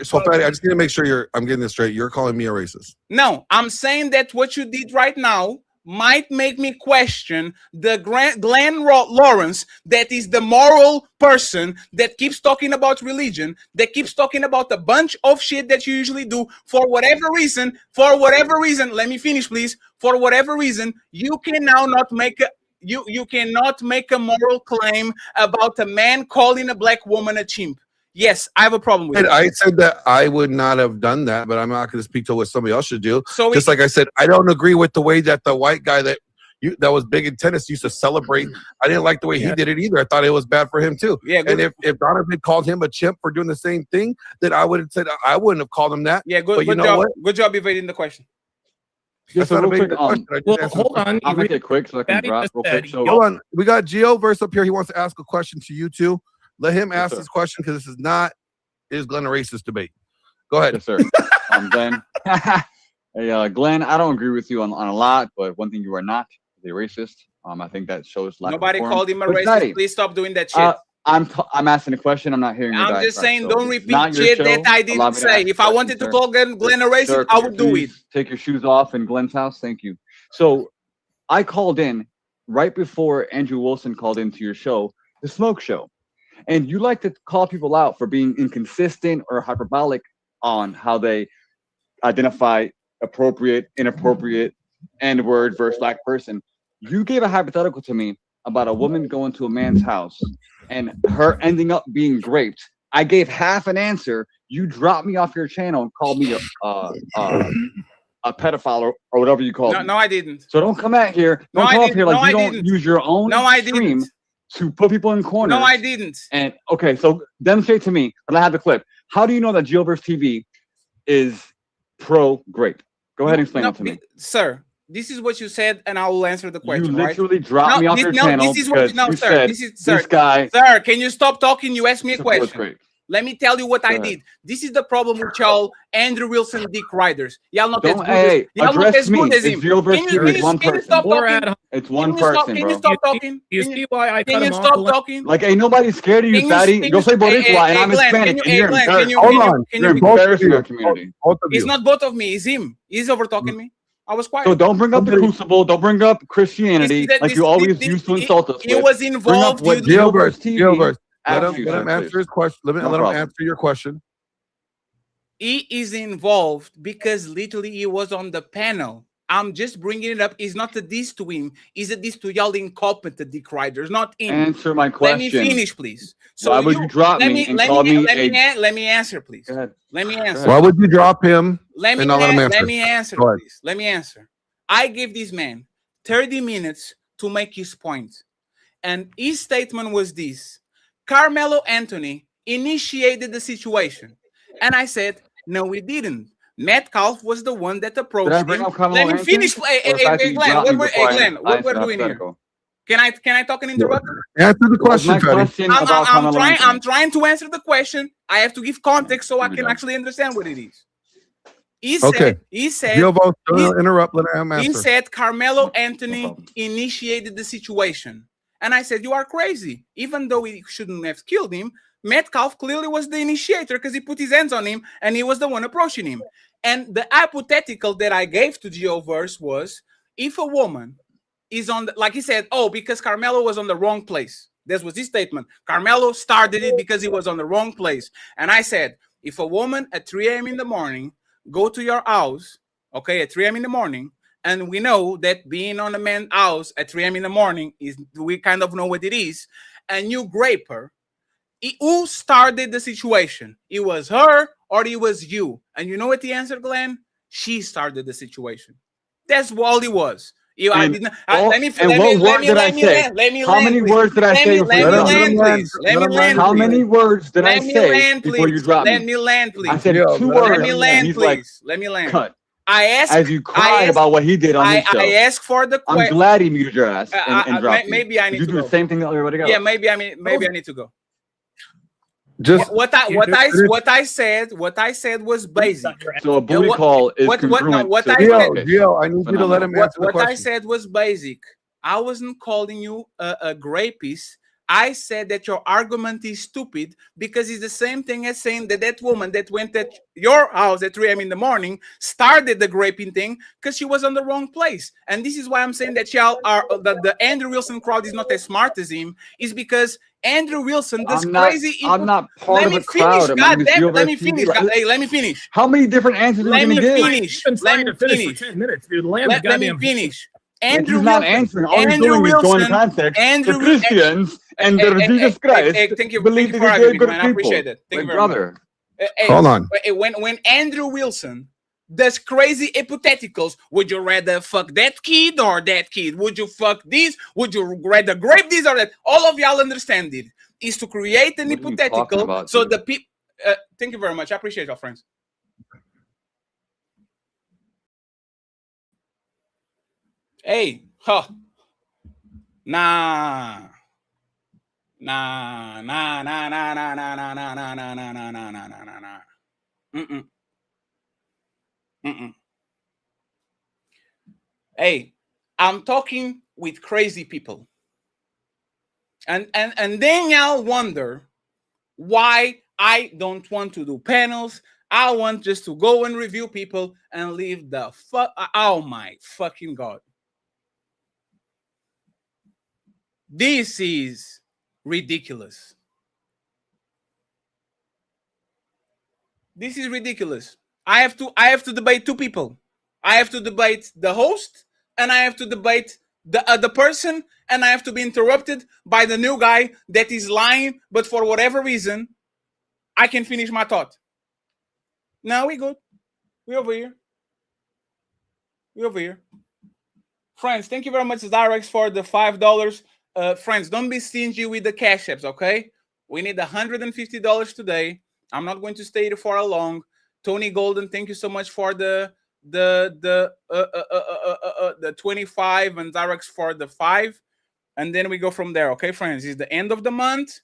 So Fatty, I just need to make sure I'm getting this straight. You're calling me a racist. No, I'm saying that what you did right now might make me question the Glenn Lawrence that is the moral person that keeps talking about religion, that keeps talking about a bunch of shit that you usually do for whatever reason, let me finish please, for whatever reason, you can now not make a you cannot make a moral claim about a man calling a black woman a chimp. Yes, I have a problem with it. I said that I would not have done that, but I'm not going to speak to what somebody else should do. So just like I said, I don't agree with the way that the white guy that was big in tennis used to celebrate. I didn't like the way he did it either. I thought it was bad for him too. Yeah, and if Donovan called him a chimp for doing the same thing, then I would have said I wouldn't have called him that. Yeah, good. But you know job. what? Good job evading the question. That's not a big question. Hold on. I'll make it quick so I can drop real quick. So, hold on. We got Geo Verse up here. He wants to ask a question to you two. Let him ask this question because this is not Glenn a racist debate. Go ahead. Yes, sir. Glenn. Hey, Glenn, I don't agree with you on a lot, but one thing you are not is a racist. I think that shows lack Nobody of called him a racist. Please stop doing that shit. I'm asking a question. I'm not hearing your I'm just saying, so don't repeat shit that I didn't say. If I wanted to call Glenn a racist, sir, I would do it. Take your shoes off in Glenn's house. Thank you. So I called in right before Andrew Wilson called into your show, The Smoke Show. And you like to call people out for being inconsistent or hyperbolic on how they identify appropriate, inappropriate, N-word versus black person. You gave a hypothetical to me about a woman going to a man's house and her ending up being raped. I gave half an answer. You dropped me off your channel and called me a pedophile or whatever you call it. No, I didn't. So don't come out here. Don't come up here like you don't use your own stream to put people in corners. No, I didn't. And okay, so demonstrate to me, and I have the clip. How do you know that Gilbert's TV is pro-grape? Go ahead and explain it to me. Sir, this is what you said, and I will answer the question. You literally dropped me off your channel this guy. Sir, can you stop talking? You asked me a question. Let me tell you what I did. This is the problem with y'all Andrew Wilson dick riders. Y'all not as good y'all not as good as him. Can you stop talking? It's one person, Can you stop talking? You see why I Can you stop talking? Like, ain't nobody scared of you, fatty. Yo soy Boricua, and I'm Hispanic. Hold on. You're embarrassing our community. It's not both of me. It's him. He's over talking me. I was quiet. So don't bring up the Crucible. Don't bring up Christianity like you always used to insult us. He was involved. Gilbert. Let him answer his question. Let him answer your question. He is involved because literally he was on the panel. I'm just bringing it up. It's not a diss to him. It's a diss to y'all incompetent dick riders, not him. Answer my question. Let me finish, please. So why would you drop me and call me let me answer, please. Go ahead. Let me answer. Why would you drop him? Let me answer, please. Let me answer. I gave this man 30 minutes to make his point. And his statement was this. Karmelo Anthony initiated the situation. And I said, No, we didn't. Metcalf was the one that approached Did I bring him. up Karmelo Let me Anthony? finish. Hey, Glenn, what we're doing here? Can I talk and interrupt? Answer the What was question, my Fetty. question about Karmelo Anthony? I'm trying to answer the question. I have to give context so I can actually understand what it is. He said, Gilbo, don't interrupt. Let him answer. he said Karmelo Anthony initiated the situation. And I said, you are crazy. Even though he shouldn't have killed him, Metcalf clearly was the initiator because he put his hands on him and he was the one approaching him. And the hypothetical that I gave to Geoverse was, if a woman is on, like he said, oh, because Karmelo was on the wrong place. This was his statement. Karmelo started it because he was on the wrong place. And I said, if a woman at 3 a.m. in the morning go to your house, okay, at 3 a.m. in the morning, and we know that being on a man's house at 3 a.m. in the morning is, we kind of know what it is, and you grape her, who started the situation? It was her or it was you? And you know what the answer, Glenn? She started the situation. That's all it was. Let me land. How many words did I say? How many words did I say before you dropped me? Let me land, please. I said 2 words. Let me land, please. Like, let me land. Cut. I asked, as you cried about what he did on his show. I asked for the question. I'm glad he muted your ass and dropped you. Maybe I need you to do go. the same thing that everybody else. Yeah, maybe I need to go. Just what I said was basic. So a booty call is congruent to Gio, I need you to let him answer the question. What I said was basic. I wasn't calling you a grapist. I said that your argument is stupid because it's the same thing as saying that that woman that went at your house at 3 a.m. in the morning started the graping thing because she was on the wrong place. And this is why I'm saying that the Andrew Wilson crowd is not as smart as him, is because Andrew Wilson, this crazy. I'm not part of a crowd. God damn, let me finish. Hey, let me finish. How many different answers are you going to give? Let me finish. For 10 minutes, dude. Land Let me finish. Andrew Wilson, not answering. All he's doing is drawing context. The Christians and the Jesus Christ believe that he gave good people. I appreciate it. Thank you very much. Hold on. When Andrew Wilson does crazy hypotheticals, would you rather fuck that kid or that kid? Would you fuck this? Would you rather grape this or that? All of y'all understand it. Is to create an hypothetical so the people. Thank you very much. I appreciate y'all, friends. Hey, huh? Nah. Hey, I'm talking with crazy people. And then y'all wonder why I don't want to do panels. I want just to go and review people and leave the fuck. Oh my fucking God. This is ridiculous. This is ridiculous. I have to debate two people. I have to debate the host and I have to debate the person, and I have to be interrupted by the new guy that is lying, but for whatever reason, I can finish my thought. Now we good. We over here. We over here. Friends, thank you very much, Zyrex, for the $5. Friends, don't be stingy with the cash apps, okay? We need $150 today. I'm not going to stay here for long. Tony Golden, thank you so much for the 25, and Zyrex for the 5, and then we go from there. Okay, friends, it's the end of the month.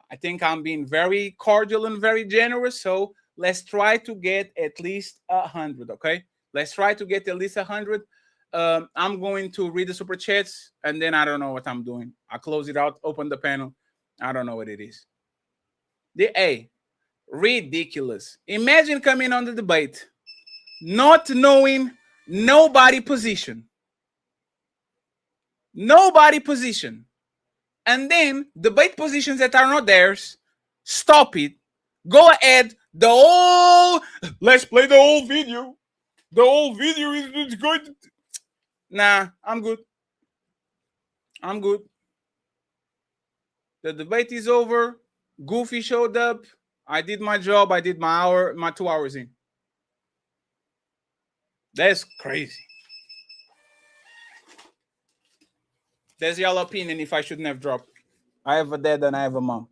I think I'm being very cordial and very generous, so let's try to get at least 100. Okay, let's try to get at least 100. I'm going to read the super chats, and then I don't know what I'm doing. I close it out, open the panel. I don't know what it is. Ridiculous. Imagine coming on the debate not knowing nobody position, and then debate positions that are not theirs. Stop it. Go ahead. Let's play the whole video. The whole video is good. Nah, I'm good. The debate is over. Goofy showed up. I did my job. I did my 2 hours in. That's crazy. That's y'all opinion if I shouldn't have dropped. I have a dad and I have a mom.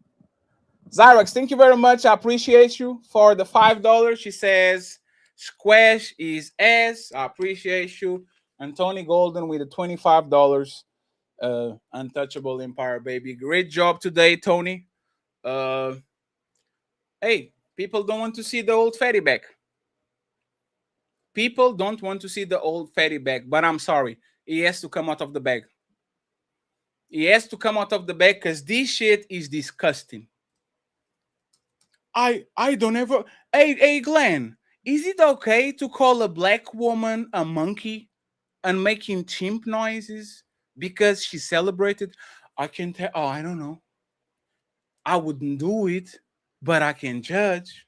Zyrex, thank you very much. I appreciate you for the $5. She says, Squash is ass. I appreciate you. And Tony Golden with the $25. Untouchable Empire, baby. Great job today, Tony. Hey, people don't want to see the old fatty back. People don't want to see the old fatty back, but I'm sorry. He has to come out of the bag. He has to come out of the bag because this shit is disgusting. I don't ever. Hey, Glenn, is it okay to call a black woman a monkey and making chimp noises because she celebrated? I can tell. Oh, I don't know. I wouldn't do it, but I can judge.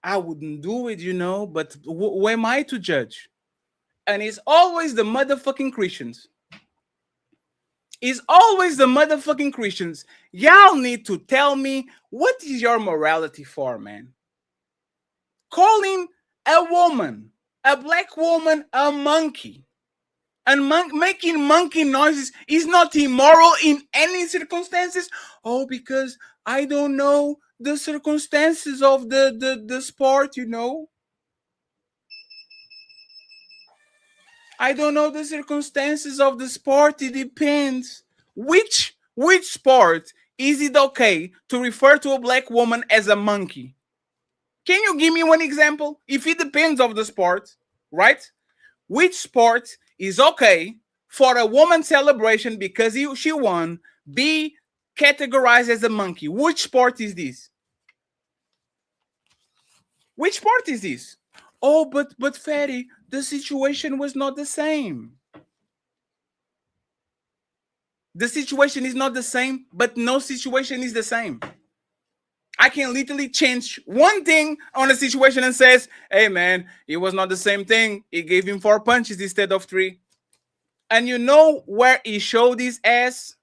I wouldn't do it, but who am I to judge? And it's always the motherfucking Christians. It's always the motherfucking Christians. Y'all need to tell me, what is your morality for, man? Calling a woman, a black woman, a monkey and making monkey noises is not immoral in any circumstances. Oh, because I don't know the circumstances of the sport, I don't know the circumstances of the sport. It depends. Which sport is it okay to refer to a black woman as a monkey? Can you give me one example? If it depends of the sport, right? Which sport is okay for a woman celebration because she won be categorized as a monkey? Which sport is this? Which sport is this? Oh, but Fatty, the situation was not the same. The situation is not the same, but no situation is the same. I can literally change one thing on a situation and says, hey man, it was not the same thing. He gave him 4 punches instead of 3. And you know where he showed his ass?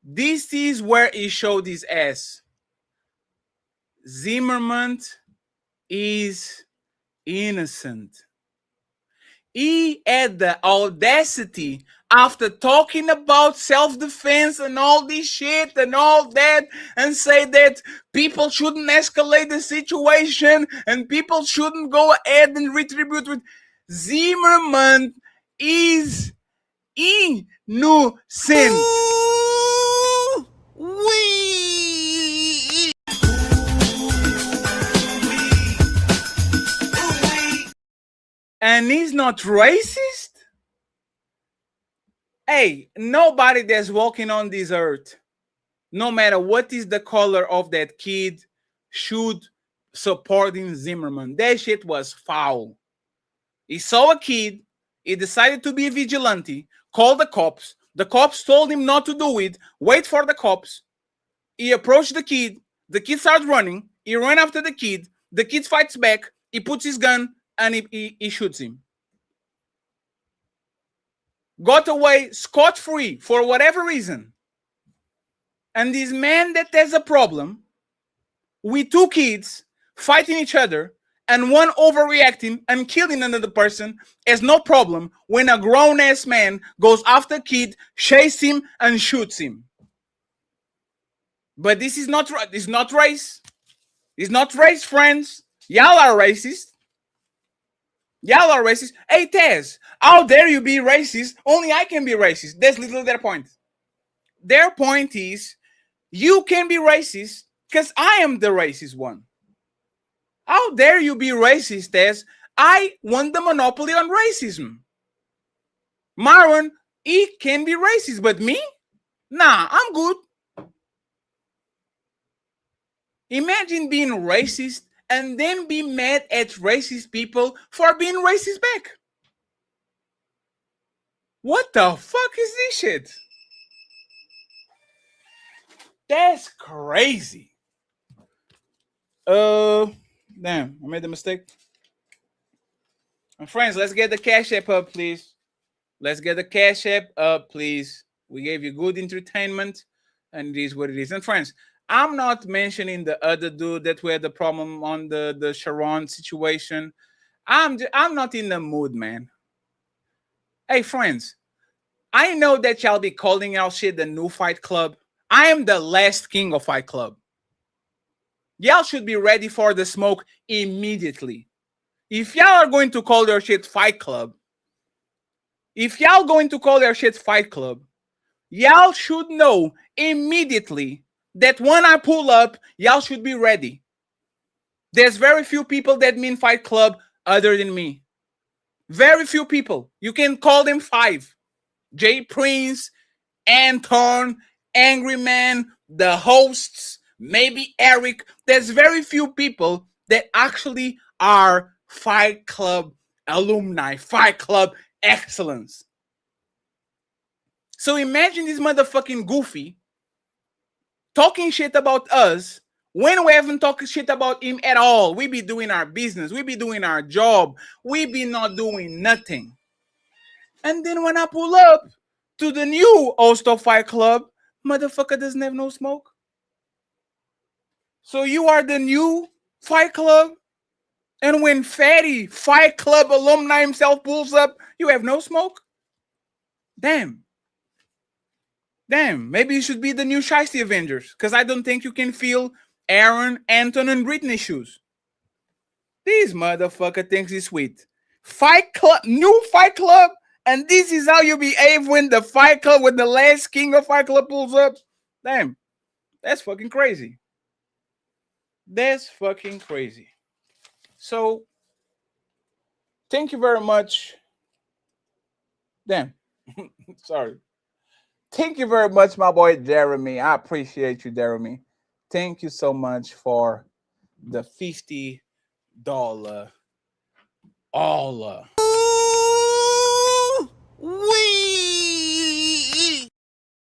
This is where he showed his ass. Zimmerman is innocent. He had the audacity, after talking about self-defense and all this shit and all that, and say that people shouldn't escalate the situation and people shouldn't go ahead and retribute with Zimmerman is innocent. And he's not racist? Hey, nobody that's walking on this earth, no matter what is the color of that kid, should support Zimmerman. That shit was foul. He saw a kid, he decided to be a vigilante, called the cops. The cops told him not to do it, wait for the cops. He approached the kid starts running, he ran after the kid fights back, he puts his gun, and he shoots him. Got away scot-free for whatever reason. And this man that has a problem with 2 kids fighting each other and one overreacting and killing another person has no problem when a grown-ass man goes after a kid, chases him, and shoots him. But this is not right. It's not race. It's not race, friends. Y'all are racist. Y'all are racist. Hey, Tez, how dare you be racist? Only I can be racist. That's literally their point. Their point is, you can be racist because I am the racist one. How dare you be racist, Tez? I won the monopoly on racism. Marwan, he can be racist, but me? Nah, I'm good. Imagine being racist and then be mad at racist people for being racist back. What the fuck is this shit? That's crazy. Damn, I made a mistake. And friends, let's get the Cash App up, please. Let's get the Cash App up, please. We gave you good entertainment, and it is what it is. And friends, I'm not mentioning the other dude that we had the problem on the Sharon situation. I'm not in the mood, man. Hey, friends, I know that y'all be calling our shit the new Fight Club. I am the last king of Fight Club. Y'all should be ready for the smoke immediately. If y'all are going to call your shit Fight Club, y'all should know immediately that when I pull up, y'all should be ready. There's very few people that mean Fight Club other than me. Very few people. You can call them 5. Jay Prince, Anton, Angry Man, the hosts, maybe Eric. There's very few people that actually are Fight Club alumni, Fight Club excellence. So imagine this motherfucking goofy talking shit about us when we haven't talked shit about him at all. We be doing our business. We be doing our job. We be not doing nothing. And then when I pull up to the new host of Fight Club, motherfucker doesn't have no smoke. So you are the new Fight Club? And when Fatty, Fight Club alumni himself, pulls up, you have no smoke? Damn. Maybe you should be the new Shiesty Avengers, because I don't think you can feel Aaron, Anton, and Britney's shoes. This motherfucker thinks he's sweet. Fight Club, new Fight Club, and this is how you behave when the Fight Club, when the last king of Fight Club pulls up? Damn. That's fucking crazy. That's fucking crazy. So, thank you very much. Damn. Sorry. Thank you very much, my boy Jeremy. I appreciate you, Jeremy. Thank you so much for the $50 all.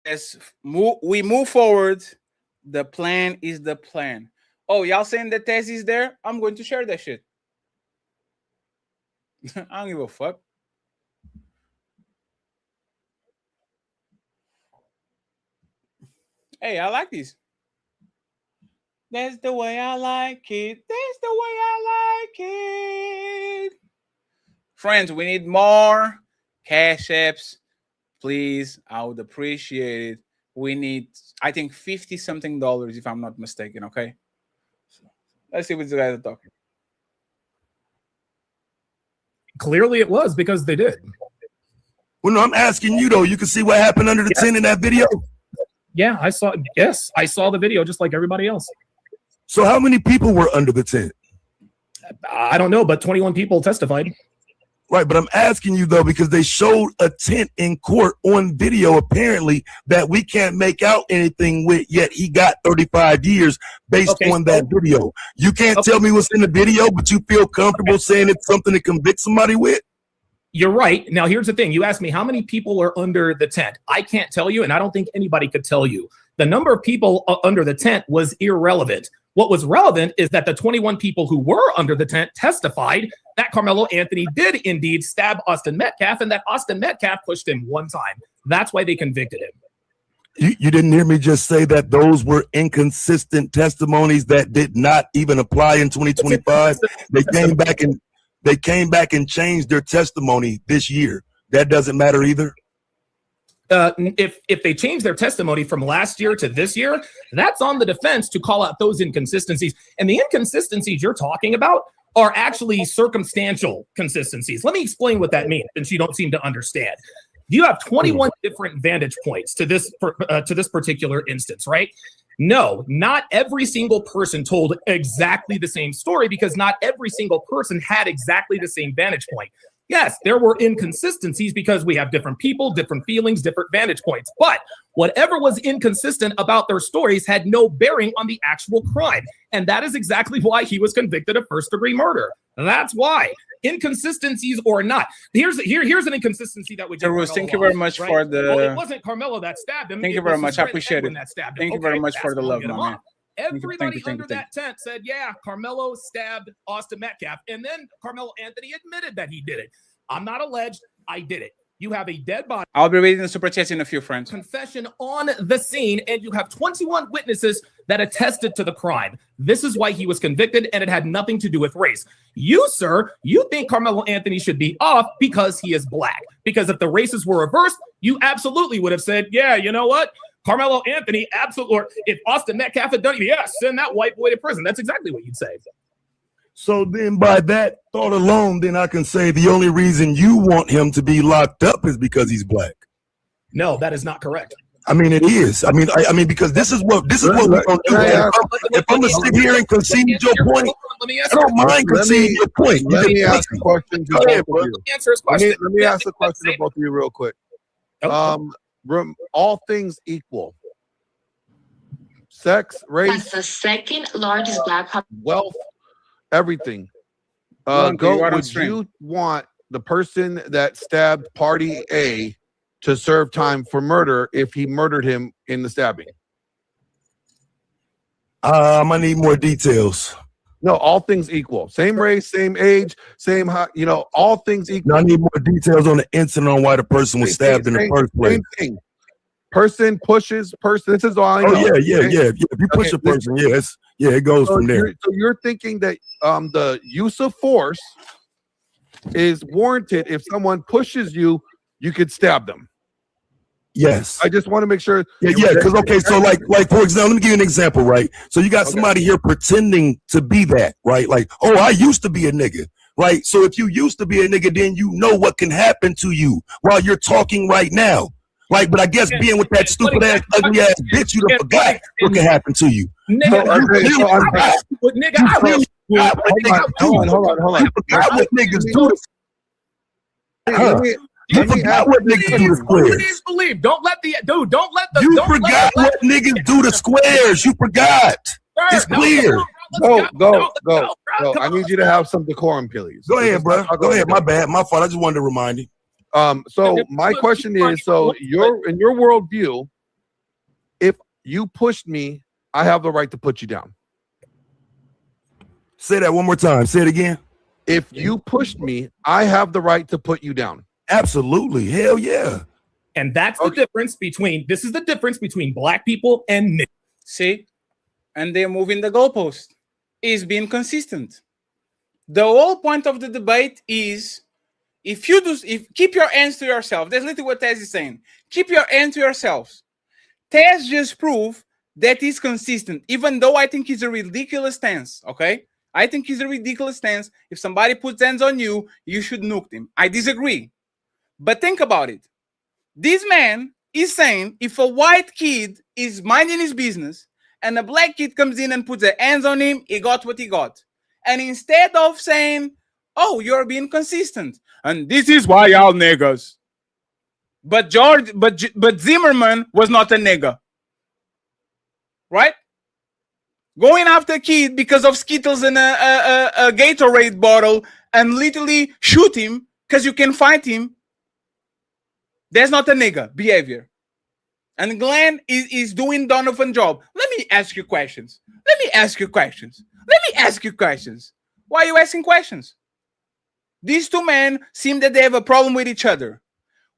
As we move forward, the plan is the plan. Oh, y'all saying the test is there? I'm going to share that shit. I don't give a fuck. Hey, I like these. That's the way I like it. That's the way I like it. Friends, we need more cash apps. Please, I would appreciate it. We need, I think, $50-something, if I'm not mistaken, okay? So, let's see what these guys are talking. Clearly it was, because they did. Well, no, I'm asking you, though. You can see what happened under the tent in that video? Yeah, I saw. Yes, I saw the video just like everybody else. So how many people were under the tent? I don't know, but 21 people testified. Right, but I'm asking you, though, because they showed a tent in court on video, apparently, that we can't make out anything with, yet he got 35 years based on that video. You can't tell me what's in the video, but you feel comfortable saying it's something to convict somebody with? You're right. Now, here's the thing. You asked me how many people are under the tent. I can't tell you, and I don't think anybody could tell you. The number of people under the tent was irrelevant. What was relevant is that the 21 people who were under the tent testified that Karmelo Anthony did indeed stab Austin Metcalf, and that Austin Metcalf pushed him one time. That's why they convicted him. You didn't hear me just say that those were inconsistent testimonies that did not even apply in 2025. They came back and changed their testimony this year. That doesn't matter either. If they change their testimony from last year to this year, that's on the defense to call out those inconsistencies. And the inconsistencies you're talking about are actually circumstantial consistencies. Let me explain what that means, since you don't seem to understand. You have 21 different vantage points to this particular instance, right? No, not every single person told exactly the same story, because not every single person had exactly the same vantage point. Yes, there were inconsistencies because we have different people, different feelings, different vantage points. But whatever was inconsistent about their stories had no bearing on the actual crime. And that is exactly why he was convicted of first-degree murder. That's why. Inconsistencies or not. Here's an inconsistency that we just thank you very much for the. Well, it wasn't Carmelo that stabbed him. Thank you very much. I appreciate it. Thank you very much for the love, my man. Everybody under that tent said, yeah, Carmelo stabbed Austin Metcalf. And then Karmelo Anthony admitted that he did it. I'm not alleged. I did it. You have a dead body. I'll be reading the super chats in a few, friends. Confession on the scene, and you have 21 witnesses that attested to the crime. This is why he was convicted, and it had nothing to do with race. You, sir, you think Karmelo Anthony should be off because he is black. Because if the races were reversed, you absolutely would have said, yeah, you know what? Carmelo Anthony, absolutely. Or if Austin Metcalf had done it, yes, send that white boy to prison. That's exactly what you'd say. So then by that thought alone, then I can say the only reason you want him to be locked up is because he's black. No, that is not correct. I mean, it is. I mean, because this is what we're gonna do. If I'm gonna sit here and concede your point, I don't mind conceding your point. Let me ask a question. Go ahead, bro. Let me answer his question. Let me ask a question to both of you real quick. All things equal, sex, race, That's the second largest black population. wealth, everything. Would you want the person that stabbed Party A to serve time for murder if he murdered him in the stabbing? I need more details. No, all things equal. Same race, same age, same height, all things equal. I need more details on the incident on why the person was stabbed in the first place. Same thing. Person pushes person. This is all I know. Oh, yeah. If you push a person, it goes from there. So you're thinking that the use of force is warranted if someone pushes you, you could stab them. Yes. I just want to make sure. Yeah, because okay, so like for example, let me give you an example, right? So you got somebody here pretending to be that, right? Like, oh, I used to be a nigga, right? So if you used to be a nigga, then you know what can happen to you while you're talking right now. Like, but I guess being with that stupid ass, ugly ass bitch, you done forgot what can happen to you. Nigga, hold on. You forgot what niggas do. You forgot what niggas do to squares. Believe. Don't let the dude. Don't let the. You forgot what niggas do to squares. You forgot. It's clear. Go. I need you to have some decorum, please. Go ahead, bro. Go ahead. My bad. My fault. I just wanted to remind you. So my question is: so in your worldview, if you pushed me, I have the right to put you down. Say that one more time. Say it again. If you pushed me, I have the right to put you down. Absolutely. Hell yeah. And that's the difference between, this is the difference between black people and niggas. See? And they're moving the goalpost. Is being consistent. The whole point of the debate is if keep your hands to yourself. That's literally what Tez is saying. Keep your hands to yourselves. Tez just proved that he's consistent, even though I think he's a ridiculous stance. Okay? I think he's a ridiculous stance. If somebody puts hands on you, you should nuke them. I disagree. But think about it. This man is saying if a white kid is minding his business and a black kid comes in and puts their hands on him, he got what he got. And instead of saying, oh, you're being consistent, and this is why y'all niggas. But Zimmerman was not a nigga. Right? Going after a kid because of Skittles and a Gatorade bottle and literally shoot him because you can fight him. That's not a nigga behavior. And Glenn is doing Donovan's job. Let me ask you questions. Why are you asking questions? These two men seem that they have a problem with each other.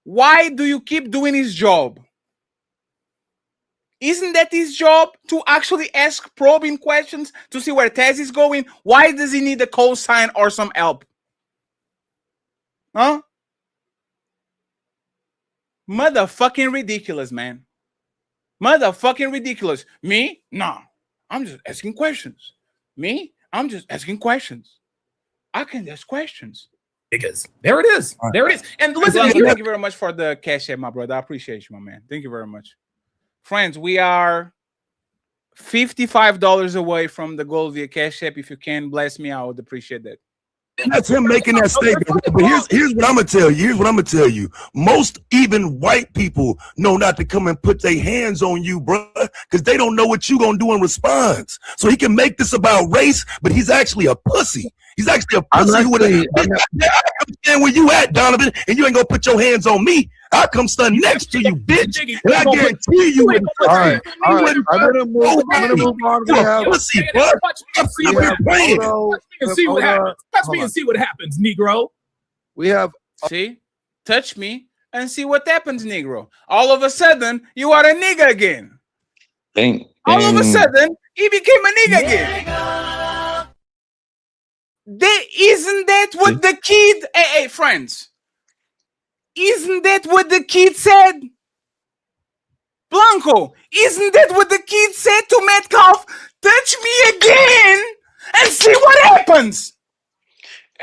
Why do you keep doing his job? Isn't that his job to actually ask probing questions to see where Tez is going? Why does he need a cosign or some help? Huh? Motherfucking ridiculous, man. Motherfucking ridiculous. Me? No. I'm just asking questions. Me? I'm just asking questions. I can ask questions. There it is. There it is. And listen, thank you very much for the cash app, my brother. I appreciate you, my man. Thank you very much. Friends, we are $55 away from the goal via cash app. If you can bless me, I would appreciate that. That's him making that statement. But here's what I'm gonna tell you. Most even white people know not to come and put their hands on you, bro, because they don't know what you gonna do in response. So he can make this about race, but he's actually a pussy. He's actually a pussy. I understand where you at, Donovan, and you ain't gonna put your hands on me. I'll come stand next to you, bitch, and I guarantee you wouldn't. All right. I'm gonna move on. You're a pussy, bro. Touch me and see what happens, Negro. We have touch me and see what happens, Negro. All of a sudden, you are a nigga again. All of a sudden, he became a nigga again. Isn't that what the kid? Hey, friends. Isn't that what the kid said? Blanco, isn't that what the kid said to Metcalf? Touch me again and see what happens.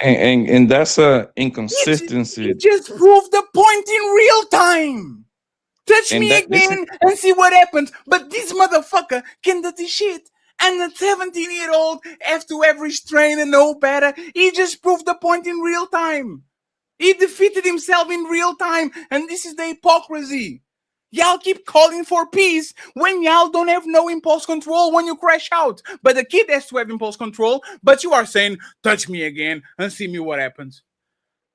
And that's a inconsistency. He just proved the point in real time. Touch And me that this again and see what happens. But this motherfucker can do this shit. And the 17-year-old, after every strain and no better, he just proved the point in real time. He defeated himself in real time. And this is the hypocrisy. Y'all keep calling for peace when y'all don't have no impulse control when you crash out. But the kid has to have impulse control. But you are saying, touch me again and see me what happens.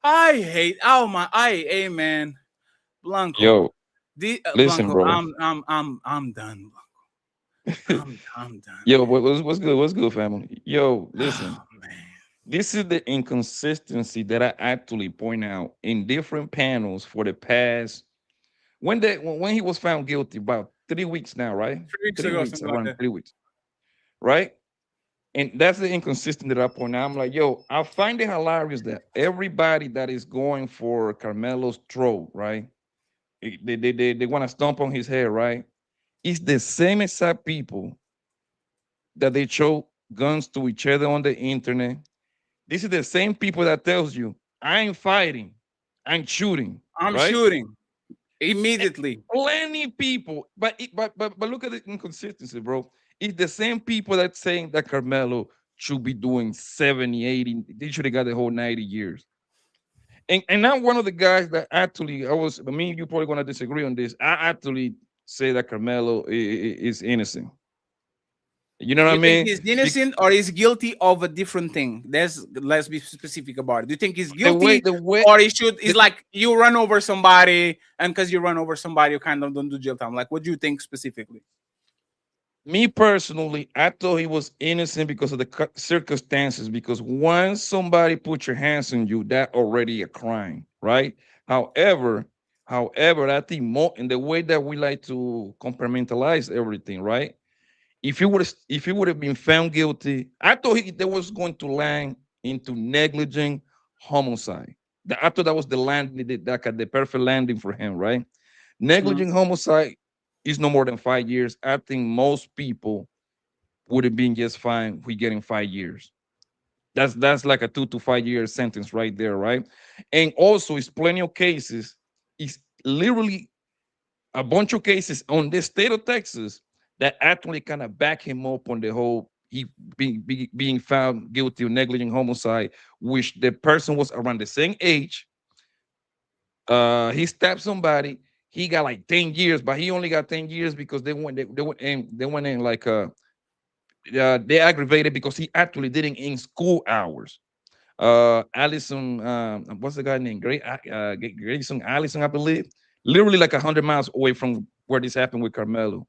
I hate, hey man, Blanco. Yo, listen, Blanco, bro. I'm done, Blanco. I'm done. Yo, what's good? What's good, family? Yo, listen. This is the inconsistency that I actually point out in different panels for the past. When he was found guilty, about 3 weeks now, right? 3 weeks ago, something like around that. 3 weeks, right? And that's the inconsistency that I point out. I'm like, yo, I find it hilarious that everybody that is going for Carmelo's throat, right? They want to stomp on his head, right? It's the same exact people that they show guns to each other on the internet. This is the same people that tells you, I ain't fighting, I'm shooting. I'm right? shooting immediately. And plenty people, but look at the inconsistency, bro. It's the same people that saying that Carmelo should be doing 70, 80. They should have got the whole 90 years. And I'm one of the guys that actually, me and you probably gonna disagree on this. I actually say that Carmelo is innocent. You know what I mean? Think he's innocent or he's guilty of a different thing? Let's be specific about it. Do you think he's guilty, or he's like you run over somebody, and because you run over somebody, you kind of don't do jail time? Like, what do you think specifically? Me personally, I thought he was innocent because of the circumstances. Because once somebody put your hands on you, that already a crime, right? However, I think more in the way that we like to compartmentalize everything, right? If he would have been found guilty, I thought they was going to land into negligent homicide. I thought that was the perfect landing for him, right? Negligent homicide is no more than 5 years. I think most people would have been just fine with getting 5 years. That's like a 2 to 5 year sentence right there, right? And also, it's plenty of cases. It's literally a bunch of cases on the state of Texas that actually kind of back him up on the whole he being found guilty of negligent homicide, which the person was around the same age. He stabbed somebody. He got like 10 years, but he only got 10 years because they went in like they aggravated because he actually didn't in school hours. Allison, what's the guy named? Grayson Allison, I believe. Literally like 100 miles away from where this happened with Carmelo.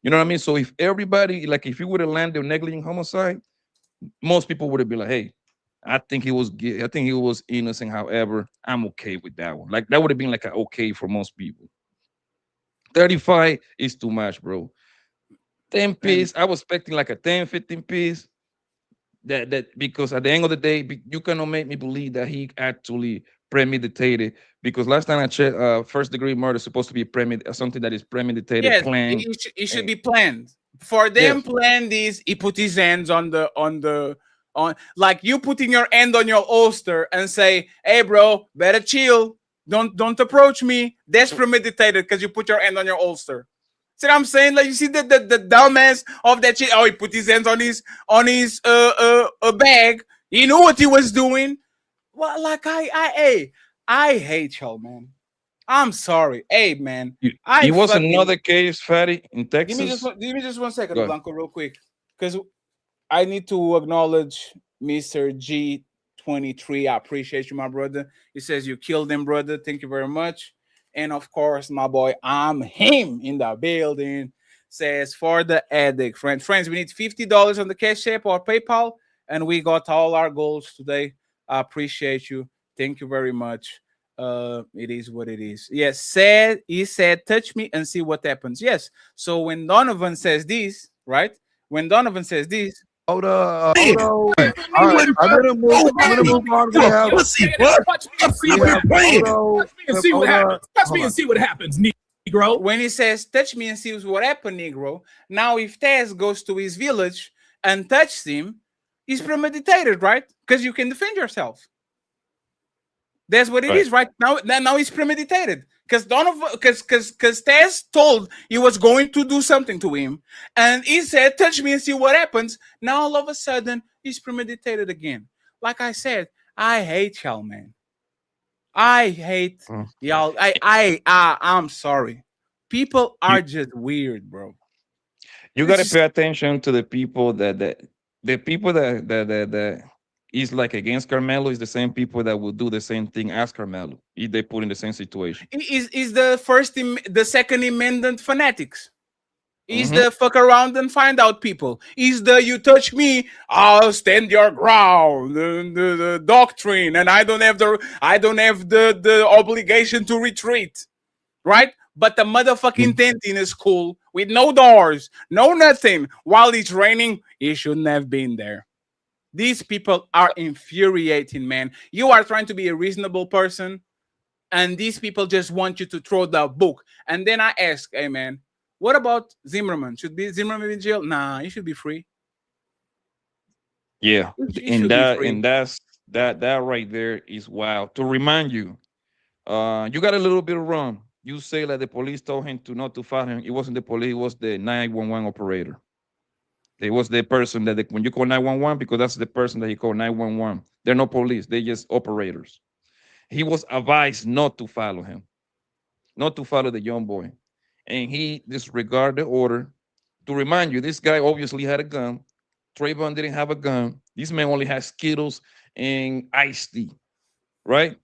You know what I mean? So if everybody, like if you would have landed on negligent homicide, most people would have been like, hey, I think he was innocent. However, I'm okay with that one. Like that would have been like an okay for most people. 35 is too much, bro. 10 piece, I was expecting like a 10, 15 piece. That because at the end of the day, you cannot make me believe that he actually premeditated. Because last time I checked, first degree murder is supposed to be something that is premeditated, yes, planned. It should be planned. For them, plan this. He put his hands on like you putting your hand on your holster and say, "Hey, bro, better chill. Don't approach me." That's premeditated because you put your hand on your holster. See what I'm saying? Like you see the dumbass of that shit. Oh, he put his hands on his bag. He knew what he was doing. Well, like I hate y'all, man. I'm sorry. Hey, man. It was another case, Fatty, in Texas. Give me just 1 second, Blanco, real quick. Because I need to acknowledge Mr. G23. I appreciate you, my brother. He says you killed him, brother. Thank you very much. And of course, my boy, I'm him in the building. Says for the addict. Friends, we need $50 on the Cash App or PayPal. And we got all our goals today. I appreciate you. Thank you very much. It is what it is. Yes, he said, touch me and see what happens. Yes. So when Donovan says this, right? When Donovan says this, hold on. All right, I'm gonna move on. Touch me and see what happens. Touch me and see what happens. Negro. When he says, touch me and see what happened, Negro. Now, if Taz goes to his village and touches him, he's premeditated, right? Because you can defend yourself. That's what it is, right? Now he's premeditated. Because Donovan, because Taz told he was going to do something to him, and he said, touch me and see what happens. Now all of a sudden, he's premeditated again. Like I said, I hate y'all, man. I hate y'all. I'm sorry. People are just weird, bro. You got to pay attention to the people the people that is like against Carmelo is the same people that will do the same thing as Carmelo if they put in the same situation. Is the second amendment fanatics. Is the fuck around and find out people. Is the you touch me, I'll stand your ground. The doctrine, and I don't have the obligation to retreat, right? But the motherfucking tent in a school with no doors, no nothing, while it's raining, he shouldn't have been there. These people are infuriating, man. You are trying to be a reasonable person, and these people just want you to throw the book. And then I ask, hey man, what about Zimmerman? Should be Zimmerman in jail? Nah, he should be free. Yeah, and that right there is wild. To remind you, you got a little bit wrong. You say that the police told him to not to fire him. It wasn't the police, it was the 911 operator. It was the person that when you call 911, because that's the person that you call 911. They're not police, they're just operators. He was advised not to follow him, not to follow the young boy. And he disregarded the order. To remind you, this guy obviously had a gun. Trayvon didn't have a gun. This man only had Skittles and iced tea, right?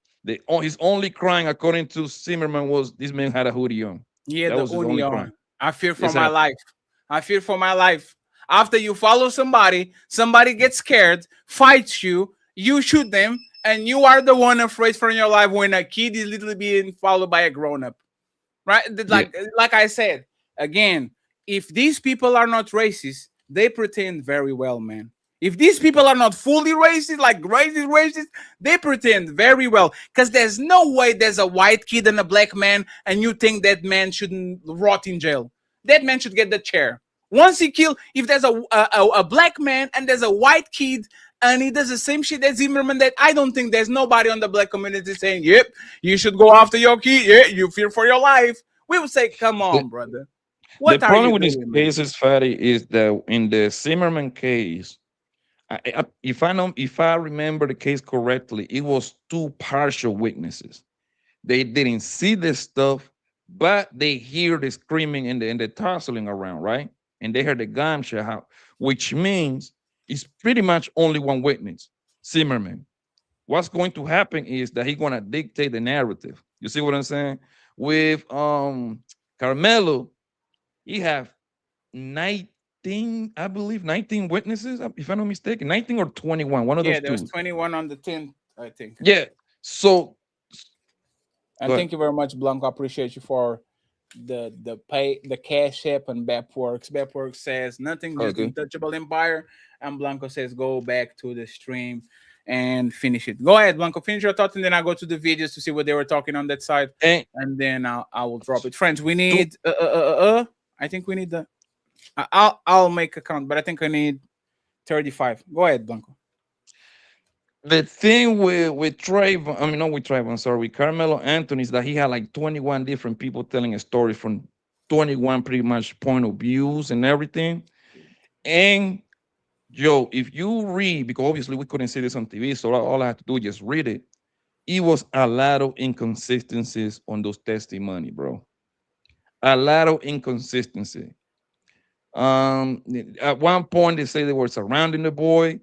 His only crime, according to Zimmerman, was this man had a hoodie on. Yeah, that the was his only crime. I fear for my life. I fear for my life. After you follow somebody gets scared, fights you, you shoot them, and you are the one afraid for your life when a kid is literally being followed by a grown-up. Right? Like I said, again, if these people are not racist, they pretend very well, man. If these people are not fully racist, like racist, they pretend very well. Because there's no way there's a white kid and a black man, and you think that man shouldn't rot in jail. That man should get the chair. Once he killed, if there's a black man and there's a white kid, and he does the same shit as Zimmerman, that I don't think there's nobody on the black community saying, yep, you should go after your kid. Yeah, you fear for your life. We would say, come on, brother. The problem with this case is, Fatty, is that in the Zimmerman case, if I remember the case correctly, it was two partial witnesses. They didn't see the stuff, but they hear the screaming and the tussling around, right? And they heard the gunshot out, which means it's pretty much only one witness, Zimmerman. What's going to happen is that he's going to dictate the narrative. You see what I'm saying? With Carmelo, he have 19, I believe, 19 witnesses, if I'm not mistaken, 19 or 21, one of those two. Yeah, there's 21 on the 10, I think. Yeah, so. And thank you very much, Blanco. I appreciate you for the Cash App and Bapworks. Bapworks says nothing, just untouchable empire. And Blanco says go back to the stream and finish it. Go ahead, Blanco, finish your thoughts, and then I'll go to the videos to see what they were talking on that side. And then I will drop it. Friends, we need I think we need the I'll make a count, but I think I need 35. Go ahead, Blanco. The thing with Trayvon, I mean, not with Trayvon, sorry, with Karmelo Anthony is that he had like 21 different people telling a story from 21 pretty much point of views and everything. And yo, if you read, because obviously we couldn't see this on TV, so all I had to do is just read it. It was a lot of inconsistencies on those testimony, bro. A lot of inconsistency. At one point they say they were surrounding the boy.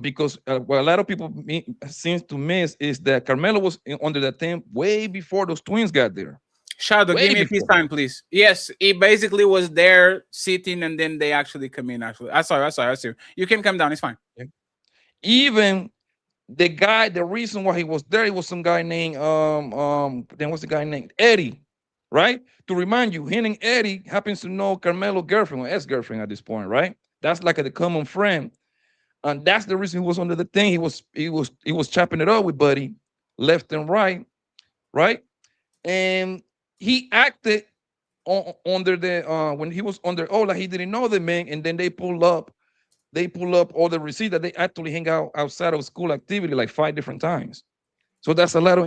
Because what a lot of people seem to miss is that Carmelo was under the tent way before those twins got there. Shadow, give me a piece time, please. Yes, he basically was there sitting, and then they actually come in. Actually, I saw you. You can come down. It's fine. Yeah. Even the guy, the reason why he was there, it was some guy named then what's the guy named Eddie, right? To remind you, him and Eddie happens to know Carmelo's girlfriend or ex-girlfriend at this point, right? That's like the common friend. And that's the reason he was under the thing. He was chopping it up with Buddy, left and right, right? And he acted under the when he was under like he didn't know the man, and then they pull up all the receipts that they actually hang out outside of school activity like 5 different times. So that's a lot of,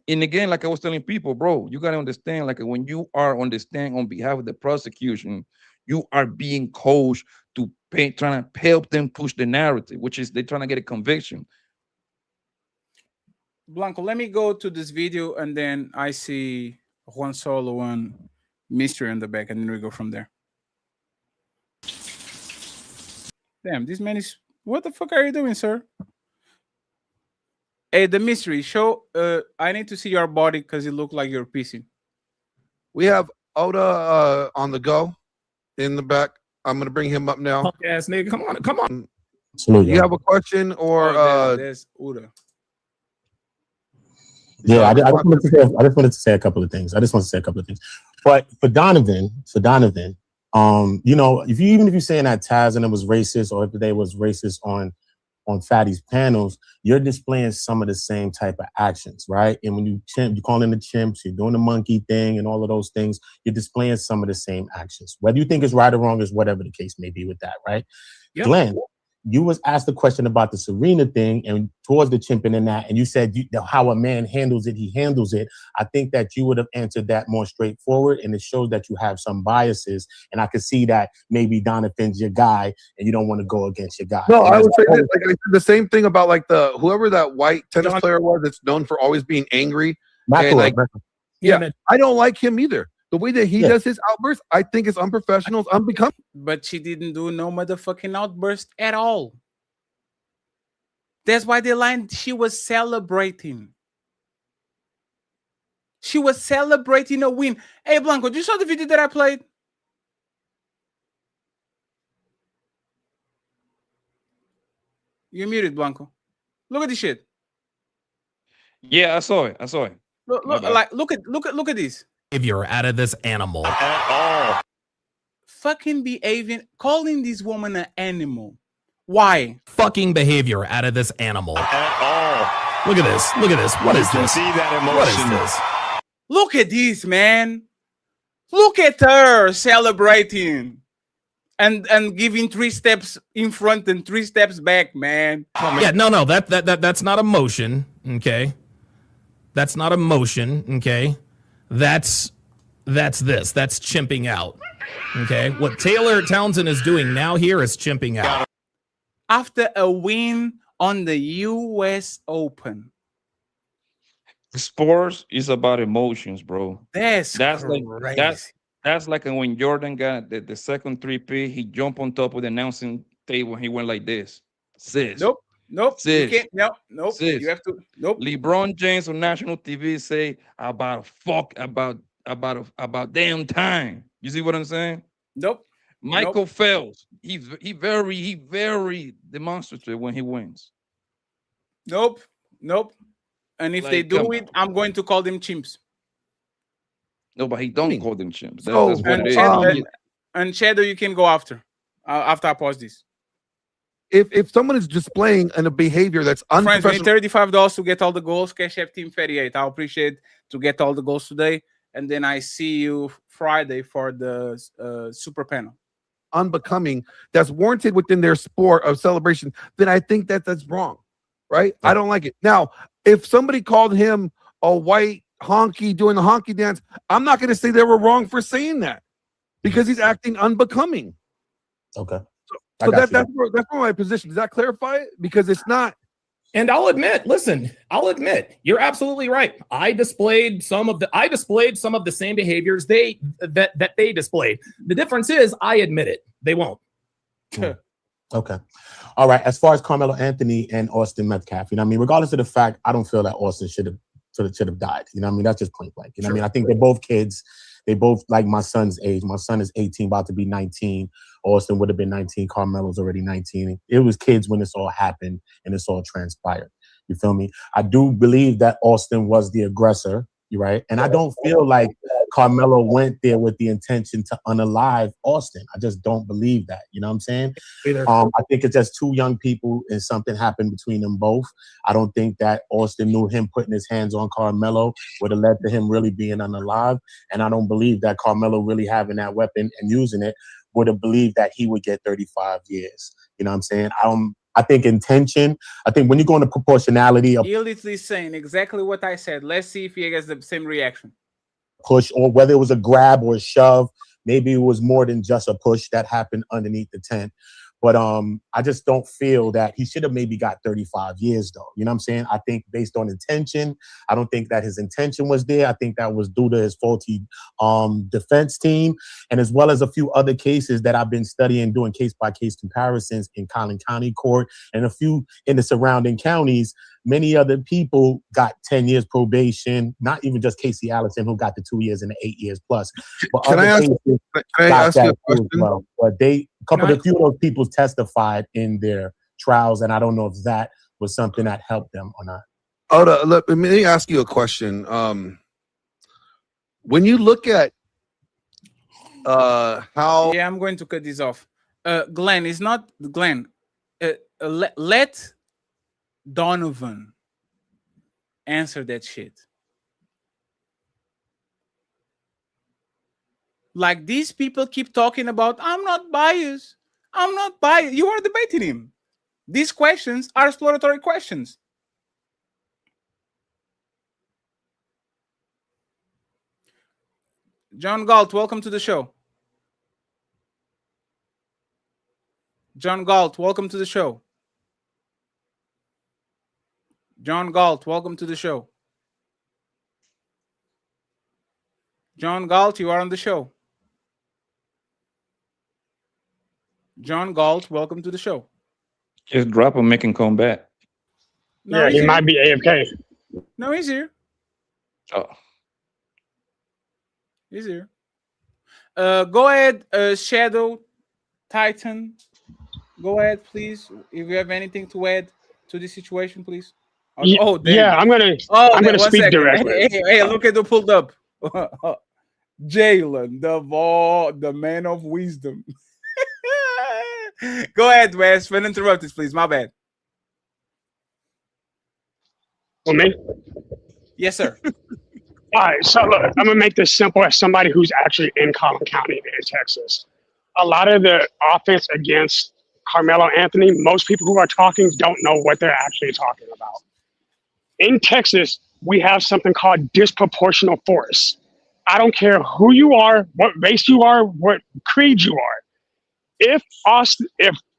and again, like I was telling people, bro, you gotta understand, like when you are on the stand on behalf of the prosecution, you are being coached to trying to help them push the narrative, which is they're trying to get a conviction. Blanco, let me go to this video, and then I see Juan Solo and Mystery in the back, and then we go from there. Damn, this man is... What the fuck are you doing, sir? Hey, the Mystery, show... I need to see your body because you look like you're pissing. We have Oda on the go in the back. I'm going to bring him up now. Punk ass nigga, come on. You have a question or... there's Uda. Yeah, I just wanted to say a couple of things. But for Donovan, you know, even if you're saying that Taz and it was racist, or if they was racist on Fatty's panels, you're displaying some of the same type of actions, right? And when you're calling the chimps, you're doing the monkey thing and all of those things, you're displaying some of the same actions. Whether you think it's right or wrong is whatever the case may be with that, right? Yep. Glenn, you was asked a question about the Serena thing and towards the chimping and that, and you said how a man handles it, he handles it. I think that you would have answered that more straightforward, and it shows that you have some biases, and I could see that maybe Donovan's your guy and you don't want to go against your guy. No, I would say that, like, I said the same thing about like whoever that white tennis player was that's known for always being angry. And, like, I don't like him either. The way that he does his outbursts, I think it's unprofessional, it's unbecoming. But she didn't do no motherfucking outburst at all. That's why the line, she was celebrating. She was celebrating a win. Hey, Blanco, did you saw the video that I played? You're muted, Blanco. Look at this shit. Yeah, I saw it. Look at this. Behavior out of this animal. At all. Fucking behaving, calling this woman an animal. Why? Fucking behavior out of this animal. At all. Look at this. What is this? See that emotion. What is this? Look at this, man. Look at her celebrating and giving 3 steps in front and 3 steps back, man. Yeah, no, that's not emotion, okay? That's not emotion, okay? That's this. That's chimping out. Okay? What Taylor Townsend is doing now here is chimping out. After a win on the US Open. Sports is about emotions, bro. That's like that's like when Jordan got the second 3P, he jumped on top of the announcing table and he went like this. Sis. Nope. Sis. You can't. Nope. Sis. You have to. Nope. LeBron James on national TV say about damn time. You see what I'm saying? Nope. Michael Phelps. He very demonstrative when he wins. Nope. And if they do it, I'm going to call them chimps. No, but he don't call them chimps. That's what and it is. And Shadow, you can go after I pause this. If someone is displaying a behavior that's unprofessional, friends, we need $35 to get all the goals. Cash App Team 38. I'll appreciate to get all the goals today, and then I see you Friday for the super panel. Unbecoming, that's warranted within their sport of celebration, then I think that's wrong, right? I don't like it. Now, if somebody called him a white honky doing the honky dance, I'm not going to say they were wrong for saying that because he's acting unbecoming. Okay. So that's where my position. Does that clarify it? Because it's not. And I'll admit, you're absolutely right. I displayed some of the same behaviors that they displayed. The difference is I admit it. They won't. Okay. All right. As far as Karmelo Anthony and Austin Metcalf, you know what I mean? Regardless of the fact, I don't feel that Austin should have died. You know what I mean? That's just point blank. You know what I mean? I think they're both kids. They both like my son's age. My son is 18, about to be 19. Austin would have been 19. Carmelo's already 19. It was kids when this all happened and this all transpired. You feel me? I do believe that Austin was the aggressor. You right? And I don't feel like Karmelo went there with the intention to unalive Austin. I just don't believe that. You know what I'm saying? I think it's just two young people and something happened between them both. I don't think that Austin knew him putting his hands on Karmelo would have led to him really being unalive. And I don't believe that Karmelo really having that weapon and using it would have believed that he would get 35 years. You know what I'm saying? I think intention, I think when you go into proportionality of literally saying exactly what I said. Let's see if he gets the same reaction. Push, or whether it was a grab or a shove, maybe it was more than just a push that happened underneath the tent. But I just don't feel that he should have maybe got 35 years, though. You know what I'm saying? I think based on intention, I don't think that his intention was there. I think that was due to his faulty defense team, and as well as a few other cases that I've been studying, doing case-by-case comparisons in Collin County Court and a few in the surrounding counties. Many other people got 10 years probation, not even just Casey Allison, who got the 2 years and the 8 years plus. But Can I ask you a question? Well. But a few of those people testified in their trials, and I don't know if that was something that helped them or not. Let me ask you a question. When you look at how... Yeah, I'm going to cut this off. Glenn, it's not Glenn. Let Donovan answer that shit. Like, these people keep talking about, I'm not biased. I'm not biased. You are debating him. These questions are exploratory questions. John Galt, welcome to the show. John Galt, welcome to the show. John Galt, welcome to the show. John Galt, you are on the show. John Galt, welcome to the show. Just drop him, make him come back. No, yeah, he might be AFK. No, he's here. Oh. He's here. Go ahead, Shadow Titan. Go ahead, please. If you have anything to add to this situation, please. Yeah, I'm gonna speak directly. Hey, look at who pulled up. Jalen, the man of wisdom. Go ahead, Wes. When interrupted, please. My bad. For me? Yes, sir. All right, so look, I'm gonna make this simple as somebody who's actually in Collin County in Texas. A lot of the offense against Karmelo Anthony, most people who are talking don't know what they're actually talking about. In Texas, we have something called disproportional force. I don't care who you are, what race you are, what creed you are. If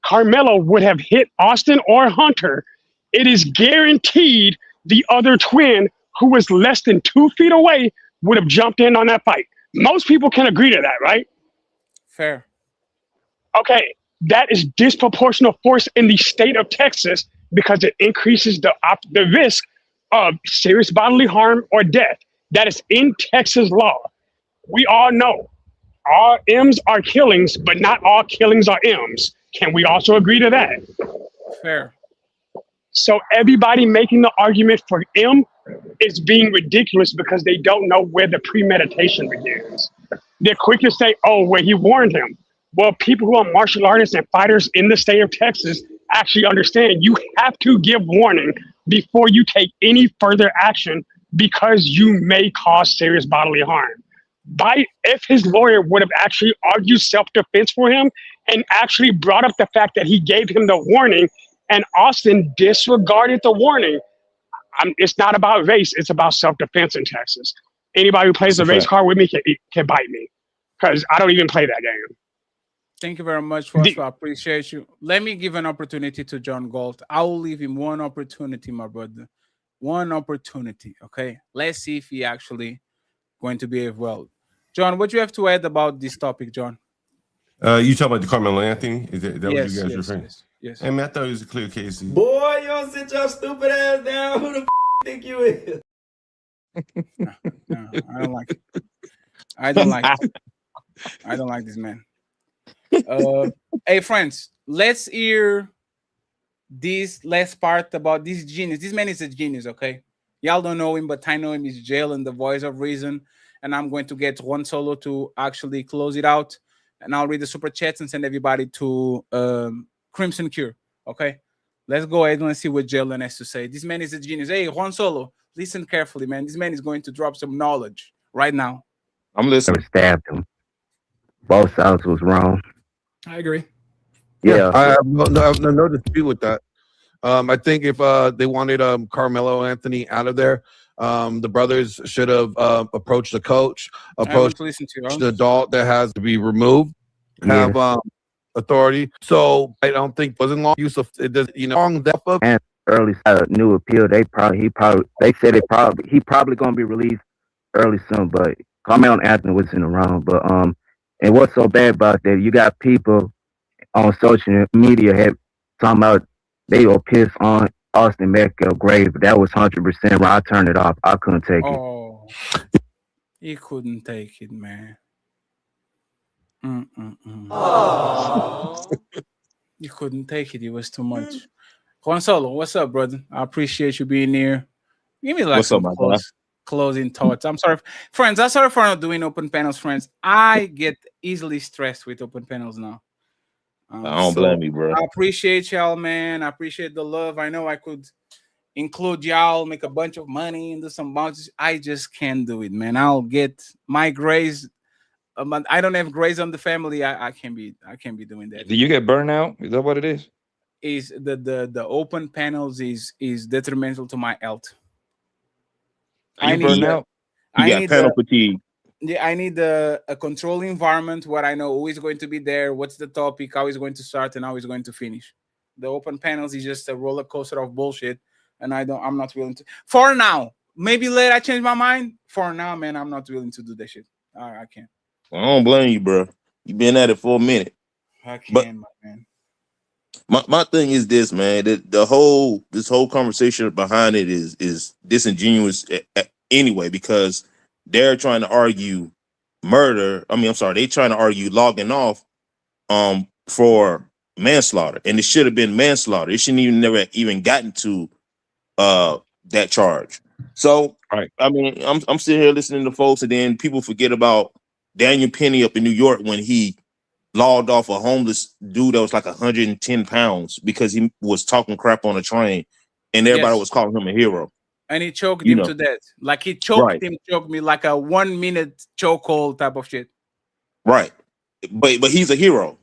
Karmelo would have hit Austin or Hunter, it is guaranteed the other twin, who was less than 2 feet away, would have jumped in on that fight. Most people can agree to that, right? Fair. Okay, that is disproportional force in the state of Texas because it increases the risk of serious bodily harm or death. That is in Texas law. We all know all M's are killings, but not all killings are M's. Can we also agree to that? Fair. So everybody making the argument for M is being ridiculous because they don't know where the premeditation begins. They're quick to say, oh, well, he warned him. Well, people who are martial artists and fighters in the state of Texas actually understand you have to give warning before you take any further action because you may cause serious bodily harm. If his lawyer would have actually argued self-defense for him and actually brought up the fact that he gave him the warning and Austin disregarded the warning, it's not about race, it's about self-defense in Texas. Anybody who plays the race card with me can bite me because I don't even play that game. Thank you very much, Foster. I appreciate you. Let me give an opportunity to John Galt. I will leave him one opportunity, my brother. One opportunity, okay? Let's see if he actually going to behave well. John, what do you have to add about this topic, John? You talking about the Karmelo Anthony? Is that what Yes, you guys yes, referring? yes. Hey, man, I thought it was a clear case. Boy, you don't sit your stupid ass down. Who the think you is? No, I don't like it. I don't like it. I don't like this man. Hey, friends, let's hear this last part about this genius. This man is a genius, okay? Y'all don't know him, but I know him. He's Jalen, the voice of reason. and I'm going to get Juan Solo to actually close it out, and I'll read the super chats and send everybody to Crimson Cure. Okay, let's go ahead and let's see what Jalen has to say. This man is a genius. Hey, Juan Solo, listen carefully, man. This man is going to drop some knowledge right now. I'm listening. Stabbed him. Both sides was wrong. I agree. Yeah. I have no dispute with that. I think if they wanted Karmelo Anthony out of there, the brothers should have approached the coach, approached the adult that has to be removed, have authority. So I don't think wasn't long use of it. Does long depth of And early new appeal. They said he probably gonna be released early soon, but Karmelo Anthony was in the wrong. But and what's so bad about that? You got people on social media talking about they will piss on Austin Metcalf grave. That was 100% right. I turned it off. I couldn't take it. Oh, he couldn't take it, man. You couldn't take it. It was too much. Juan Solo, what's up, brother? I appreciate you being here. Give me like What's up, some my guy? closing thoughts. I'm sorry, friends. I'm sorry for not doing open panels, friends. I get easily stressed with open panels now. I don't blame you, bro. I appreciate y'all, man. I appreciate the love. I know I could include y'all, make a bunch of money, and do some bounties. I just can't do it, man. I'll get my grace. I don't have grace on the family. I can't be doing that. Do you get burnout? Is that what it is? Is the open panels is detrimental to my health. You burn out? You got panel fatigue. Yeah, I need a controlled environment where I know who is going to be there, what's the topic, how is going to start, and how is going to finish. The open panels is just a roller coaster of bullshit, and I'm not willing to. For now, maybe later I change my mind. For now, man, I'm not willing to do that shit. I can't. I don't blame you, bro. You've been at it for a minute. I can't, my man. My thing is this, man. This whole conversation behind it is disingenuous anyway, because they're trying to argue murder. I'm sorry, they're trying to argue logging off for manslaughter, and it should have been manslaughter. It shouldn't never even gotten to that charge. So I'm sitting here listening to folks, and then people forget about Daniel Penny up in New York when he logged off a homeless dude that was like 110 pounds because he was talking crap on a train, and everybody was calling him a hero. And he choked him to death. Like he choked me like a 1 minute chokehold type of shit. Right. But he's a hero.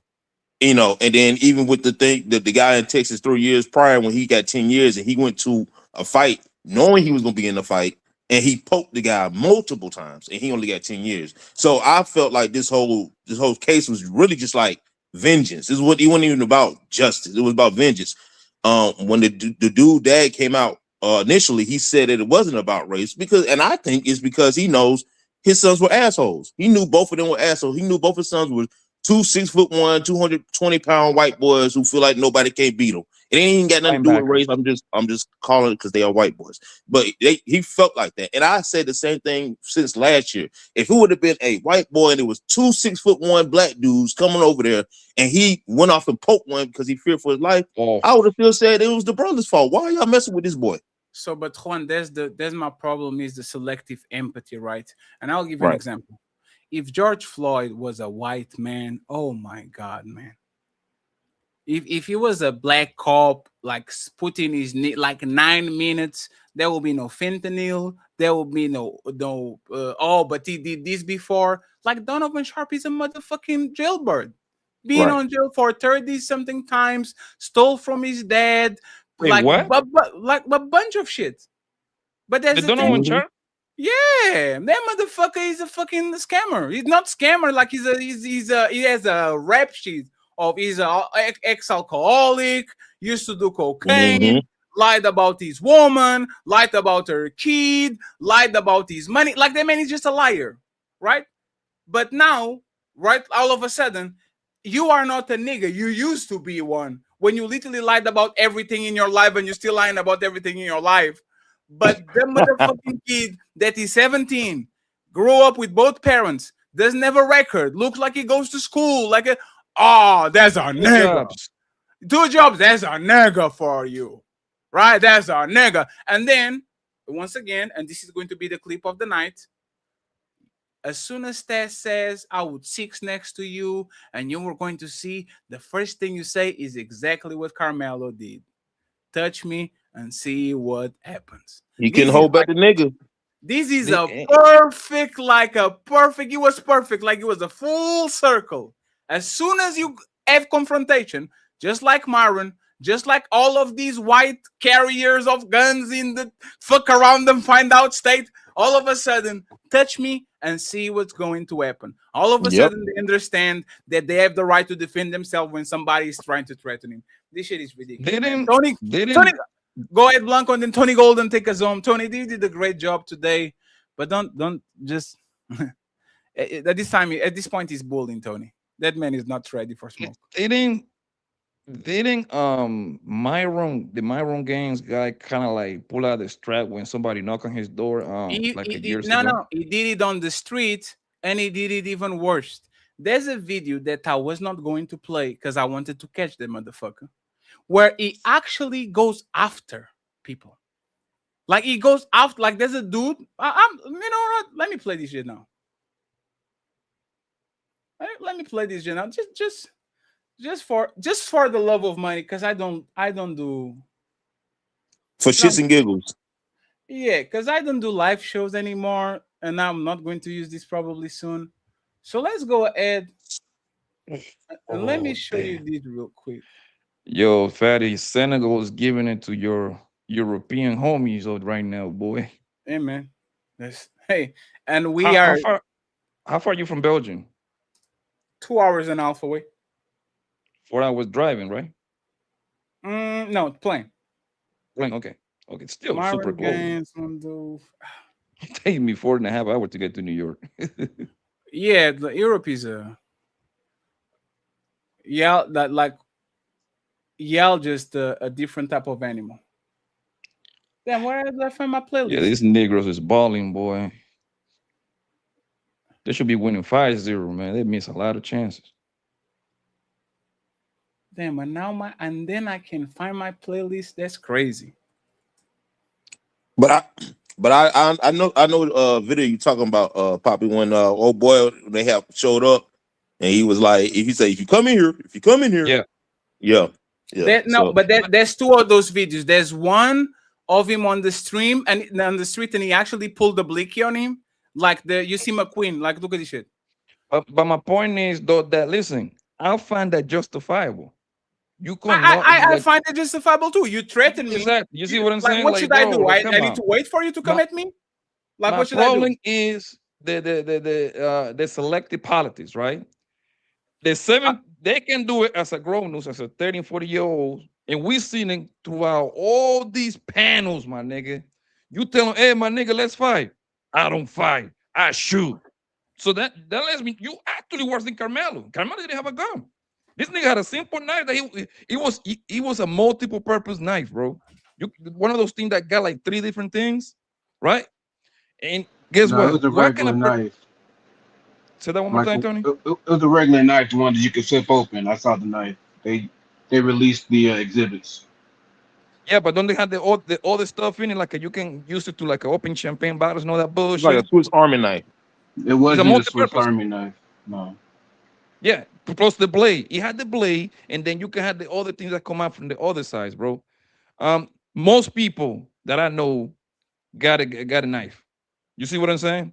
And then even with the thing that the guy in Texas 3 years prior when he got 10 years and he went to a fight knowing he was gonna be in the fight, and he poked the guy multiple times and he only got 10 years. So I felt like this whole case was really just like vengeance. It wasn't even about justice. It was about vengeance. When the dude dad came out initially, he said that it wasn't about race and I think it's because he knows his sons were assholes. He knew both of them were assholes. He knew both his sons were 2 6'1", 220-pound white boys who feel like nobody can beat them. It ain't got nothing to do with race. I'm just calling it because they are white boys. But he felt like that, and I said the same thing since last year. If it would have been a white boy and it was 2 6'1" black dudes coming over there, and he went off and poked one because he feared for his life, I would have still said it was the brother's fault. Why are y'all messing with this boy? So, but Juan, there's my problem is the selective empathy, right? And I'll give you an example. If George Floyd was a white man, oh my God, man. If he was a black cop, like putting his knee like 9 minutes, there will be no fentanyl. There will be no but he did this before. Like Donovan Sharpe is a motherfucking jailbird. Being on jail for 30-something times, stole from his dad. Wait, like what? Like a bunch of shit. But that's the Donovan thing. Sharpe? Yeah, that motherfucker is a fucking scammer. He's not scammer, like he has a rap sheet of he's a ex-alcoholic, used to do cocaine, lied about his woman, lied about her kid, lied about his money. Like that man is just a liar, right? But now, right, all of a sudden, you are not a nigga. You used to be one. When you literally lied about everything in your life and you're still lying about everything in your life. But the motherfucking kid that is 17, grew up with both parents, doesn't have a record, looks like he goes to school, like there's a nigga. 2 jobs, there's a nigga for you. Right? That's a nigga. And then, once again, and this is going to be the clip of the night, as soon as Tess says, I would sit next to you and you were going to see, the first thing you say is exactly what Karmelo did. Touch me and see what happens. He can hold back the nigga. This is a perfect, it was perfect, like it was a full circle. As soon as you have confrontation, just like Myron, just like all of these white carriers of guns in the fuck around them, find out state, all of a sudden, touch me and see what's going to happen. All of a sudden, they understand that they have the right to defend themselves when somebody is trying to threaten him. This shit is ridiculous. Tony, go ahead, Blanco, and then Tony Golden take us home. Tony, you did a great job today, but don't just at this point, he's bullying Tony. That man is not ready for smoke. Didn't Myron Gaines guy kind of like pull out the strap when somebody knocked on his door years ago? No, he did it on the street, and he did it even worse. There's a video that I was not going to play because I wanted to catch the motherfucker, where he actually goes after people. Like he goes after, like there's a dude. You know what? Let me play this shit now. Let me play this shit now. Just for the love of money, because I don't do for shits and giggles. Yeah, because I don't do live shows anymore, and I'm not going to use this probably soon. So let's go ahead and let me show you this real quick. Yo, Fatty, Senegal is giving it to your European homies right now, boy. Hey man, and how far are you from Belgium? 2 hours and a half away. 4 hours driving, right? No, plane. Okay. Still super close. It takes me 4.5 hours to get to New York. Yeah, Europe is just a different type of animal. Then where did I find my playlist? Yeah, these Negroes is balling, boy. They should be winning 5-0, man. They miss a lot of chances. Damn, and now then I can find my playlist. That's crazy. But I know video you talking about, Poppy, when old boy they have showed up and he was like, he said, if you come in here, yeah. But there's two of those videos. There's one of him on the stream and on the street, and he actually pulled the blicky on him, like you see McQueen. Like, look at this shit. But my point is though that listen, I'll find that justifiable. I find it justifiable too. You threaten me. Exactly. You see what I'm saying? What should I do? I need to wait for you to come at me? Like, what should I do? My problem is the selective politics, right? They can do it as a grown-ups, as a 30 and 40-year-old, and we seen it throughout all these panels, my nigga. You tell them, hey, my nigga, let's fight. I don't fight. I shoot. So that lets me, you actually worse than Karmelo. Karmelo didn't have a gun. This nigga had a simple knife that he was a multiple purpose knife, bro. One of those things that got like 3 different things, right? And guess what? It was a regular knife. Say that one more time, Tony. It was a regular knife, the one that you could flip open. I saw the knife. They released the exhibits. Yeah, but don't they have all the stuff in it? Like you can use it to like open champagne bottles and all that bullshit. It's like a Swiss Army knife. It wasn't a Swiss Army knife. No. Yeah, plus the blade. He had the blade, and then you can have the other things that come out from the other sides, bro. Most people that I know got a knife. You see what I'm saying?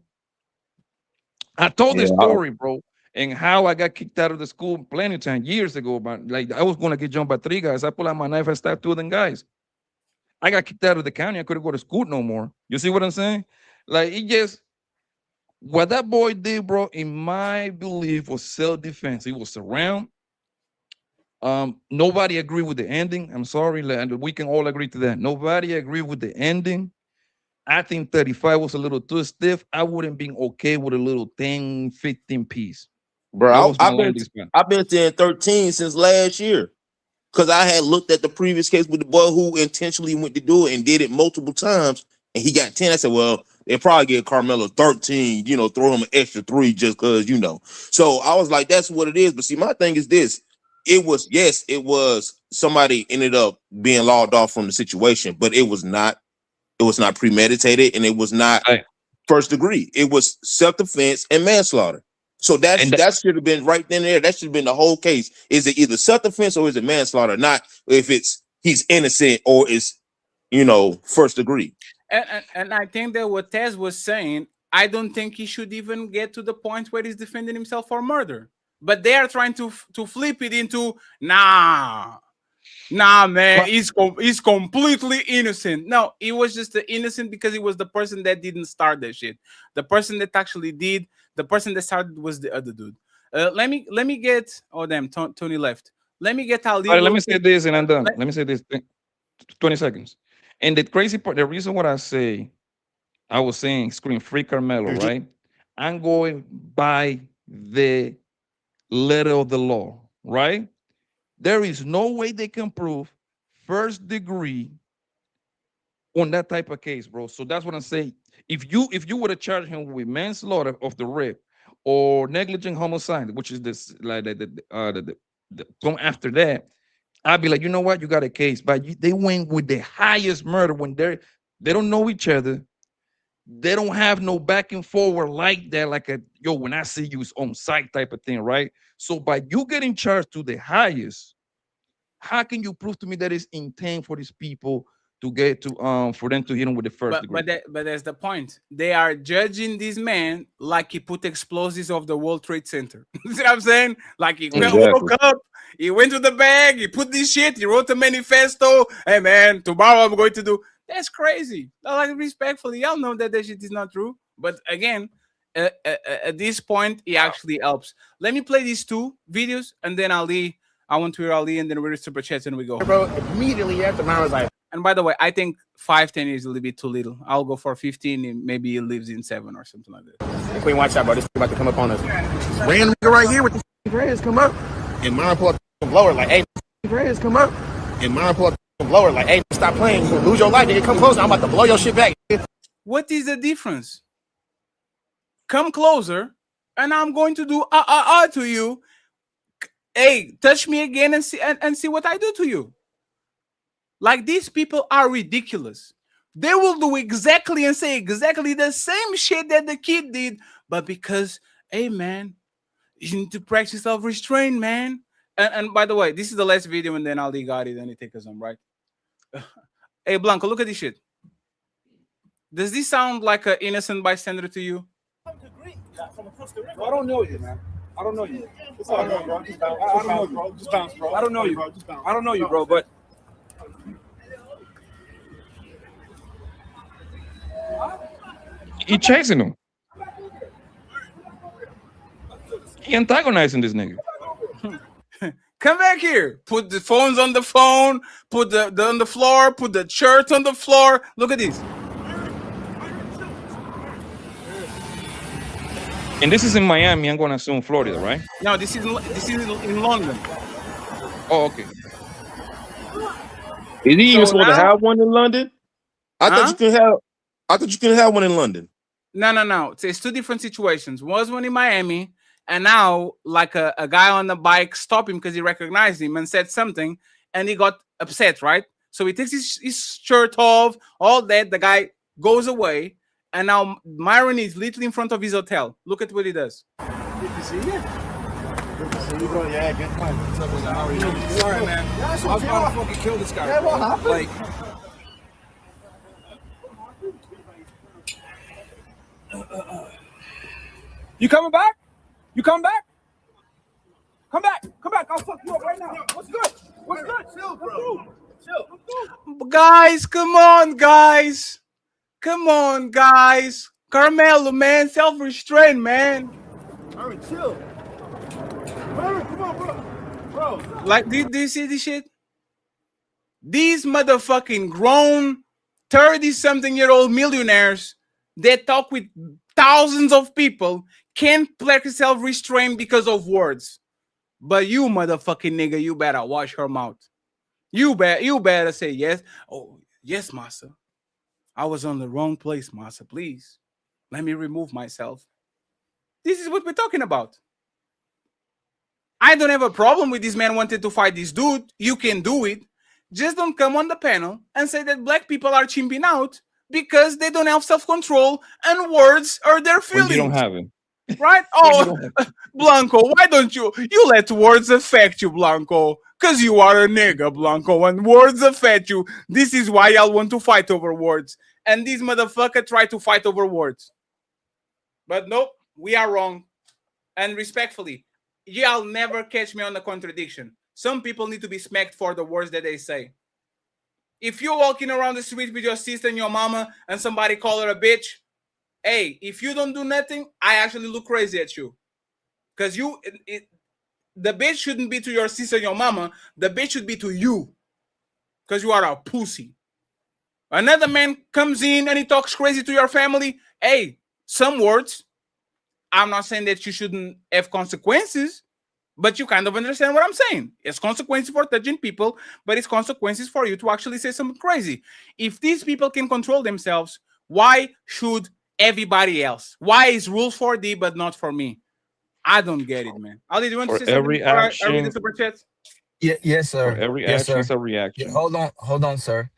I told this story, bro, and how I got kicked out of the school plenty of times years ago. About like I was gonna get jumped by 3 guys. I pulled out my knife and stabbed 2 of them guys. I got kicked out of the county. I couldn't go to school no more. You see what I'm saying? Like it just. What that boy did, bro, in my belief, was self-defense. He was around. Nobody agreed with the ending. I'm sorry, and we can all agree to that. Nobody agreed with the ending. I think 35 was a little too stiff. I wouldn't be okay with a little 10, 15 piece. Bro, I've been saying 13 since last year. Because I had looked at the previous case with the boy who intentionally went to do it and did it multiple times, and he got 10. I said, well, they'll probably get Karmelo 13, throw him an extra 3 just because, So I was like, that's what it is. But see, my thing is this. It was somebody ended up being logged off from the situation, but it was not premeditated, and it was not first degree. It was self-defense and manslaughter. So that should have been right then and there. That should have been the whole case. Is it either self-defense or is it manslaughter? Not if it's he's innocent or it's, first degree. And I think that what Tez was saying, I don't think he should even get to the point where he's defending himself for murder. But they are trying to flip it into, nah, man, he's completely innocent. No, he was just the innocent because he was the person that didn't start that shit. The person that actually did, the person that started was the other dude. Let me get, oh damn, Tony left. Let me get Ali. All right, let me say this and I'm done. Let me say this, 20 seconds. And the crazy part, the reason what I was saying scream free Karmelo, right? I'm going by the letter of the law, right? There is no way they can prove first degree on that type of case, bro. So that's what I'm saying. If you were to charge him with manslaughter of the rape or negligent homicide, which is this like the come after that, I'd be like, you know what, you got a case. But they went with the highest murder when they don't know each other. They don't have no back and forward like that, like when I see you on site type of thing, right? So by you getting charged to the highest, how can you prove to me that it's intent for these people to get to for them to hit him with the first degree? But that's the point. They are judging this man like he put explosives of the World Trade Center. You see what I'm saying? Like he woke up, he went to the bag, he put this shit, he wrote a manifesto. Hey man, tomorrow I'm going to do. That's crazy. Like respectfully, y'all know that shit is not true. But again, at this point, it actually helps. Let me play these two videos, and then Ali. I want to hear Ali, and then we're super chats, and we go. Bro, immediately after, I was like. And by the way, I think 5-10 is a little bit too little. I'll go for 15, and maybe it lives in 7 or something like that. Queen, watch out, bro. This about to come up on us. Random nigga right here with the dreads come up, and mine pull up the blower like, hey, dreads come up, and mine pull up the blower like, hey, stop playing. You gonna lose your life. Nigga, come closer. I'm about to blow your shit back. What is the difference? Come closer, and I'm going to do to you. Hey, touch me again and see what I do to you. Like, these people are ridiculous. They will do exactly and say exactly the same shit that the kid did, but because, hey man, you need to practice self-restraint, man. And by the way, this is the last video, and then Ali got it and he take us on, right? Hey Blanco, look at this shit. Does this sound like an innocent bystander to you? I don't know you, man. I don't know you. It's all good, bro. Just bounce. I don't know you, bro. Just bounce, bro. I don't know you, bro. Just bounce. I don't know you, bro, but He chasing him. He antagonizing this nigga. Come back here. Put the phones on the phone. Put the on the floor. Put the shirt on the floor. Look at this. And this is in Miami. I'm gonna assume Florida, right? No, this is in London. Oh, okay. Is he even supposed to have one in London? I thought you could have one in London. No. It's two different situations. Was one in Miami, and now like a guy on the bike stopped him because he recognized him and said something, and he got upset, right? So he takes his shirt off, all that. The guy goes away, and now Myron is literally in front of his hotel. Look at what he does. good to see you. Good to see you, bro. Yeah, good time. What's up, how are you? Sorry, man. I was about to fucking kill this guy. Yeah, what happened? Like, you coming back? You come back? Come back. Come back. I'll fuck you up right now. What's good? What's good? Chill, bro. Chill. Guys, come on, guys. Come on, guys. Karmelo, man. Self-restraint, man. All right, chill. Myron, come on, bro. Like, do you see this shit? These motherfucking grown 30-something-year-old millionaires that talk with thousands of people can't practice self-restraint because of words. But you motherfucking nigga, you better watch her mouth. You better say yes. Oh, yes, Massa. I was on the wrong place, Massa. Please, let me remove myself. This is what we're talking about. I don't have a problem with this man wanting to fight this dude. You can do it. Just don't come on the panel and say that black people are chimping out because they don't have self-control and words are their feelings. When you don't have it. Right? Oh, Blanco, why don't you let words affect you, Blanco? Because you are a nigga, Blanco, and words affect you. This is why y'all want to fight over words. And these motherfuckers try to fight over words. But nope, we are wrong. And respectfully, y'all never catch me on a contradiction. Some people need to be smacked for the words that they say. If you're walking around the street with your sister and your mama and somebody call her a bitch, hey, if you don't do nothing, I actually look crazy at you. Because the bitch shouldn't be to your sister and your mama. The bitch should be to you. Because you are a pussy. Another man comes in and he talks crazy to your family. Hey, some words. I'm not saying that you shouldn't have consequences, but you kind of understand what I'm saying. It's consequences for touching people, but it's consequences for you to actually say something crazy. If these people can control themselves, why should everybody else? Why is rules for thee but not for me? I don't get it, man. Ali, do you want to say something before I read the super chat? Yes, sir. For every yes, action sir. is a reaction. Yeah, hold on, sir.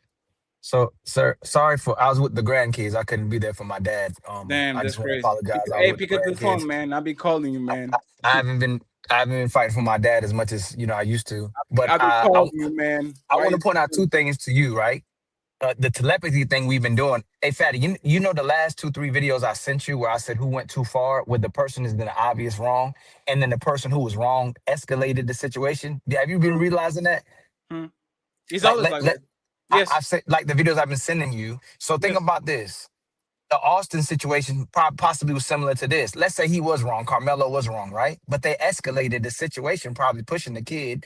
So, sir, sorry I was with the grandkids. I couldn't be there for my dad. Damn, I that's just want to crazy. apologize. Hey, pick up the phone, man. I'll be calling you, man. I haven't been fighting for my dad as much as I used to. But I'll be calling you, man. I want to point out two things to you, right? The telepathy thing we've been doing. Hey, Fatty, you know the last 2-3 videos I sent you where I said who went too far, where the person has been obvious wrong, and then the person who was wrong escalated the situation. Have you been realizing that? It's always like that. Yes. I've said like the videos I've been sending you. So think about this. The Austin situation possibly was similar to this. Let's say he was wrong. Karmelo was wrong, right? But they escalated the situation, probably pushing the kid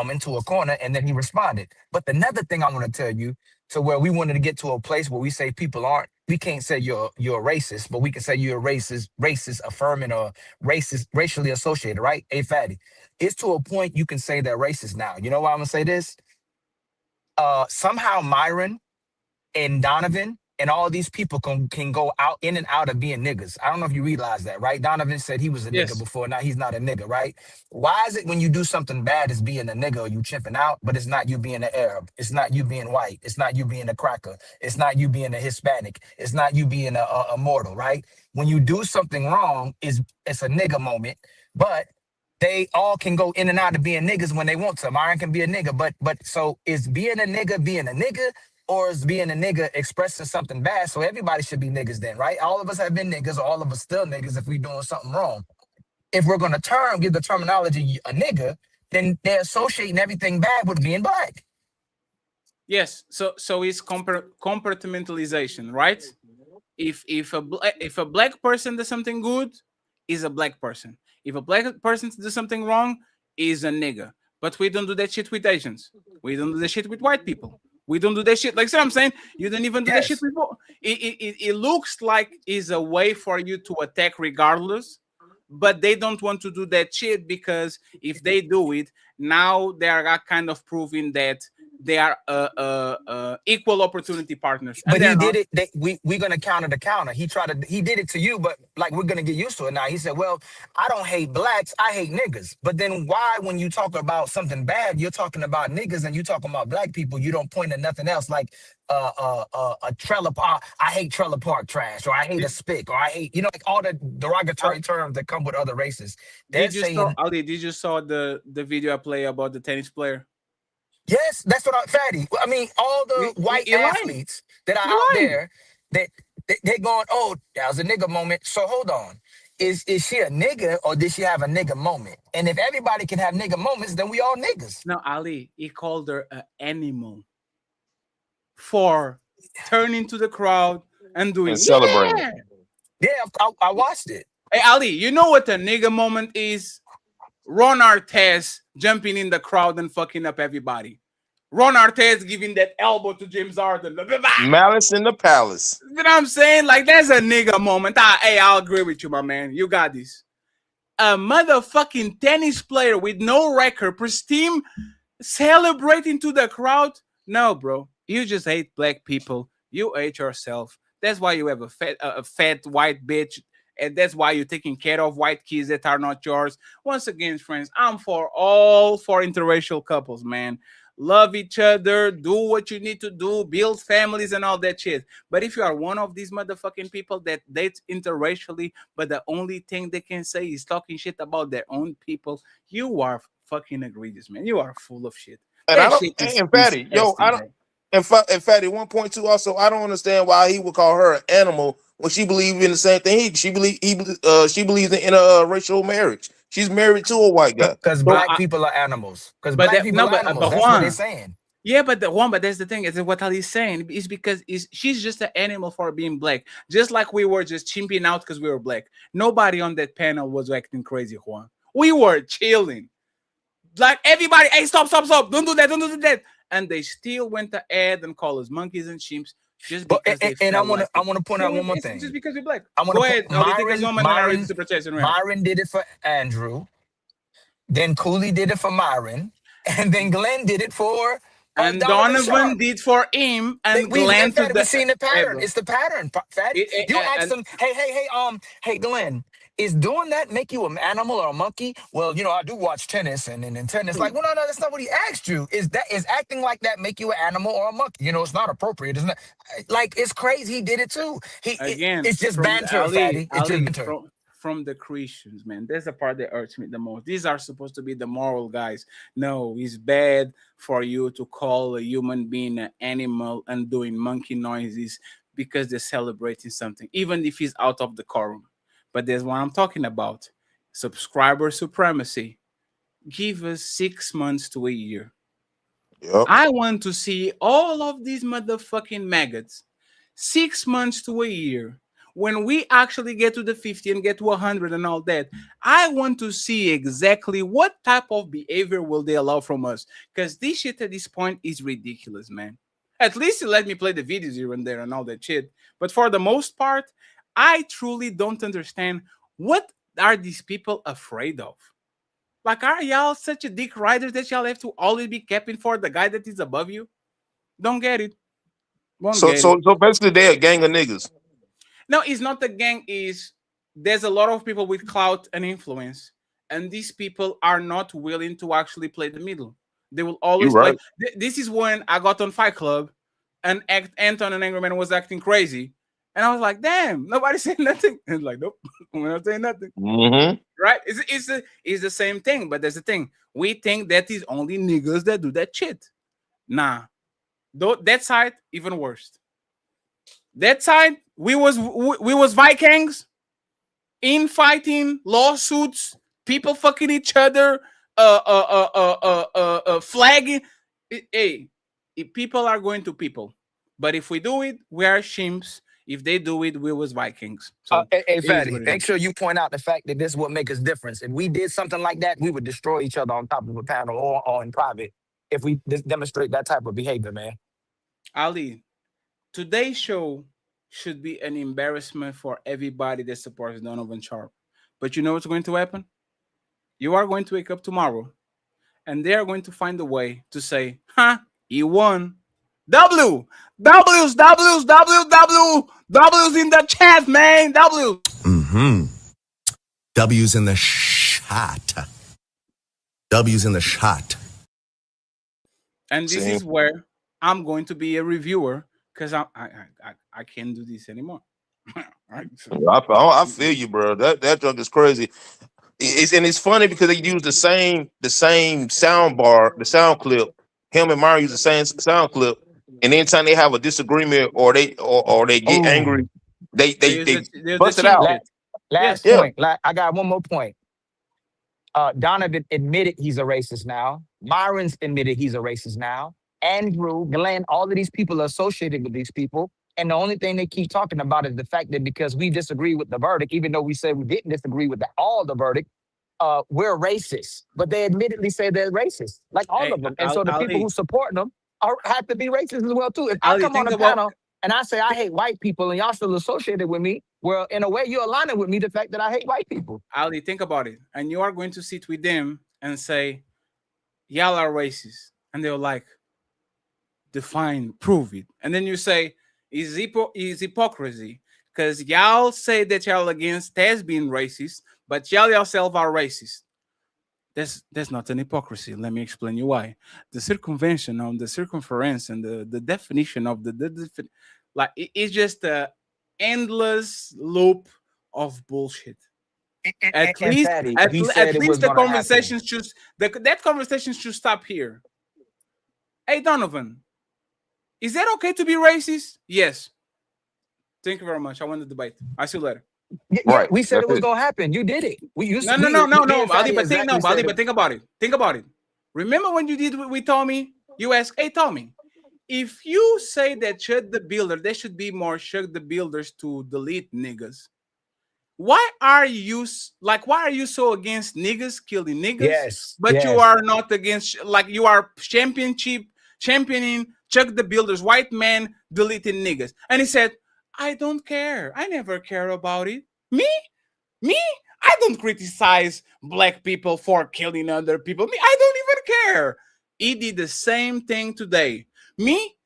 into a corner, and then he responded. But another thing I want to tell you, to where we wanted to get to a place where we say people aren't, we can't say you're a racist, but we can say you're a racist affirming or racist, racially associated, right? Hey, Fatty, it's to a point you can say they're racist now. You know why I'm gonna say this? Somehow Myron and Donovan and all these people can go out in and out of being niggas. I don't know if you realize that, right? Donovan said he was a nigga before. Now he's not a nigga, right? Why is it when you do something bad as being a nigga or you chimping out, but it's not you being an Arab? It's not you being white. It's not you being a cracker. It's not you being a Hispanic. It's not you being a mortal, right? When you do something wrong, it's a nigga moment, but they all can go in and out of being niggas when they want to. Myron can be a nigga, but so is being a nigga, or is being a nigga expressing something bad? So everybody should be niggas then, right? All of us have been niggas, or all of us still niggas if we doing something wrong. If we're gonna give the terminology a nigga, then they're associating everything bad with being black. Yes, so it's compartmentalization, right? If a black person does something good, is a black person. If a black person does something wrong, is a nigga. But we don't do that shit with Asians. We don't do that shit with white people. We don't do that shit. Like, see what I'm saying? You don't even do that shit with. It looks like it's a way for you to attack regardless, but they don't want to do that shit because if they do it, now they are kind of proving that they are equal opportunity partners. But he did it. We're gonna counter the counter. He did it to you, but like we're gonna get used to it now. He said, "Well, I don't hate blacks, I hate niggas." But then why, when you talk about something bad, you're talking about niggas and you talking about black people, you don't point at nothing else like a trailer park. I hate trailer park trash, or I hate a spick, or I hate like all the derogatory terms that come with other races. Did you saw the video I play about the tennis player? Yes, that's what Fatty. I mean, all the white athletes that are out there, that they're going, "Oh, that was a nigga moment." So hold on, is she a nigga or did she have a nigga moment? And if everybody can have nigga moments, then we all niggas. No, Ali, he called her an animal for turning to the crowd and doing celebrating. Yeah, I watched it. Hey, Ali, you know what a nigga moment is? Ron Artest jumping in the crowd and fucking up everybody. Ron Artest giving that elbow to James Harden. Malice in the palace. You know what I'm saying? Like, that's a nigga moment. I'll agree with you, my man. You got this. A motherfucking tennis player with no record, pristine, celebrating to the crowd. No, bro. You just hate black people. You hate yourself. That's why you have a fat white bitch. And that's why you're taking care of white kids that are not yours. Once again, friends, I'm for interracial couples, man. love each other, do what you need to do, build families and all that shit. But if you are one of these motherfucking people that date interracially, but the only thing they can say is talking shit about their own people, you are fucking egregious, man. You are full of shit. And I That don't, shit is and Fatty, yo, I disgusting, don't, bro. and Fatty, 1.2 also, I don't understand why he would call her an animal when she believes in the same thing. She believes in interracial marriage. She's married to a white guy. Because So, black people are animals. Because But black that, people no, are animals. but That's what they're Juan, saying. yeah, but that's the thing. Is what Ali's saying is because she's just an animal for being black. Just like we were just chimping out because we were black. Nobody on that panel was acting crazy, Juan. We were chilling. Like everybody, hey, stop, don't do that, don't do that. And they still went to add and call us monkeys and chimps just because they And I felt want like to it. I want to point out one more It's thing. just because we're black. I want Go to ahead, put Ali, take us moment, and I read the super chat. Myron did it for Andrew. Then Cooley did it for Myron. And then Glenn did it for And Donovan Donovan Sharpe. did for him, and Glenn to We've seen the pattern. bro. It's the pattern, Fatty. You ask them, hey, Glenn, is doing that make you an animal or a monkey? Well, I do watch tennis and tennis. Like, well, no, that's not what he asked you. Is acting like that make you an animal or a monkey? It's not appropriate, isn't it? Like, it's crazy. He did it too. It's just From banter, Fatty. It's just banter. From the Christians, man. That's the part that hurts me the most. These are supposed to be the moral guys. No, it's bad for you to call a human being an animal and doing monkey noises because they're celebrating something, even if he's out of the quorum. But there's what I'm talking about. Subscriber supremacy. Give us 6 months to a year. Yep. I want to see all of these motherfucking maggots 6 months to a year. When we actually get to the 50 and get to 100 and all that, I want to see exactly what type of behavior will they allow from us. Because this shit at this point is ridiculous, man. At least let me play the videos here and there and all that shit. But for the most part, I truly don't understand what are these people afraid of. Like, are y'all such a dick rider that y'all have to always be capping for the guy that is above you? Don't get it. So basically, they're a gang of niggas. No, it's not the gang. There's a lot of people with clout and influence, and these people are not willing to actually play the middle. They will always play. This is when I got on Fight Club, and Anton and Angry Man was acting crazy, and I was like, "Damn, nobody said nothing." And like, nope, we're not saying nothing. Mm-hmm. Right? It's the same thing, but there's the thing. We think that is only niggas that do that shit. Nah, that side even worse. That side, we was Vikings, infighting, lawsuits, people fucking each other, flagging. Hey, if people are going to people, but if we do it, we are chimps. If they do it, we was Vikings. So, hey, Fatty, make sure you point out the fact that this is what makes us difference. If we did something like that, we would destroy each other on top of a panel or in private if we demonstrate that type of behavior, man. Ali, today's show should be an embarrassment for everybody that supports Donovan Sharpe. But you know what's going to happen? You are going to wake up tomorrow, and they are going to find a way to say, he won. W's in the chat, man. W. Mm-hmm. W's in the shot. W's in the shot. And this is where I'm going to be a reviewer because I can't do this anymore. Right? So, I feel you, bro. That joke is crazy. It's funny because they use the same sound bar, the sound clip. Him and Mario use the same sound clip, and anytime they have a disagreement or they get angry, they bust it out. Last point. I got one more point. Donovan admitted he's a racist now. Myron's admitted he's a racist now. Andrew, Glenn, all of these people are associated with these people. And the only thing they keep talking about is the fact that because we disagree with the verdict, even though we said we didn't disagree with all the verdict, we're racist. But they admittedly say they're racist, like all of them. And so the people who support them have to be racist as well, too. If I come on a panel and I say I hate white people and y'all still associated with me, well, in a way, you're aligning with me the fact that I hate white people. Ali, think about it. And you are going to sit with them and say, y'all are racist. And they're like, define, prove it. And then you say, is hypocrisy. Because y'all say that y'all against Taz being racist, but y'all yourself are racist. That's not an hypocrisy. Let me explain you why. The circumvention on the circumference and the definition of like it's just a endless loop of bullshit. At And least Patty, at, he le- said at it was least the gonna happen. conversation should that conversation should stop here. Hey Donovan, is that okay to be racist? Yes. Thank you very much. I won the debate. I see you later. Yeah, we said it was gonna happen. You did it. No, Me and Fatty Ali, but exactly said it. think about it. Think about it. Remember when you did with Tommy? You asked, hey Tommy, if you say that Shut the Builder, there should be more Shut the Builders to delete niggas. Why are you so against niggas killing niggas? Yes, But you yes. are not against, like you are championing Chuck the Builder's white man deleting niggas. And he said, I don't care. I never care about it. Me? I don't criticize black people for killing other people. Me, I don't even care. He did the same thing today. Me,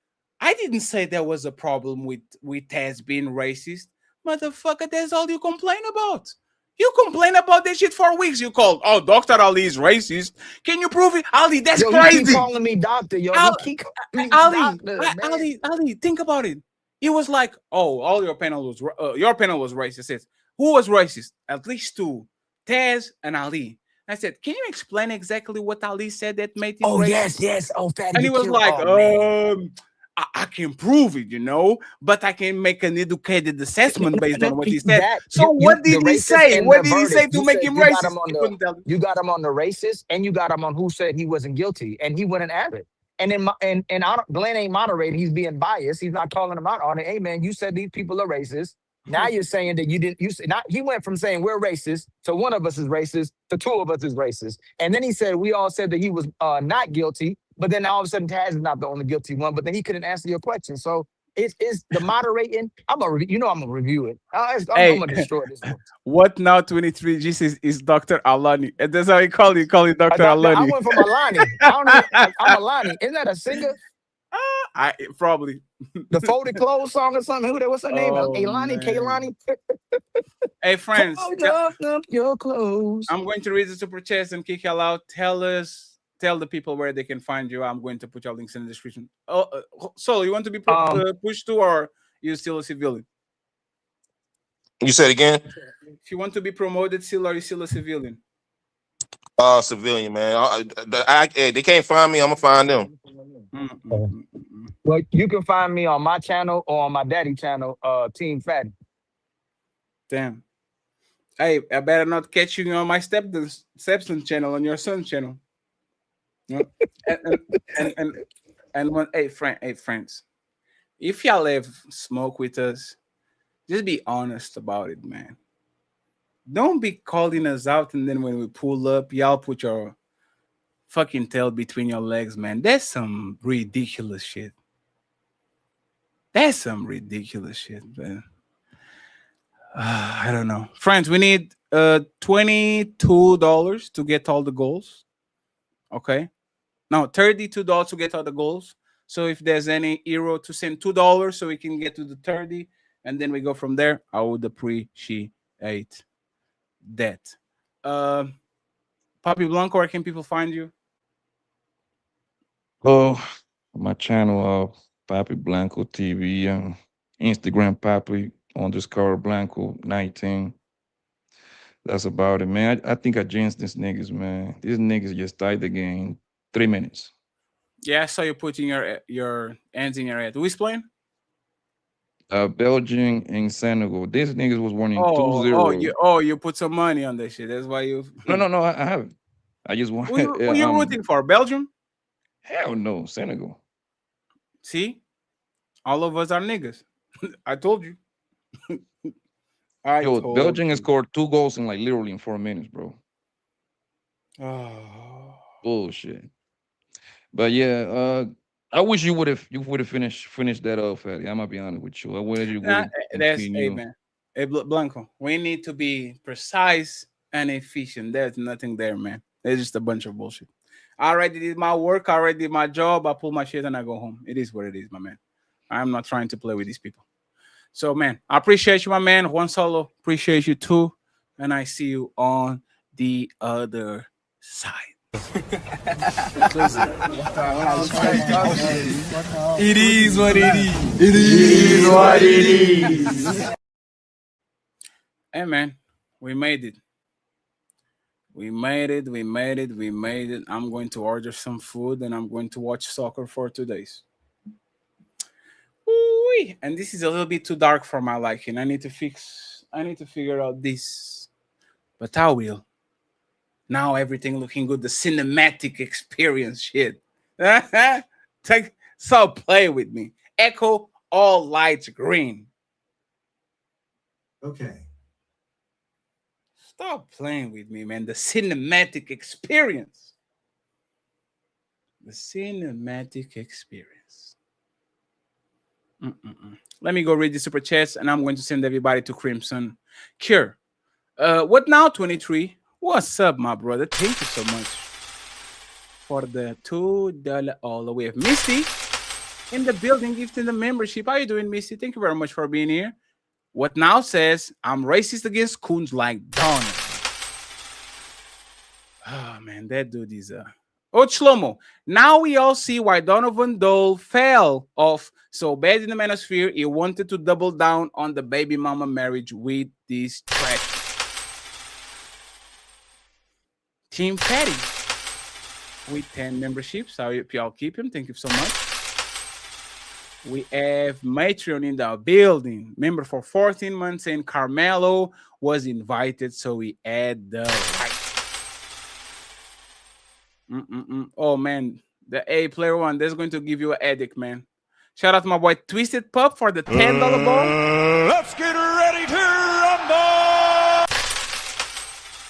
I didn't say there was a problem with Taz being racist. Motherfucker, that's all you complain about. You complain about this shit for weeks. You called, oh, Dr. Ali is racist. Can you prove it? Ali, that's crazy. He keep calling me doctor, yo. He keep calling me doctor, Ali, think about it. It was like, oh, all your panel was racist. It says, who was racist? At least two, Taz and Ali. I said, can you explain exactly what Ali said that made him racist? Yes. Oh, Fatty. And he was like, I can prove it, but I can make an educated assessment based on what he said. What did he say? What did he say to make him racist? You got him on the racist, and you got him on who said he wasn't guilty, and he wouldn't have it. Glenn ain't moderating. He's being biased. He's not calling him out on it. Hey, man, you said these people are racist. Now you're saying that you didn't. He went from saying we're racist to one of us is racist to two of us is racist, and then he said we all said that he was not guilty. But then all of a sudden, Taz is not the only guilty one. But then he couldn't answer your question. So it's the moderating. I'm gonna review it. I'm gonna destroy this one. What now? 23 G is Dr. Alani, and that's how he call you. Call you Dr. Alani. I went from Alani. I'm Alani. Isn't that a singer? I probably the Folded Clothes song or something. What's her name? Elani, Kaylani. Hey friends, fold up your clothes. I'm going to read the super chats and kick y'all out. Tell the people where they can find you. I'm going to put your links in the description. So you want to be pushed to, or you still a civilian? You said again? If you want to be promoted, still are you still a civilian? Civilian, man. They can't find me. I'm gonna find them. Well, you can find me on my channel or on my daddy channel, Team Fatty. Damn. Hey, I better not catch you on my stepson channel, on your son's channel. And when hey friends, if y'all have smoke with us, just be honest about it, man. Don't be calling us out and then when we pull up, y'all put your fucking tail between your legs, man. That's some ridiculous shit. That's some ridiculous shit, man. I don't know. Friends, we need $22 to get all the goals. Okay. Now $32 to get all the goals. So if there's any hero to send $2 so we can get to the 30 and then we go from there, I would appreciate that. Papi Blanco, where can people find you? Oh, my channel, Papi Blanco TV, Instagram Papi_Blanco19. That's about it, man. I think I jinxed these niggas, man. These niggas just tied the game 3 minutes. Yeah, I saw you putting your hands in your head. Who is playing? Belgium and Senegal. These niggas was winning 2-0. You put some money on this shit. That's why you. No, I haven't. I just want. Who you rooting for? Belgium? Hell no, Senegal. See, all of us are niggas. I told you. Belgium has scored 2 goals in literally in 4 minutes, bro. Oh. Bullshit. But yeah, I wish you would have finished that up, Fatty. I'm gonna be honest with you. I wish you would. Man. Hey, Blanco, we need to be precise and efficient. There's nothing there, man. It's just a bunch of bullshit. I already did my work. I already did my job. I pull my shit and I go home. It is what it is, my man. I'm not trying to play with these people. So, man, I appreciate you, my man. Juan Solo, appreciate you too. And I see you on the other It is what it is. It is what it is. Hey man, we made it. We made it. We made it. We made it. I'm going to order some food and I'm going to watch soccer for 2 days. Ooh-wee. And this is a little bit too dark for my liking. I need to figure out this. But I will. Now everything looking good. The cinematic experience shit. So play with me. Echo all lights green. Okay. Stop playing with me, man. The cinematic experience. The cinematic experience. Let me go read the super chats and I'm going to send everybody to Crimson Cure. What now, 23? What's up, my brother? Thank you so much for the $2 all the way. Misty in the building, gifting the membership. How you doing, Misty? Thank you very much for being here. What now says, I'm racist against coons like Don. Oh, man, that dude is Oh, Shlomo. Now we all see why Donovan Dole fell off so bad in the manosphere. He wanted to double down on the baby mama marriage with this trash. Team Fatty with 10 memberships. I hope y'all keep him. Thank you so much. We have Matreon in the building. Member for 14 months, and Karmelo was invited, so we add the right. Oh, man. The A player one, that's going to give you an addict, man. Shout out to my boy Twisted Pup for the $10 ball. Let's get ready to rumble.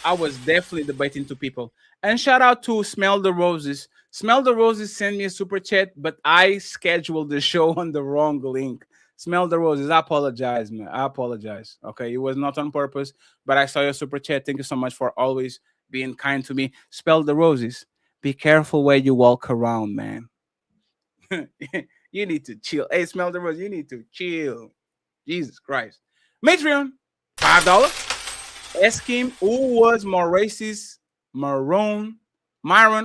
I was definitely debating to people. And shout out to Smell the Roses. Smell the Roses sent me a super chat, but I scheduled the show on the wrong link. Smell the Roses. I apologize, man. I apologize. Okay, it was not on purpose, but I saw your super chat. Thank you so much for always being kind to me. Spell the Roses. Be careful where you walk around, man. You need to chill. Hey, Smell the Roses. You need to chill. Jesus Christ. Matreon, $5. Ask him who was more racist, Myron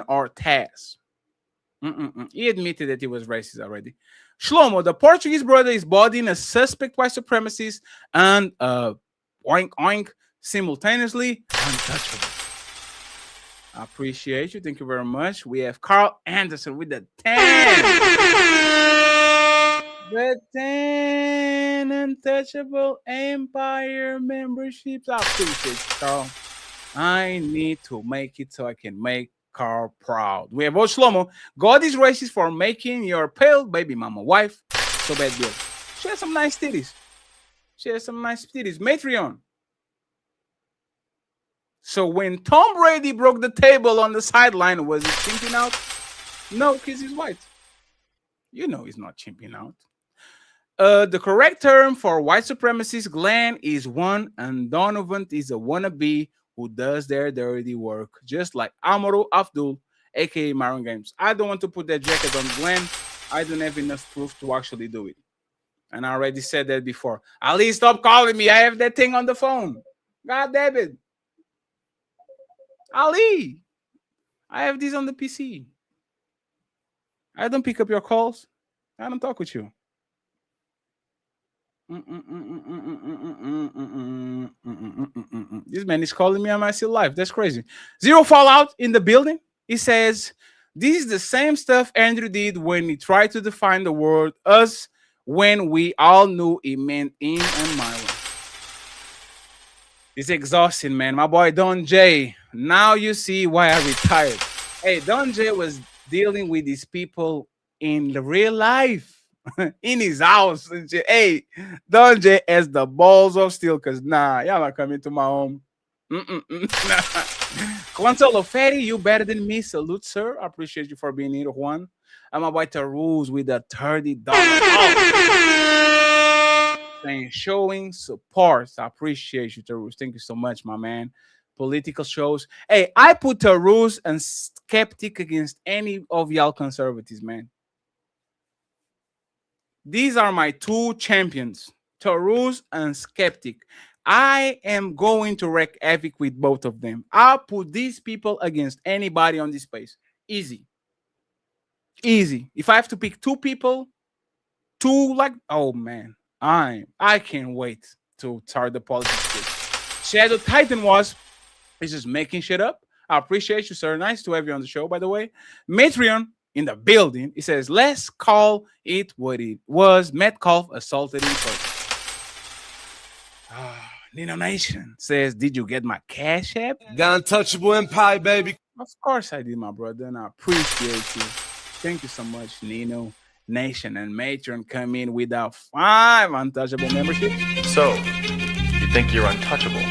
or Taz. He admitted that he was racist already. Shlomo, the Portuguese brother, is bodying a suspect white supremacist and oink oink simultaneously untouchable. I appreciate you. Thank you very much. We have Carl Anderson with the 10. The 10 untouchable Empire memberships. I appreciate you, Carl. I need to make it so I can make Carl proud. We have Shlomo. God is racist for making your pale baby mama wife so bad deal. She has some nice titties. Matreon. So when Tom Brady broke the table on the sideline, was he chimping out? No, because he's white. You know he's not chimping out. The correct term for white supremacist, Glenn, is one, and Donovan is a wannabe who does their dirty work, just like Amaru Abdul, aka Maroon Games. I don't want to put that jacket on Glenn. I don't have enough proof to actually do it. And I already said that before. Ali, stop calling me. I have that thing on the phone. God damn it. Ali, I have this on the PC. I don't pick up your calls. I don't talk with you. This man is calling me. Am I still live? That's crazy. Zero Fallout in the building. He says, this is the same stuff Andrew did when he tried to define the word us when we all knew it meant him and Myron. It's exhausting, man. My boy Don J. Now you see why I retired. Hey, Don J was dealing with these people in real life, in his house. Hey, Don J has the balls of steel, because nah, y'all not coming to my home. Quantolo Ferry, you better than me. Salute, sir. I appreciate you for being here, Juan. I'm about to rules with a $30. Saying showing support. I appreciate you, Tarus. Thank you so much, my man. Political shows. Hey, I put Tarus and Skeptic against any of y'all conservatives, man. These are my two champions, Tarus and Skeptic. I am going to wreak havoc with both of them. I'll put these people against anybody on this space. Easy. Easy. If I have to pick two people, oh man, I can't wait to start the politics. Shadow Titan is just making shit up. I appreciate you, sir. Nice to have you on the show, by the way. Matreon in the building. He says, let's call it what it was. Metcalf assaulted in person. Nino Nation says, did you get my Cash App? The Untouchable Empire, baby. Of course I did, my brother, and I appreciate you. Thank you so much, Nino Nation. And Matreon come in with our 5 Untouchable memberships. So, you think you're untouchable?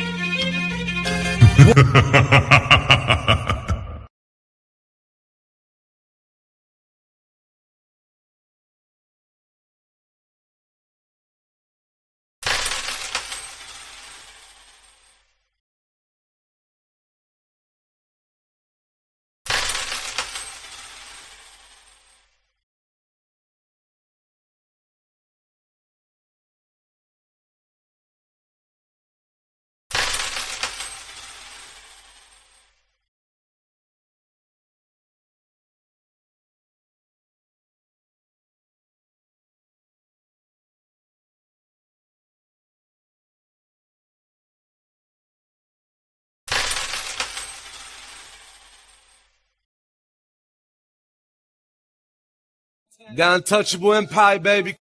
The Untouchable Empire, baby.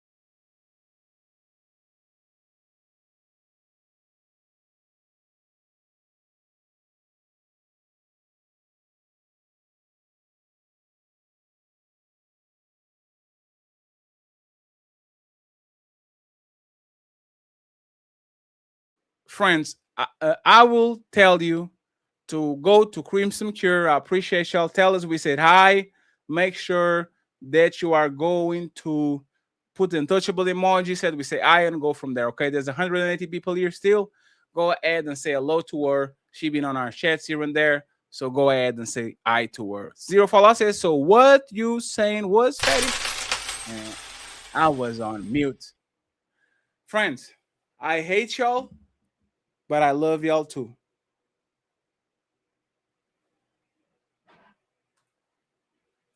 Friends, I will tell you to go to Crimson Cure. I appreciate y'all. Tell us we said hi. Make sure that you are going to put the Untouchable emoji, said we say hi, and go from there. Okay, there's 180 people here still. Go ahead and say hello to her. She been on our chats here and there, so go ahead and say hi to her. Zero Follow says, so what you saying was Fatty? And I was on mute. Friends, I hate y'all, but I love y'all too.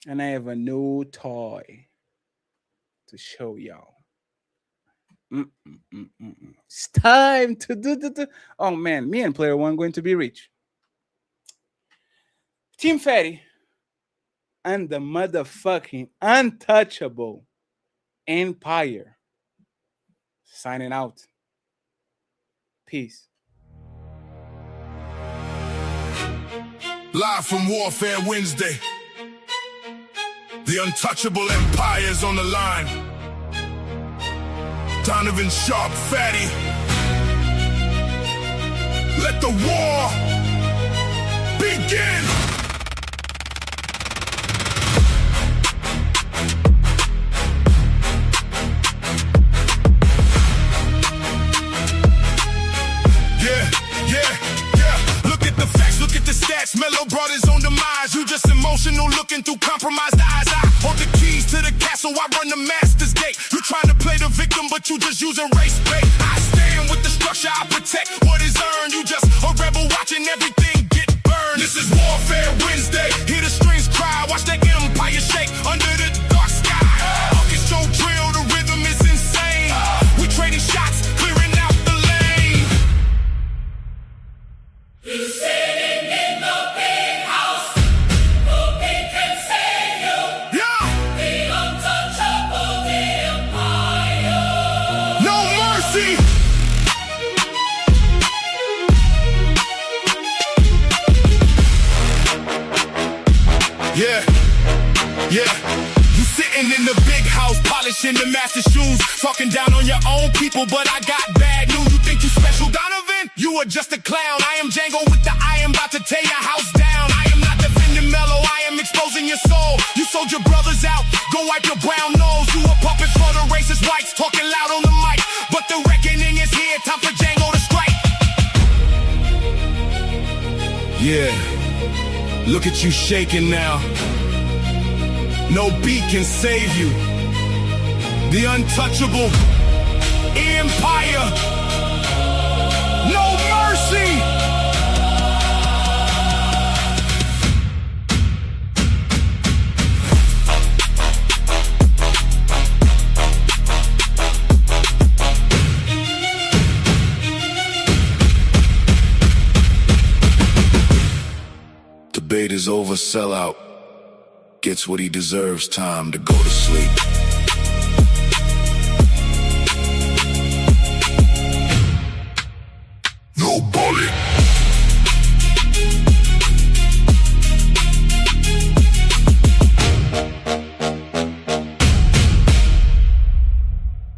And I have a new toy to show y'all. It's time to do. Oh man, me and Player One going to be rich. Team Fatty and the motherfucking Untouchable Empire signing out. Peace. Live from Warfare Wednesday. The Untouchable Empire's on the line. Donovan Sharpe, Fatty. Let the war begin. Stats, Melo brought his own demise. You just emotional, looking through compromised eyes. I hold the keys to the castle, I run the master's gate. You trying to play the victim, but you just using race bait. I stand with the structure, I protect what is earned. You just a rebel watching everything get burned. This is Warfare Wednesday. Hear the strings cry, watch the empire shake under the dark sky. Orchestral drill, the rhythm is insane. We trading shots, clearing out the lane. He's sitting in the big house. Who can save you? Yeah. The Untouchable Empire. No mercy. Yeah. You sitting in the big house, polishing the master shoes, talking down on your own people, but I got bad news. You think you special, Donovan? You are just a clown. I am Django with the I am about to tear your house down. I am not defending Melo, I am exposing your soul. You sold your brothers out, go wipe your brown nose. You a puppet for the racist whites, talking loud on the mic, but the reckoning is here, time for Django to strike. Yeah, look at you shaking now. No beat can save you. The Untouchable Empire. No see. Debate is over, sellout. Gets what he deserves, time to go to sleep. No bullet.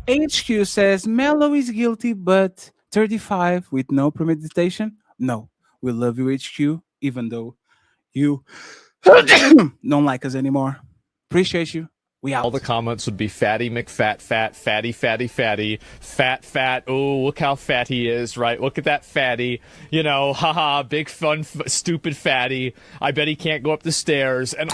HQ says Melo is guilty, but 35 with no premeditation. No, we love you, HQ, even though you don't like us anymore. Appreciate you. We out. All the comments would be fatty McFat, fat, fatty, fatty, fatty, fat, fat. Oh, look how fat he is, right? Look at that fatty. You know, haha, big fun, stupid fatty. I bet he can't go up the stairs. And.